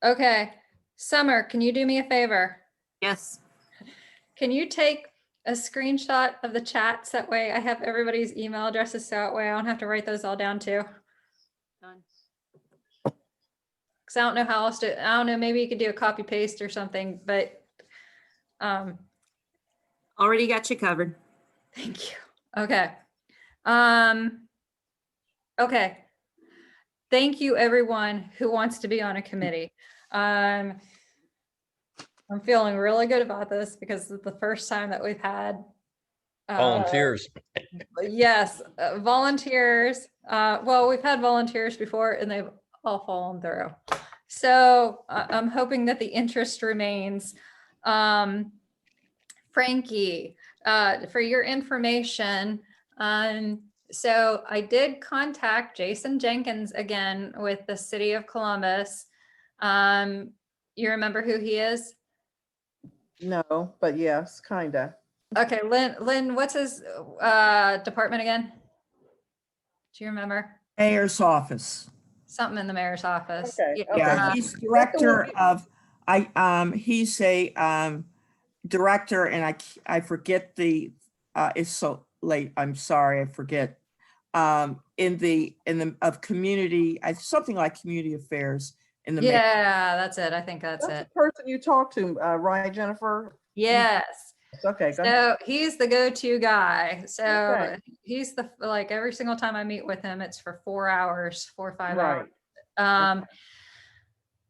Okay. Summer, can you do me a favor? Yes. Can you take a screenshot of the chats? That way I have everybody's email addresses, so that way I don't have to write those all down too. Done. Because I don't know how else to, I don't know, maybe you could do a copy paste or something, but already got you covered. Thank you. Okay. Okay. Thank you, everyone who wants to be on a committee. I'm feeling really good about this because it's the first time that we've had Volunteers. Yes, volunteers. Well, we've had volunteers before and they've all fallen through. So I'm hoping that the interest remains. Frankie, for your information, so I did contact Jason Jenkins again with the City of Columbus. You remember who he is? No, but yes, kinda. Okay, Lynn, what's his department again? Do you remember? Mayor's office. Something in the mayor's office. Okay, Yeah, okay. he's director of, he's a director, and I forget it's so late, I'm sorry, I forget. In the of community, something like community affairs in the. Yeah, that's it. I think that's That's it. the person you talked to, right, Jennifer? Yes. Okay, go ahead. So he's the go-to guy. So Okay. he's like every single time I meet with him, it's for 4 hours, 4 or 5 Right. hours.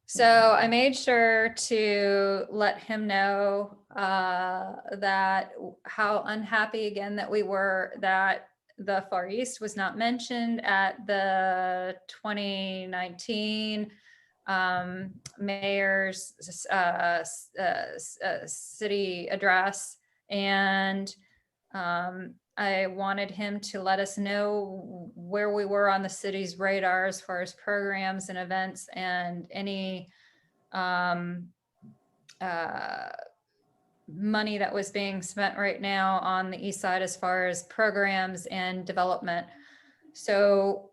So I made sure to let him know that how unhappy again that we were that the Far East was not mentioned at the 2019 mayor's city address. And I wanted him to let us know where we were on the city's radar as far as programs and events and any money that was being spent right now on the east side as far as programs and development. So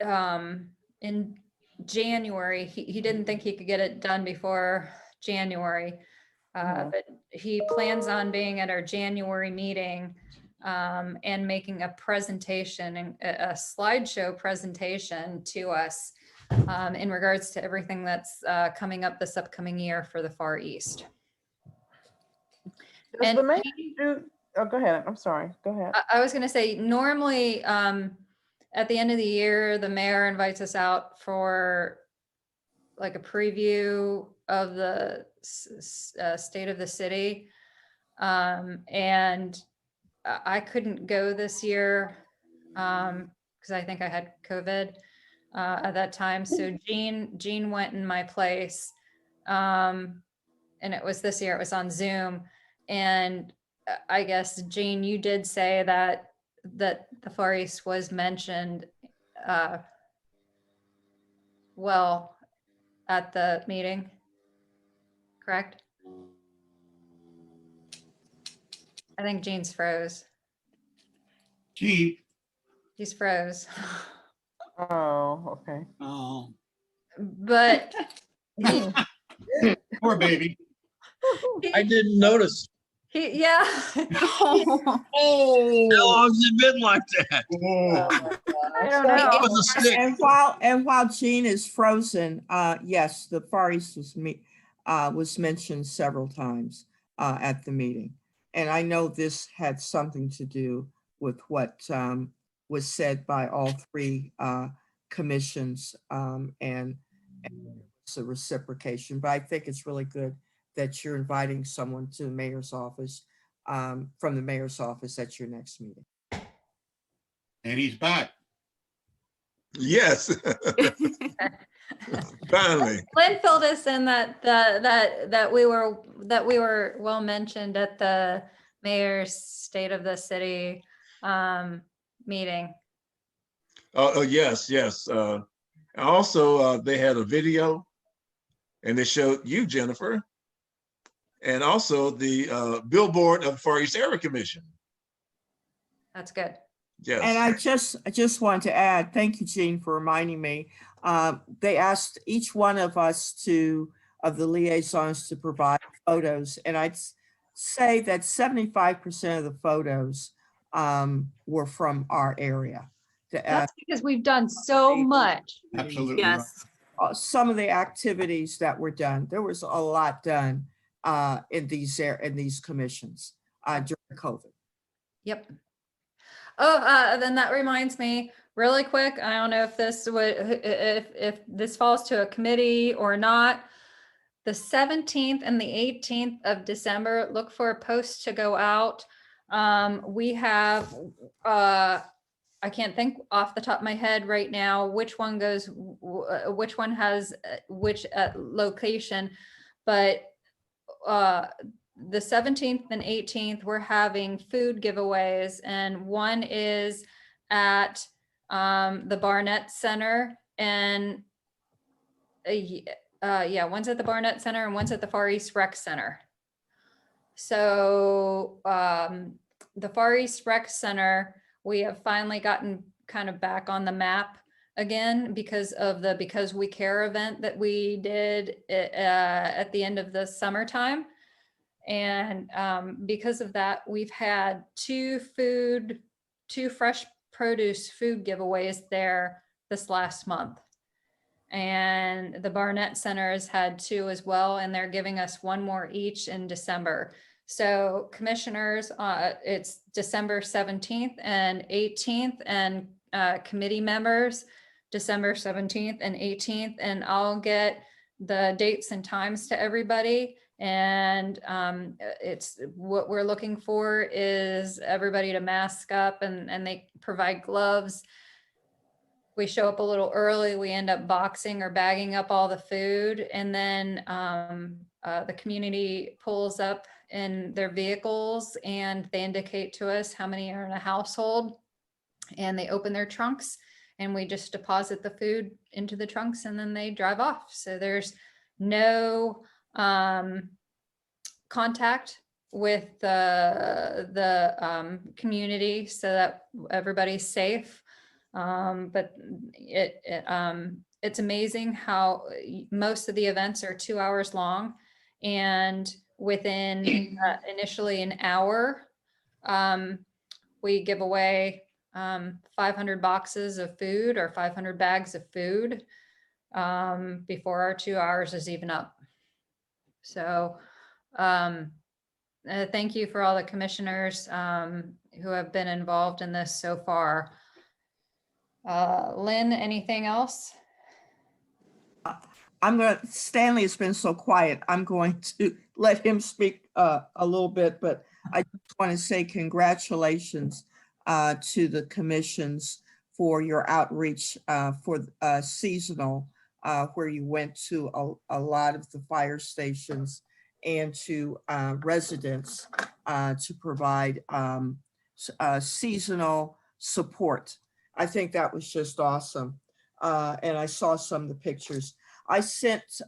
in January, he didn't think he could get it done before January, but he plans on being at our January meeting and making a presentation, a slideshow presentation to us in regards to everything that's coming up this upcoming year for the Far East. Does the mayor do, oh, go ahead. I'm sorry. Go ahead. I was going to say, normally at the end of the year, the mayor invites us out for like a preview of the state of the city. And I couldn't go this year because I think I had COVID at that time. So Jean went in my place. And it was this year, it was on Zoom. And I guess, Jean, you did say that the Far East was mentioned well at the meeting, correct? I think Jean's froze. Gee. He's froze. Oh, okay. Oh. But Poor baby. I didn't notice. yeah. How long's it been like that? I don't know. And while Jean is frozen, yes, the Far East was mentioned several times at the meeting. And I know this had something to do with what was said by all three commissions and it's a reciprocation. But I think it's really good that you're inviting someone to the mayor's office, from the mayor's office at your next meeting. And he's back. Yes. Finally. Lynn filled us in that we were well mentioned at the mayor's state of the city meeting. Oh, yes, yes. Also, they had a video and they showed you, Jennifer, and also the billboard of Far East Area Commission. That's good. Yes. And I just want to add, thank you, Jean, for reminding me. They asked each one of us of the liaisons to provide photos. And I'd say that 75% of the photos were from our area. That's because we've done so much. Absolutely. Yes. Some of the activities that were done, there was a lot done in these commissions during COVID. Yep. Oh, then that reminds me really quick. I don't know if this falls to a committee or not. The 17th and the 18th of December, look for a post to go out. We have, I can't think off the top of my head right now, which one has which location, but the 17th and 18th, we're having food giveaways, and one is at the Barnett Center, and one's at the Barnett Center and one's at the Far East Rec Center. So the Far East Rec Center, we have finally gotten kind of back on the map again because of the Because We Care event that we did at the end of the summertime. And because of that, we've had two fresh produce food giveaways there this last month. And the Barnett Center has had 2 as well, and they're giving us 1 more each in December. So commissioners, it's December 17th and 18th, and committee members, December 17th and 18th, and I'll get the dates and times to everybody. And it's what we're looking for is everybody to mask up, and they provide gloves. We show up a little early, we end up boxing or bagging up all the food, and then the community pulls up in their vehicles and they indicate to us how many are in a household, and they open their trunks and we just deposit the food into the trunks and then they drive off. So there's no contact with the community so that everybody's safe. But it's amazing how most of the events are 2 hours long, and within initially an hour, we give away 500 boxes of food or 500 bags of food before our 2 hours is even up. So thank you for all the commissioners who have been involved in this so far. Lynn, anything else? Stanley has been so quiet. I'm going to let him speak a little bit, but I just want to say congratulations to the commissions for your outreach for seasonal, where you went to a lot of the fire stations and to residents to provide seasonal support. I think that was just awesome. And I saw some of the pictures. I sent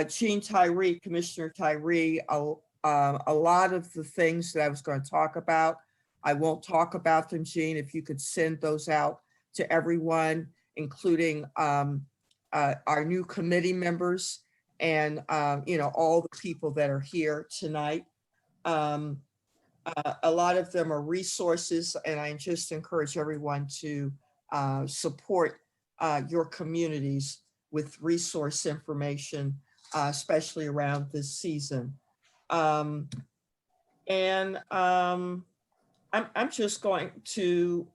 Jean Tyree, Commissioner Tyree, a lot of the things that I was going to talk about. I won't talk about them, Jean, if you could send those out to everyone, including our new committee members and all the people that are here tonight. A lot of them are resources, and I just encourage everyone to support your communities with resource information, especially around this season. I'm just going to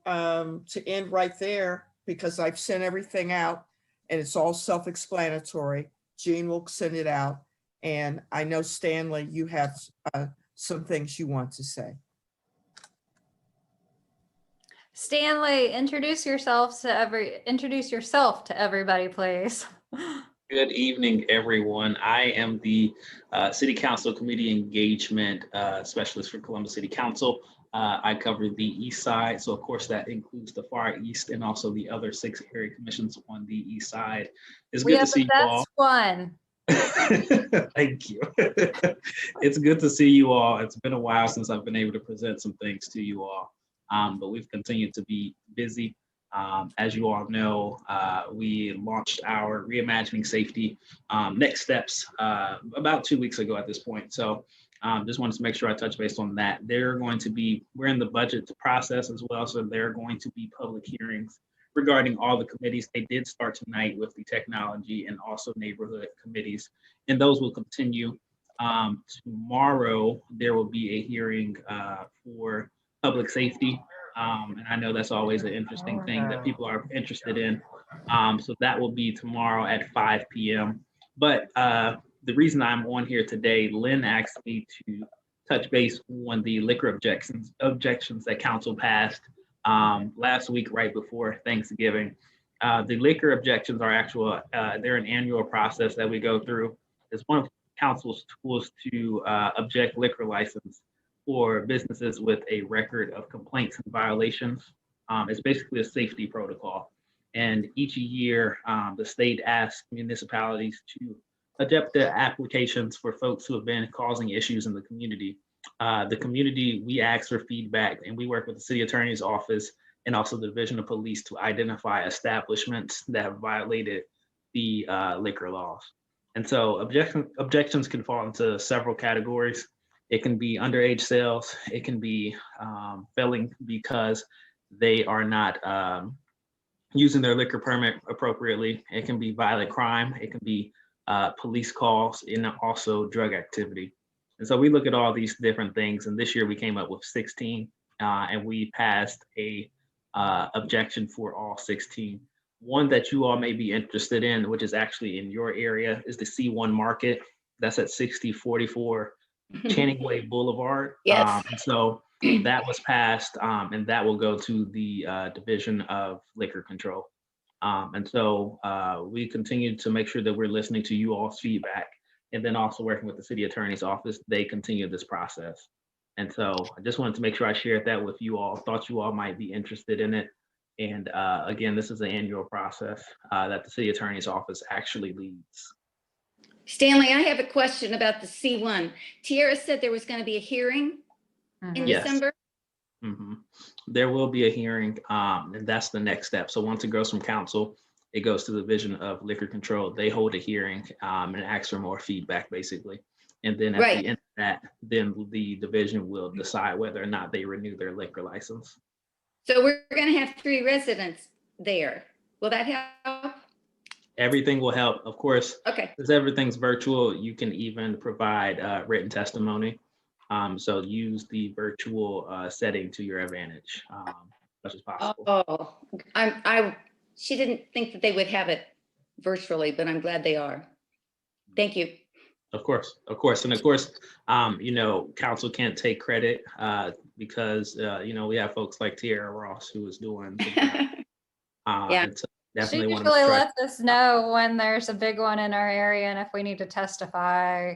end right there because I've sent everything out and it's all self-explanatory. Jean will send it out, and I know Stanley, you have some things you want to say. Stanley, introduce yourself to everybody, please. Good evening, everyone. I am the City Council Community Engagement Specialist for Columbus City Council. I cover the East Side, so of course that includes the Far East and also the other 6 area commissions on the East Side. It's good to see you all. One. Thank you. It's good to see you all. It's been a while since I've been able to present some things to you all, but we've continued to be busy. As you all know, we launched our Reimagining Safety Next Steps about 2 weeks ago at this point. So just wanted to make sure I touch base on that. We're in the budget process as well, so there are going to be public hearings regarding all the committees. They did start tonight with the technology and also neighborhood committees, and those will continue. Tomorrow, there will be a hearing for public safety. And I know that's always an interesting thing that people are interested in. So that will be tomorrow at 5 p.m. But the reason I'm on here today, Lynn asked me to touch base on the liquor objections that council passed last week, right before Thanksgiving. The liquor objections are they're an annual process that we go through. It's one of council's tools to object liquor license for businesses with a record of complaints and violations. It's basically a safety protocol. And each year, the state asks municipalities to adopt the applications for folks who have been causing issues in the community. We ask for feedback, and we work with the city attorney's office and also the Division of Police to identify establishments that have violated the liquor laws. And so objections can fall into several categories. It can be underage sales. It can be failing because they are not using their liquor permit appropriately. It can be violent crime. It can be police calls, and also drug activity. And so we look at all these different things. And this year we came up with 16, and we passed a objection for all 16. One that you all may be interested in, which is actually in your area, is the C1 Market. That's at 6044 Channing Way Boulevard. Yes. And so that was passed, and that will go to the Division of Liquor Control. And so we continue to make sure that we're listening to you all's feedback, and then also working with the city attorney's office. They continue this process. And so I just wanted to make sure I shared that with you all. Thought you all might be interested in it. And again, this is an annual process that the city attorney's office actually leads. Stanley, I have a question about the C1. Tiara said there was going to be a hearing in Yes. December. There will be a hearing, and that's the next step. So once it goes from council, it goes to the Division of Liquor Control. They hold a hearing and ask for more feedback, basically. And then at Right. the end of that, then the division will decide whether or not they renew their liquor license. So we're going to have 3 residents there. Will that help? Everything will help, of course. Okay. Because everything's virtual, you can even provide written testimony. So use the virtual setting to your advantage, as much as possible. Oh, she didn't think that they would have it virtually, but I'm glad they are. Thank you. Of course. And of course, council can't take credit because, we have folks like Tiara Ross who is doing. Yeah. And so She definitely want usually to lets us know when there's a big one in our area and if we need to testify.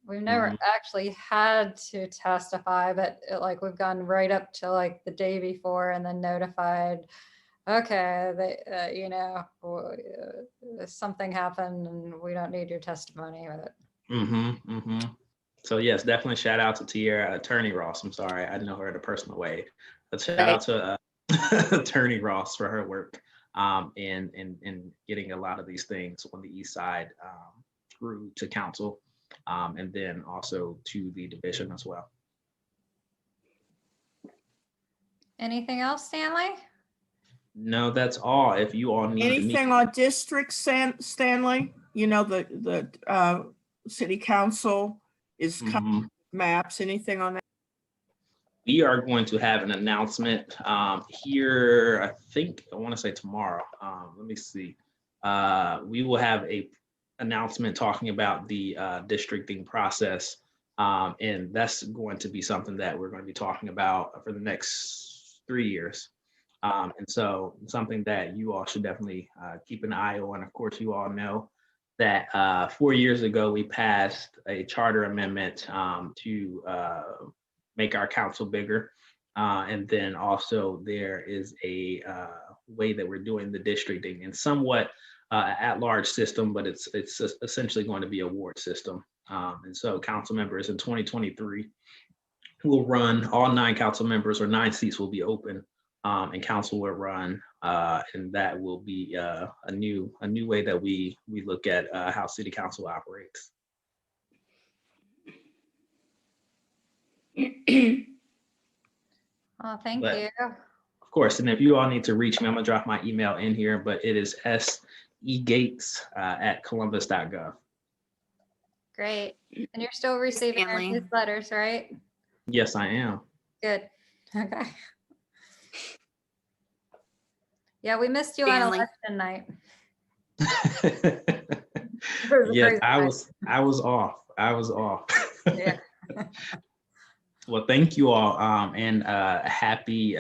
We've never actually had to testify, but we've gone right up to like the day before and then notified, okay, something happened and we don't need your testimony with it. So yes, definitely shout out to Tiara, Attorney Ross. I'm sorry, I know her in a personal way, but shout out to Attorney Ross for her work in getting a lot of these things on the east side through to council, and then also to the division as well. Anything else, Stanley? No, that's all. If you all need Anything on districts, Stanley? The city council is coming with maps. Anything on that? We are going to have an announcement here, I want to say tomorrow. Let me see. We will have a announcement talking about the districting process. And that's going to be something that we're going to be talking about for the next 3 years. And so something that you all should definitely keep an eye on. Of course, you all know that 4 years ago, we passed a charter amendment to make our council bigger. And then also there is a way that we're doing the districting in somewhat at-large system, but it's essentially going to be a ward system. And so council members in 2023 will run, all 9 council members or 9 seats will be open, and council will run, and that will be a new way that we look at how city council operates. Oh, thank But- you. Of course, and if you all need to reach me, I'm gonna drop my email in here, but it is segates@columbus.gov. Great. And you're still receiving our Stanley. newsletters, right? Yes, I am. Good. Okay. Yeah, we missed you Stanley. on election night. Yes, I was off. Yeah. Well, thank you all, and happy,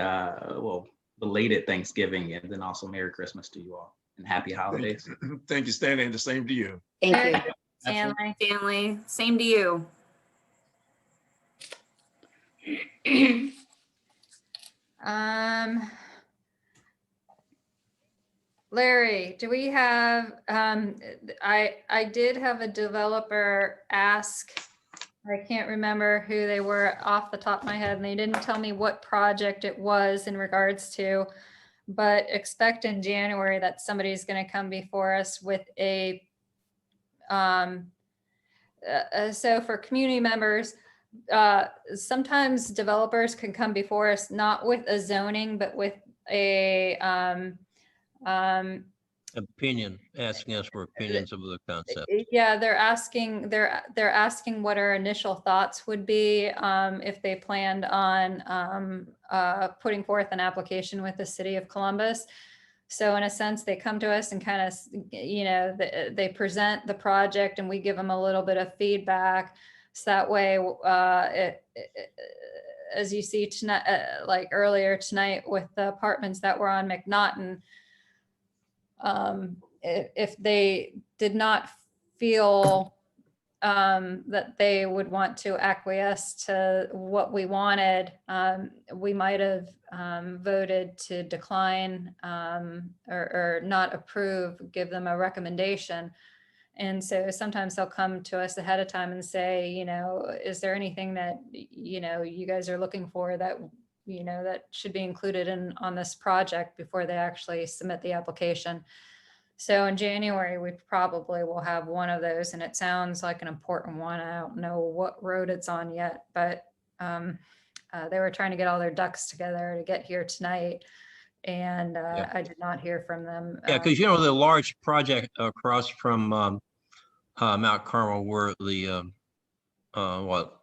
belated Thanksgiving, and then also Merry Christmas to you all, and happy holidays. Thank you, Stanley, and the same to you. Thank Very you. good, Stanley. Stanley, same to you. Larry, do we have, I did have a developer ask I can't remember who they were off the top of my head, and they didn't tell me what project it was in regards to, but expect in January that somebody's going to come before us with a, so for community members, sometimes developers can come before us, not with a zoning, but with a, Opinion, asking us for opinions of the concept. yeah, they're asking what our initial thoughts would be if they planned on putting forth an application with the city of Columbus. So in a sense, they come to us and kind of, you know, they present the project and we give them a little bit of feedback. So that way, as you see tonight, like earlier tonight with the apartments that were on McNaughten, if they did not feel that they would want to acquiesce to what we wanted, we might have voted to decline or not approve, give them a recommendation. And so sometimes they'll come to us ahead of time and say, you know, is there anything that, you know, you guys are looking for that, you know, that should be included on this project before they actually submit the application. So in January, we probably will have one of those, and it sounds like an important one. I don't know what road it's on yet, but they were trying to get all their ducks together to get here tonight, and I did not hear from them. Yeah, because you know the large project across from Mount Carmel, where the what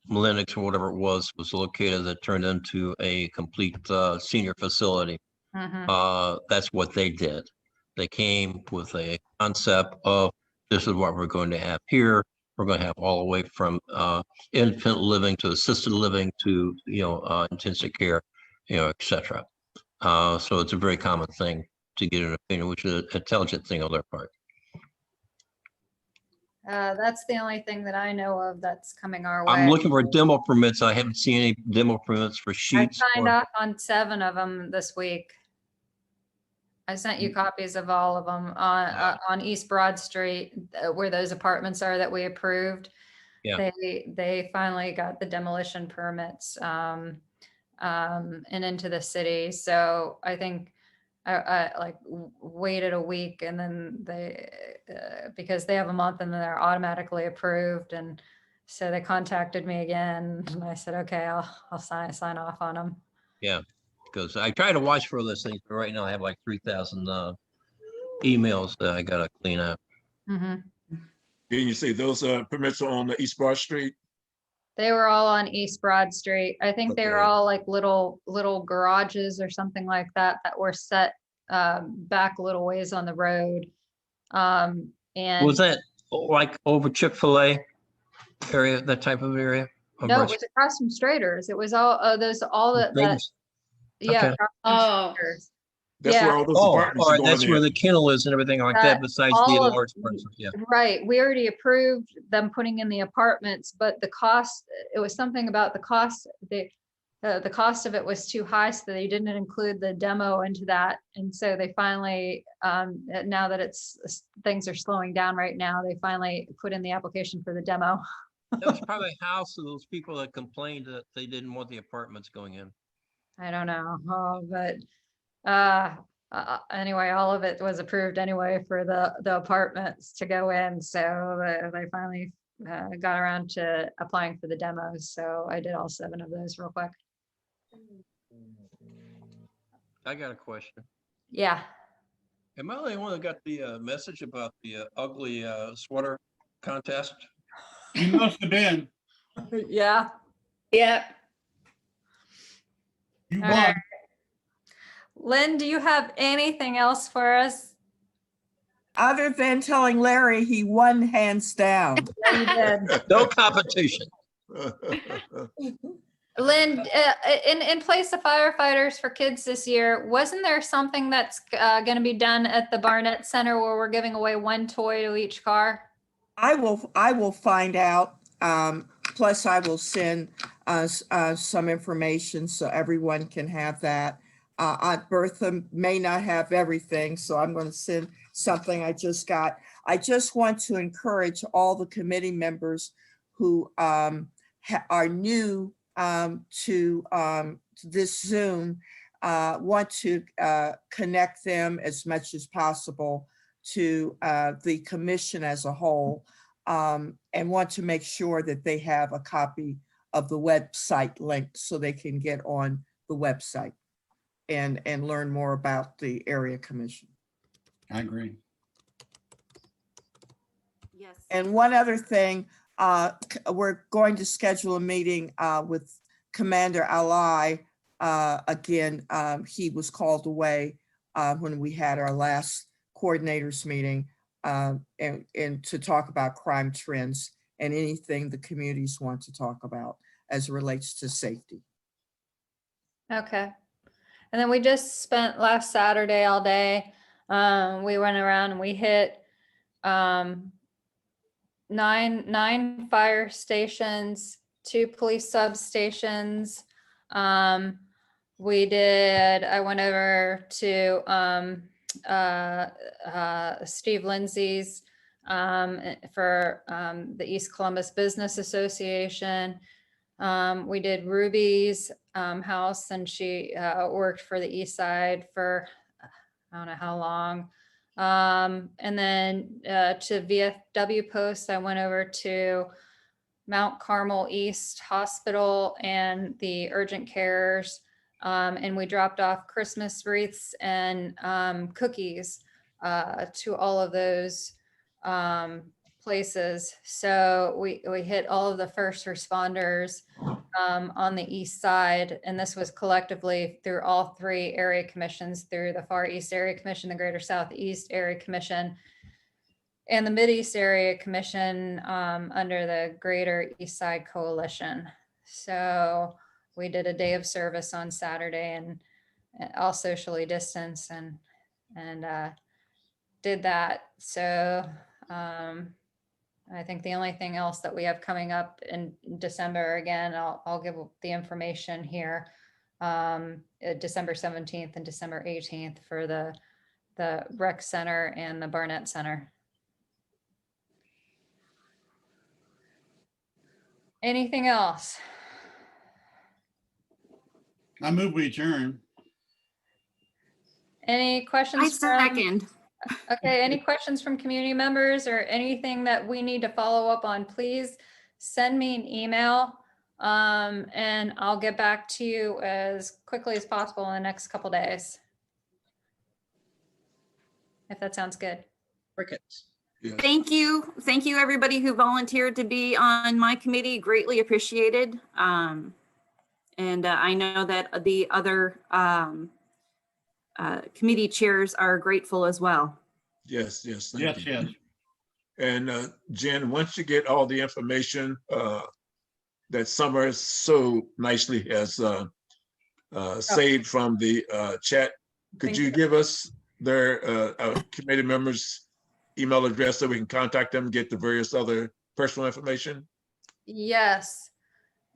Lennox or whatever it was located, that turned into a complete senior facility. That's what they did. They came with a concept of this is what we're going to have here. We're going to have all the way from infant living to assisted living to, you know, intensive care, you know, et cetera. So it's a very common thing to get an opinion, which is an intelligent thing on their part. That's the only thing that I know of that's coming our way. I'm looking for demo permits. I haven't seen any demo permits for sheets. I signed off on 7 of them this week. I sent you copies of all of them on East Broad Street, where those apartments are that we approved. Yeah. They finally got the demolition permits and into the city. So I think I like waited a week, and then they because they have a month and then they're automatically approved. And so they contacted me again, and I said, okay, I'll sign off on them. Yeah. Because I try to watch for those things, but right now I have like 3,000 emails that I gotta clean up. Can you say those permits are on the East Broad Street? They were all on East Broad Street. I think they were Okay. all like little garages or something like that were set back a little ways on the road. And Was that like over Chick-fil-A area, that type of area? no, it was across from Strader's. It was all that. Yeah. Okay. Oh. That's where all those apartments all are right, going that's where in. the kennel is and everything like that, besides the all of- large person. Yeah. Right. We already approved them putting in the apartments, but the cost, it was something about the cost, the cost of it was too high, so they didn't include the demo into that. And so they finally, now that things are slowing down right now, they finally put in the application for the demo. That was probably a house of those people that complained that they didn't want the apartments going in. I don't know, but anyway, all of it was approved anyway for the apartments to go in. So they finally got around to applying for the demos. So I did all 7 of those real quick. I got a question. Yeah. Am I the only one that got the message about the ugly sweater contest? You must have been. Yeah. Yeah. You All won. right. Lynn, do you have anything else for us? Other than telling Larry he won hands down. Yeah, you did. No competition. Lynn, in place of firefighters for kids this year, wasn't there something that's going to be done at the Barnett Center where we're giving away 1 toy to each car? I will find out. Plus I will send some information so everyone can have that. Bertha may not have everything, so I'm going to send something I just got. I just want to encourage all the committee members who are new to this Zoom, want to connect them as much as possible to the commission as a whole, and want to make sure that they have a copy of the website link so they can get on the website and learn more about the area commission. I agree. Yes. And one other thing, we're going to schedule a meeting with Commander Ali. Again, he was called away when we had our last coordinators meeting, and to talk about crime trends and anything the communities want to talk about as it relates to safety. Okay. And then we just spent last Saturday all day. We went around and we hit nine fire stations, 2 police substations. I went over to Steve Lindsay's for the East Columbus Business Association. We did Ruby's house, and she worked for the East Side for I don't know how long. And then to VFW Post, I went over to Mount Carmel East Hospital and the urgent cares, and we dropped off Christmas wreaths and cookies to all of those places. So we hit all of the first responders on the east side, and this was collectively through all 3 area commissions, through the Far East Area Commission, the Greater Southeast Area Commission, and the Mideast Area Commission under the Greater East Side Coalition. So we did a day of service on Saturday, and all socially distanced, and did that. So I think the only thing else that we have coming up in December, again, I'll give the information here, December 17th and December 18th for the rec center and the Barnett Center. Anything else? I move we adjourn. Any questions? I second. Okay, any questions from community members or anything that we need to follow up on, please send me an email, and I'll get back to you as quickly as possible in the next couple days. If that sounds good. Crickets. Yes. Thank you. Thank you, everybody who volunteered to be on my committee. Greatly appreciated. And I know that the other committee chairs are grateful as well. Yes, yes. Thank Yes, you. yes. And Jen, once you get all the information that Summer so nicely has saved from the chat, could Thank you you. give us their committee members' email address so we can contact them, get the various other personal information? Yes.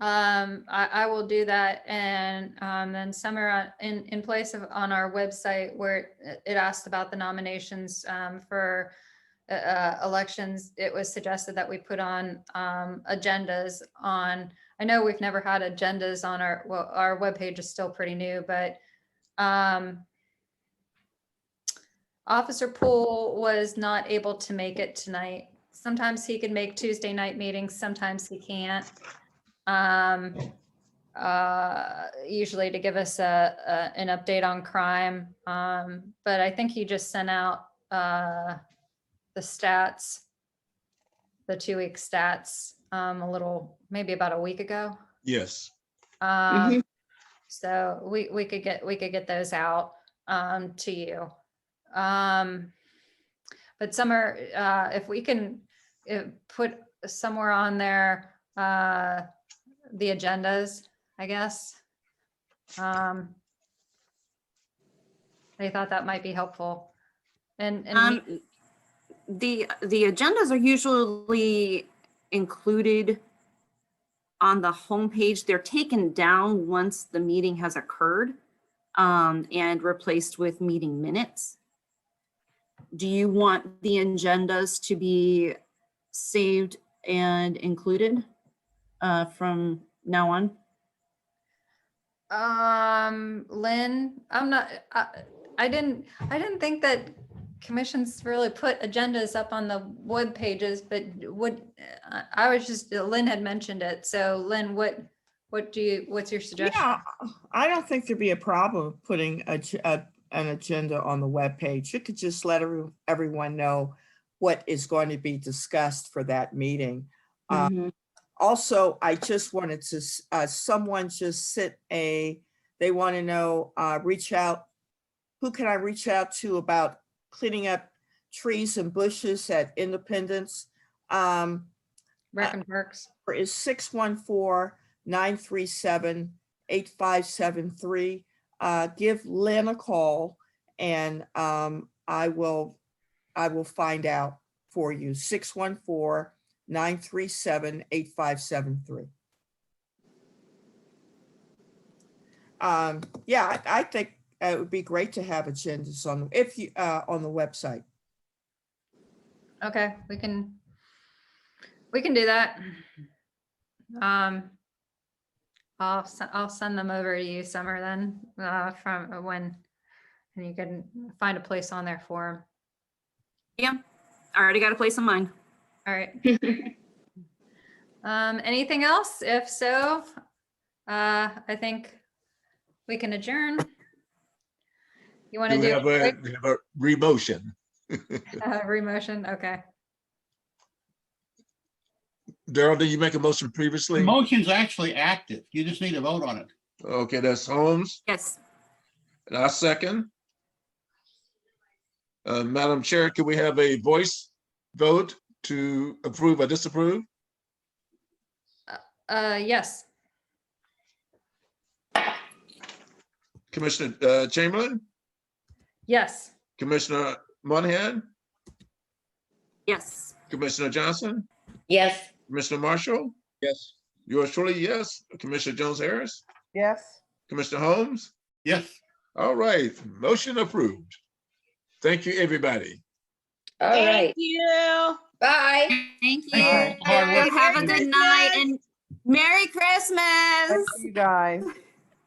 I will do that, and then Summer, in place of on our website where it asked about the nominations for elections, it was suggested that we put on agendas on. I know we've never had agendas on our webpage is still pretty new, but Officer Poole was not able to make it tonight. Sometimes he can make Tuesday night meetings, sometimes he can't. Usually to give us an update on crime. But I think he just sent out the stats, the 2-week stats, maybe about a week ago. Yes. So we could get those out to you. But Summer, if we can put somewhere on there the agendas, I guess. I thought that might be helpful. And the agendas are usually included on the homepage. They're taken down once the meeting has occurred and replaced with meeting minutes. Do you want the agendas to be saved and included? from now on? Lynn, I didn't think that commissions really put agendas up on the web pages, but I was just, Lynn had mentioned it. So Lynn, what's your suggestion? Yeah, I don't think there'd be a problem putting an agenda on the webpage. You could just let everyone know what is going to be discussed for that meeting. Also, I just wanted to, someone just they want to know, reach out, who can I reach out to about cleaning up trees and bushes at Independence? Rec and Parks. Is 614-937-8573. Give Lynn a call and I will find out for you. 614-937-8573. Yeah, I think it would be great to have agendas on the website. Okay, we can do that. I'll send them over to you, Summer, then from when, and you can find a place on there for them. Yeah, I already got a place in mind. All right. Anything else? If so, I think we can adjourn. You want to do have a re-motion? Re-motion? Okay. Daryl, did you make a motion The previously? motion's actually active. You just need to vote on it. Okay, that's Holmes. Yes. And I second. Madam Chair, could we have a voice vote to approve or disapprove? Yes. Commissioner Chamberlain, Yes. Commissioner Monahan, Yes. Commissioner Johnson, Yes. Commissioner Marshall, Yes. yours truly, yes. Commissioner Jones Harris, Yes. Commissioner Holmes. Yes. All right, motion approved. Thank you, everybody. All Thank right. you. Bye. Thank All right. Hard work. Have a good night and Merry Christmas. Thank you, guys.